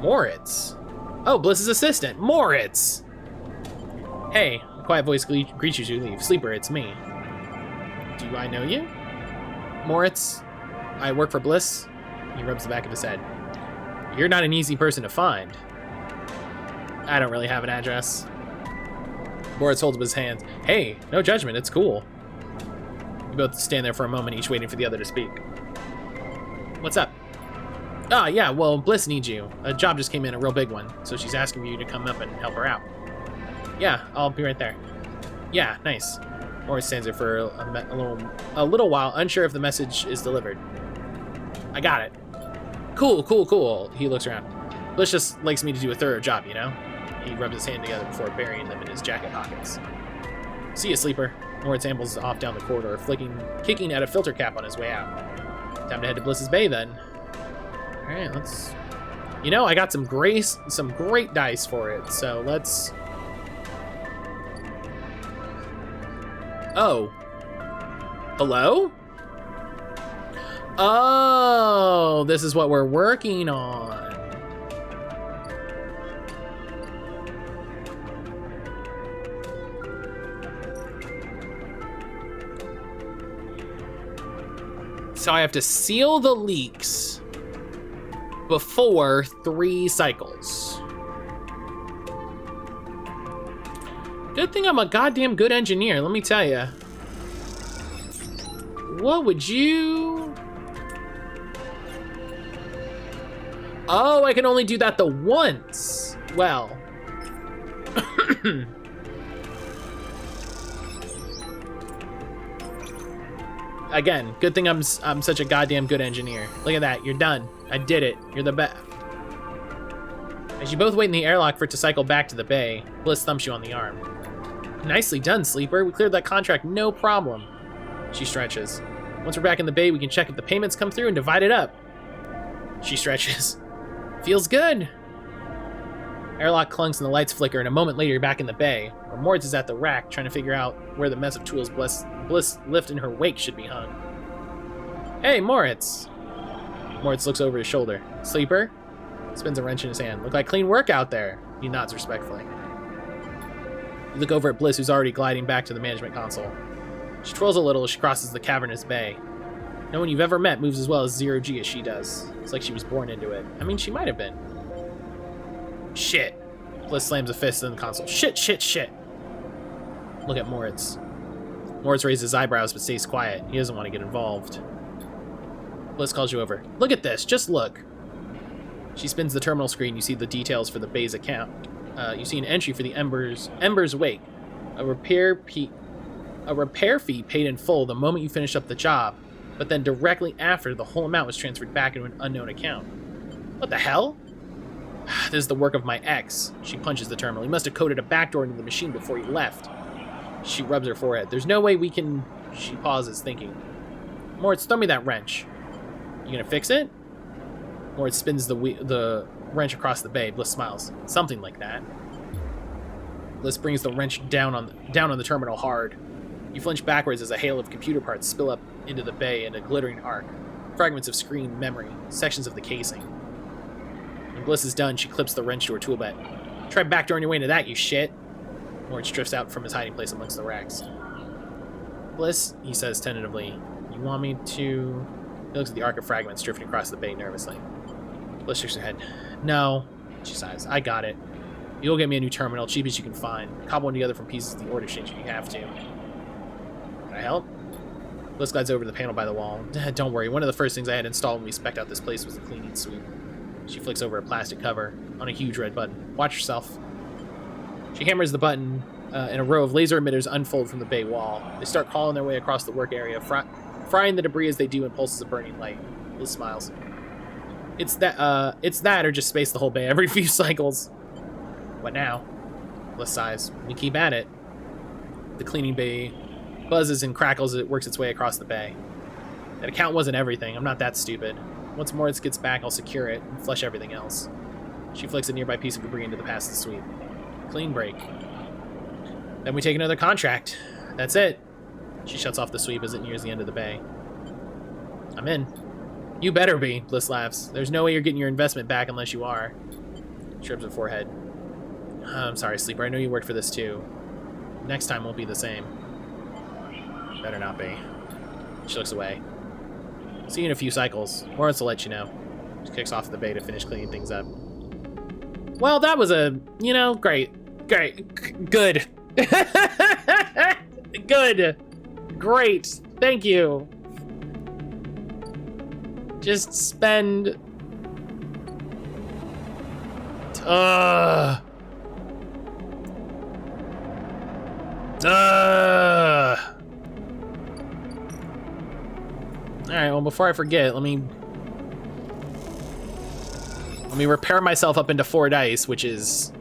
Moritz. Oh, Bliss's assistant, Moritz. Hey, a quiet voice greets you as you leave. Sleeper, it's me. Do I know you? Moritz, I work for Bliss. He rubs the back of his head. You're not an easy person to find. I don't really have an address. Moritz holds up his hands. Hey, no judgment, it's cool. You both stand there for a moment, each waiting for the other to speak. What's up? Ah, yeah, well, Bliss needs you. A job just came in, a real big one, so she's asking you to come up and help her out. Yeah, I'll be right there. Yeah, nice. Moritz stands there for a little while, unsure if the message is delivered. I got it. Cool, cool, cool. He looks around. Bliss just likes me to do a thorough job, you know? He rubs his hand together before burying them in his jacket pockets. See ya, Sleeper. Moritz ambles off down the corridor, kicking at a filter cap on his way out. Time to head to Bliss's Bay, then. Alright, let's... You know, I got some great dice for it, so let's... Oh. Hello? Oh, this is what we're working on. So I have to seal the leaks before 3 cycles. Good thing I'm a goddamn good engineer, let me tell you. What would you... Oh, I can only do that the once. Well. Again, good thing I'm such a goddamn good engineer. Look at that, you're done. I did it. You're the best. As you both wait in the airlock for it to cycle back to the bay, Bliss thumps you on the arm. Nicely done, Sleeper. We cleared that contract, no problem. She stretches. Once we're back in the bay, we can check if the payments come through and divide it up. She stretches. Feels good. Airlock clunks and the lights flicker, and a moment later you're back in the bay, where Moritz is at the rack trying to figure out where the mess of tools Bliss left in her wake should be hung. Hey, Moritz. Moritz looks over his shoulder. Sleeper? Spins a wrench in his hand. Look like clean work out there. He nods respectfully. You look over at Bliss, who's already gliding back to the management console. She twirls a little as she crosses the cavernous bay. No one you've ever met moves as well as Zero-G as she does. It's like she was born into it. I mean, she might have been. Shit. Bliss slams a fist in the console. Shit, shit, shit. Look at Moritz. Moritz raises his eyebrows but stays quiet. He doesn't want to get involved. Bliss calls you over. Look at this. Just look. She spins the terminal screen. You see the details for the bay's account. You see an entry for the Ember's Wake. A repair fee paid in full the moment you finish up the job, but then directly after, the whole amount was transferred back into an unknown account. What the hell? This is the work of my ex. She punches the terminal. He must have coded a backdoor into the machine before he left. She rubs her forehead. There's no way we can... She pauses, thinking. Moritz, throw me that wrench. You gonna fix it? Moritz spins the wrench across the bay. Bliss smiles. Something like that. Bliss brings the wrench down on the terminal hard. You flinch backwards as a hail of computer parts spill up into the bay in a glittering arc. Fragments of screen memory, sections of the casing. When Bliss is done, she clips the wrench to her tool belt. Try backdooring your way into that, you shit. Moritz drifts out from his hiding place amongst the racks. Bliss, he says tentatively, you want me to... He looks at the arc of fragments drifting across the bay nervously. Bliss shakes her head. No, she sighs. I got it. You'll get me a new terminal, cheap as you can find. Cobble one together from pieces of the order exchange if you have to. Can I help? Bliss glides over to the panel by the wall. Don't worry, one of the first things I had installed when we spec'd out this place was the cleaning suite. She flicks over a plastic cover on a huge red button. Watch yourself. She hammers the button, and a row of laser emitters unfold from the bay wall. They start crawling their way across the work area, frying the debris as they do in pulses of burning light. Bliss smiles. It's that or just space the whole bay every few cycles. What now? Bliss sighs. We keep at it. The cleaning bay buzzes and crackles as it works its way across the bay. That account wasn't everything. I'm not that stupid. Once Moritz gets back, I'll secure it and flush everything else. She flicks a nearby piece of debris into the pass-through suite. Clean break. Then we take another contract. That's it. She shuts off the sweep as it nears the end of the bay. I'm in. You better be, Bliss laughs. There's no way you're getting your investment back unless you are. She rubs her forehead. I'm sorry, Sleeper. I know you worked for this too. Next time won't be the same. Better not be. She looks away. See you in a few cycles. Moritz will let you know. She kicks off the bay to finish cleaning things up. Well, that was great. Good. Good. Great. Thank you. Just spend... Alright, well, before I forget, let me repair myself up into 4 dice, which is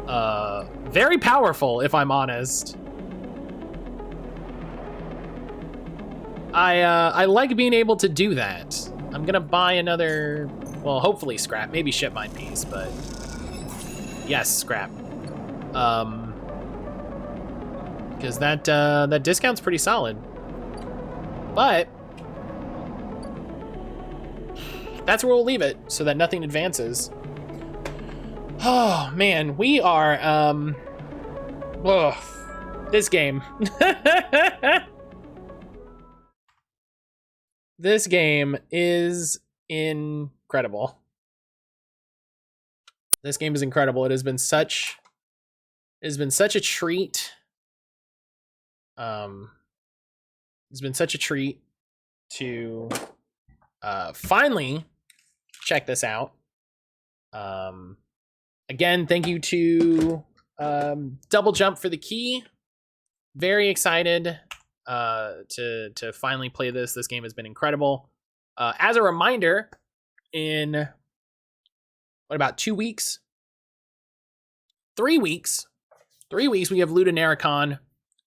very powerful, if I'm honest. I like being able to do that. I'm gonna buy another, well, hopefully scrap, maybe ship mine piece, but yes, scrap. Because that discount's pretty solid. But that's where we'll leave it, so that nothing advances. Oh man, we are this game. This game is incredible. This game is incredible. It has been such a treat. It's been such a treat to finally check this out. Again, thank you to Double Jump for the key. Very excited to finally play this. This game has been incredible. As a reminder, in about 2 weeks, 3 weeks, we have Ludonericon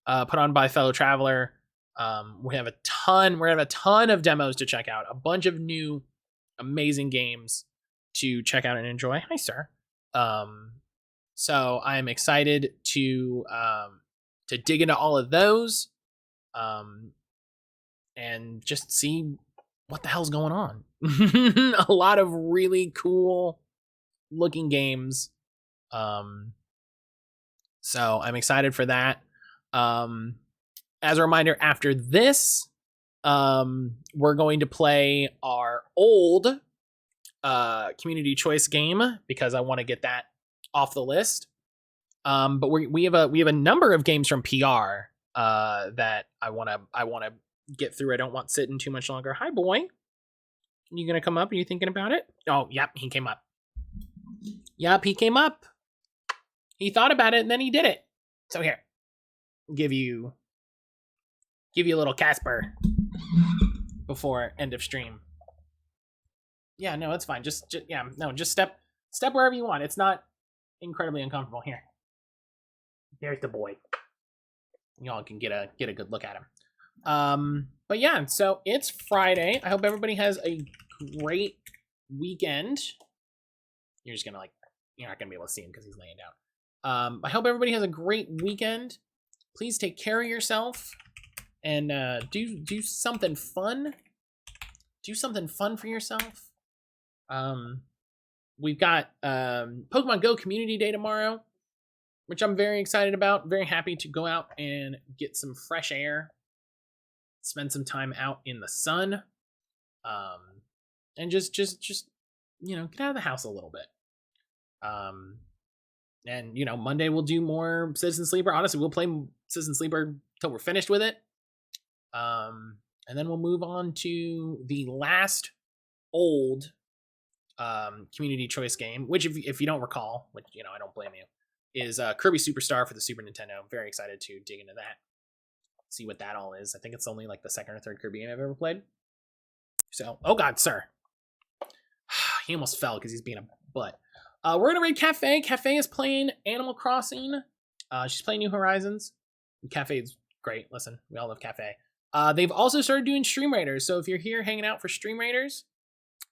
put on by Fellow Traveler. We have a ton of demos to check out, a bunch of new amazing games to check out and enjoy. Hi, sir. So I'm excited to dig into all of those, and just see what the hell's going on. A lot of really cool looking games So I'm excited for that. As a reminder, after this, we're going to play our old community choice game because I want to get that off the list. But we have a number of games from PR that I want to get through. I don't want sitting too much longer. Hi, boy. You gonna come up? Are you thinking about it? Oh, yep, he came up. Yep, he came up. He thought about it and then he did it. So here, give you a little Casper before end of stream. Yeah, no, it's fine. Just step wherever you want. It's not incredibly uncomfortable. Here, there's the boy. Y'all can get a good look at him. But yeah, so it's Friday. I hope everybody has a great weekend. You're not gonna be able to see him because he's laying down. I hope everybody has a great weekend. Please take care of yourself and do something fun. Do something fun for yourself. We've got Pokemon Go Community Day tomorrow, which I'm very excited about. Very happy to go out and get some fresh air, spend some time out in the sun, and just get out of the house a little bit. And Monday we'll do more Citizen Sleeper. Honestly, we'll play Citizen Sleeper till we're finished with it. And then we'll move on to the last old community choice game, which if you don't recall, which I don't blame you, is Kirby Superstar for the Super Nintendo. I'm very excited to dig into that, see what that all is. I think it's only like the second or third Kirby game I've ever played. So, oh god, sir. He almost fell because he's being a butt. We're gonna raid Cafe. Cafe is playing Animal Crossing. She's playing New Horizons. Cafe is great. Listen, we all love Cafe. They've also started doing Stream Raiders. So if you're here hanging out for Stream Raiders,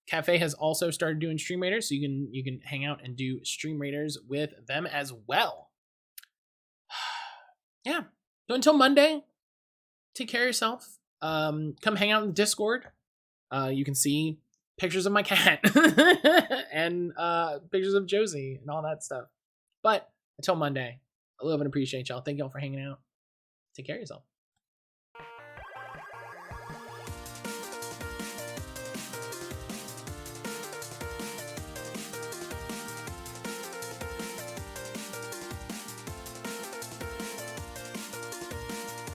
Cafe has also started doing Stream Raiders. So you can hang out and do Stream Raiders with them as well. Yeah. So until Monday, take care of yourself. Come hang out in Discord. You can see pictures of my cat and pictures of Josie and all that stuff. But until Monday, I love and appreciate y'all. Thank y'all for hanging out. Take care of yourself.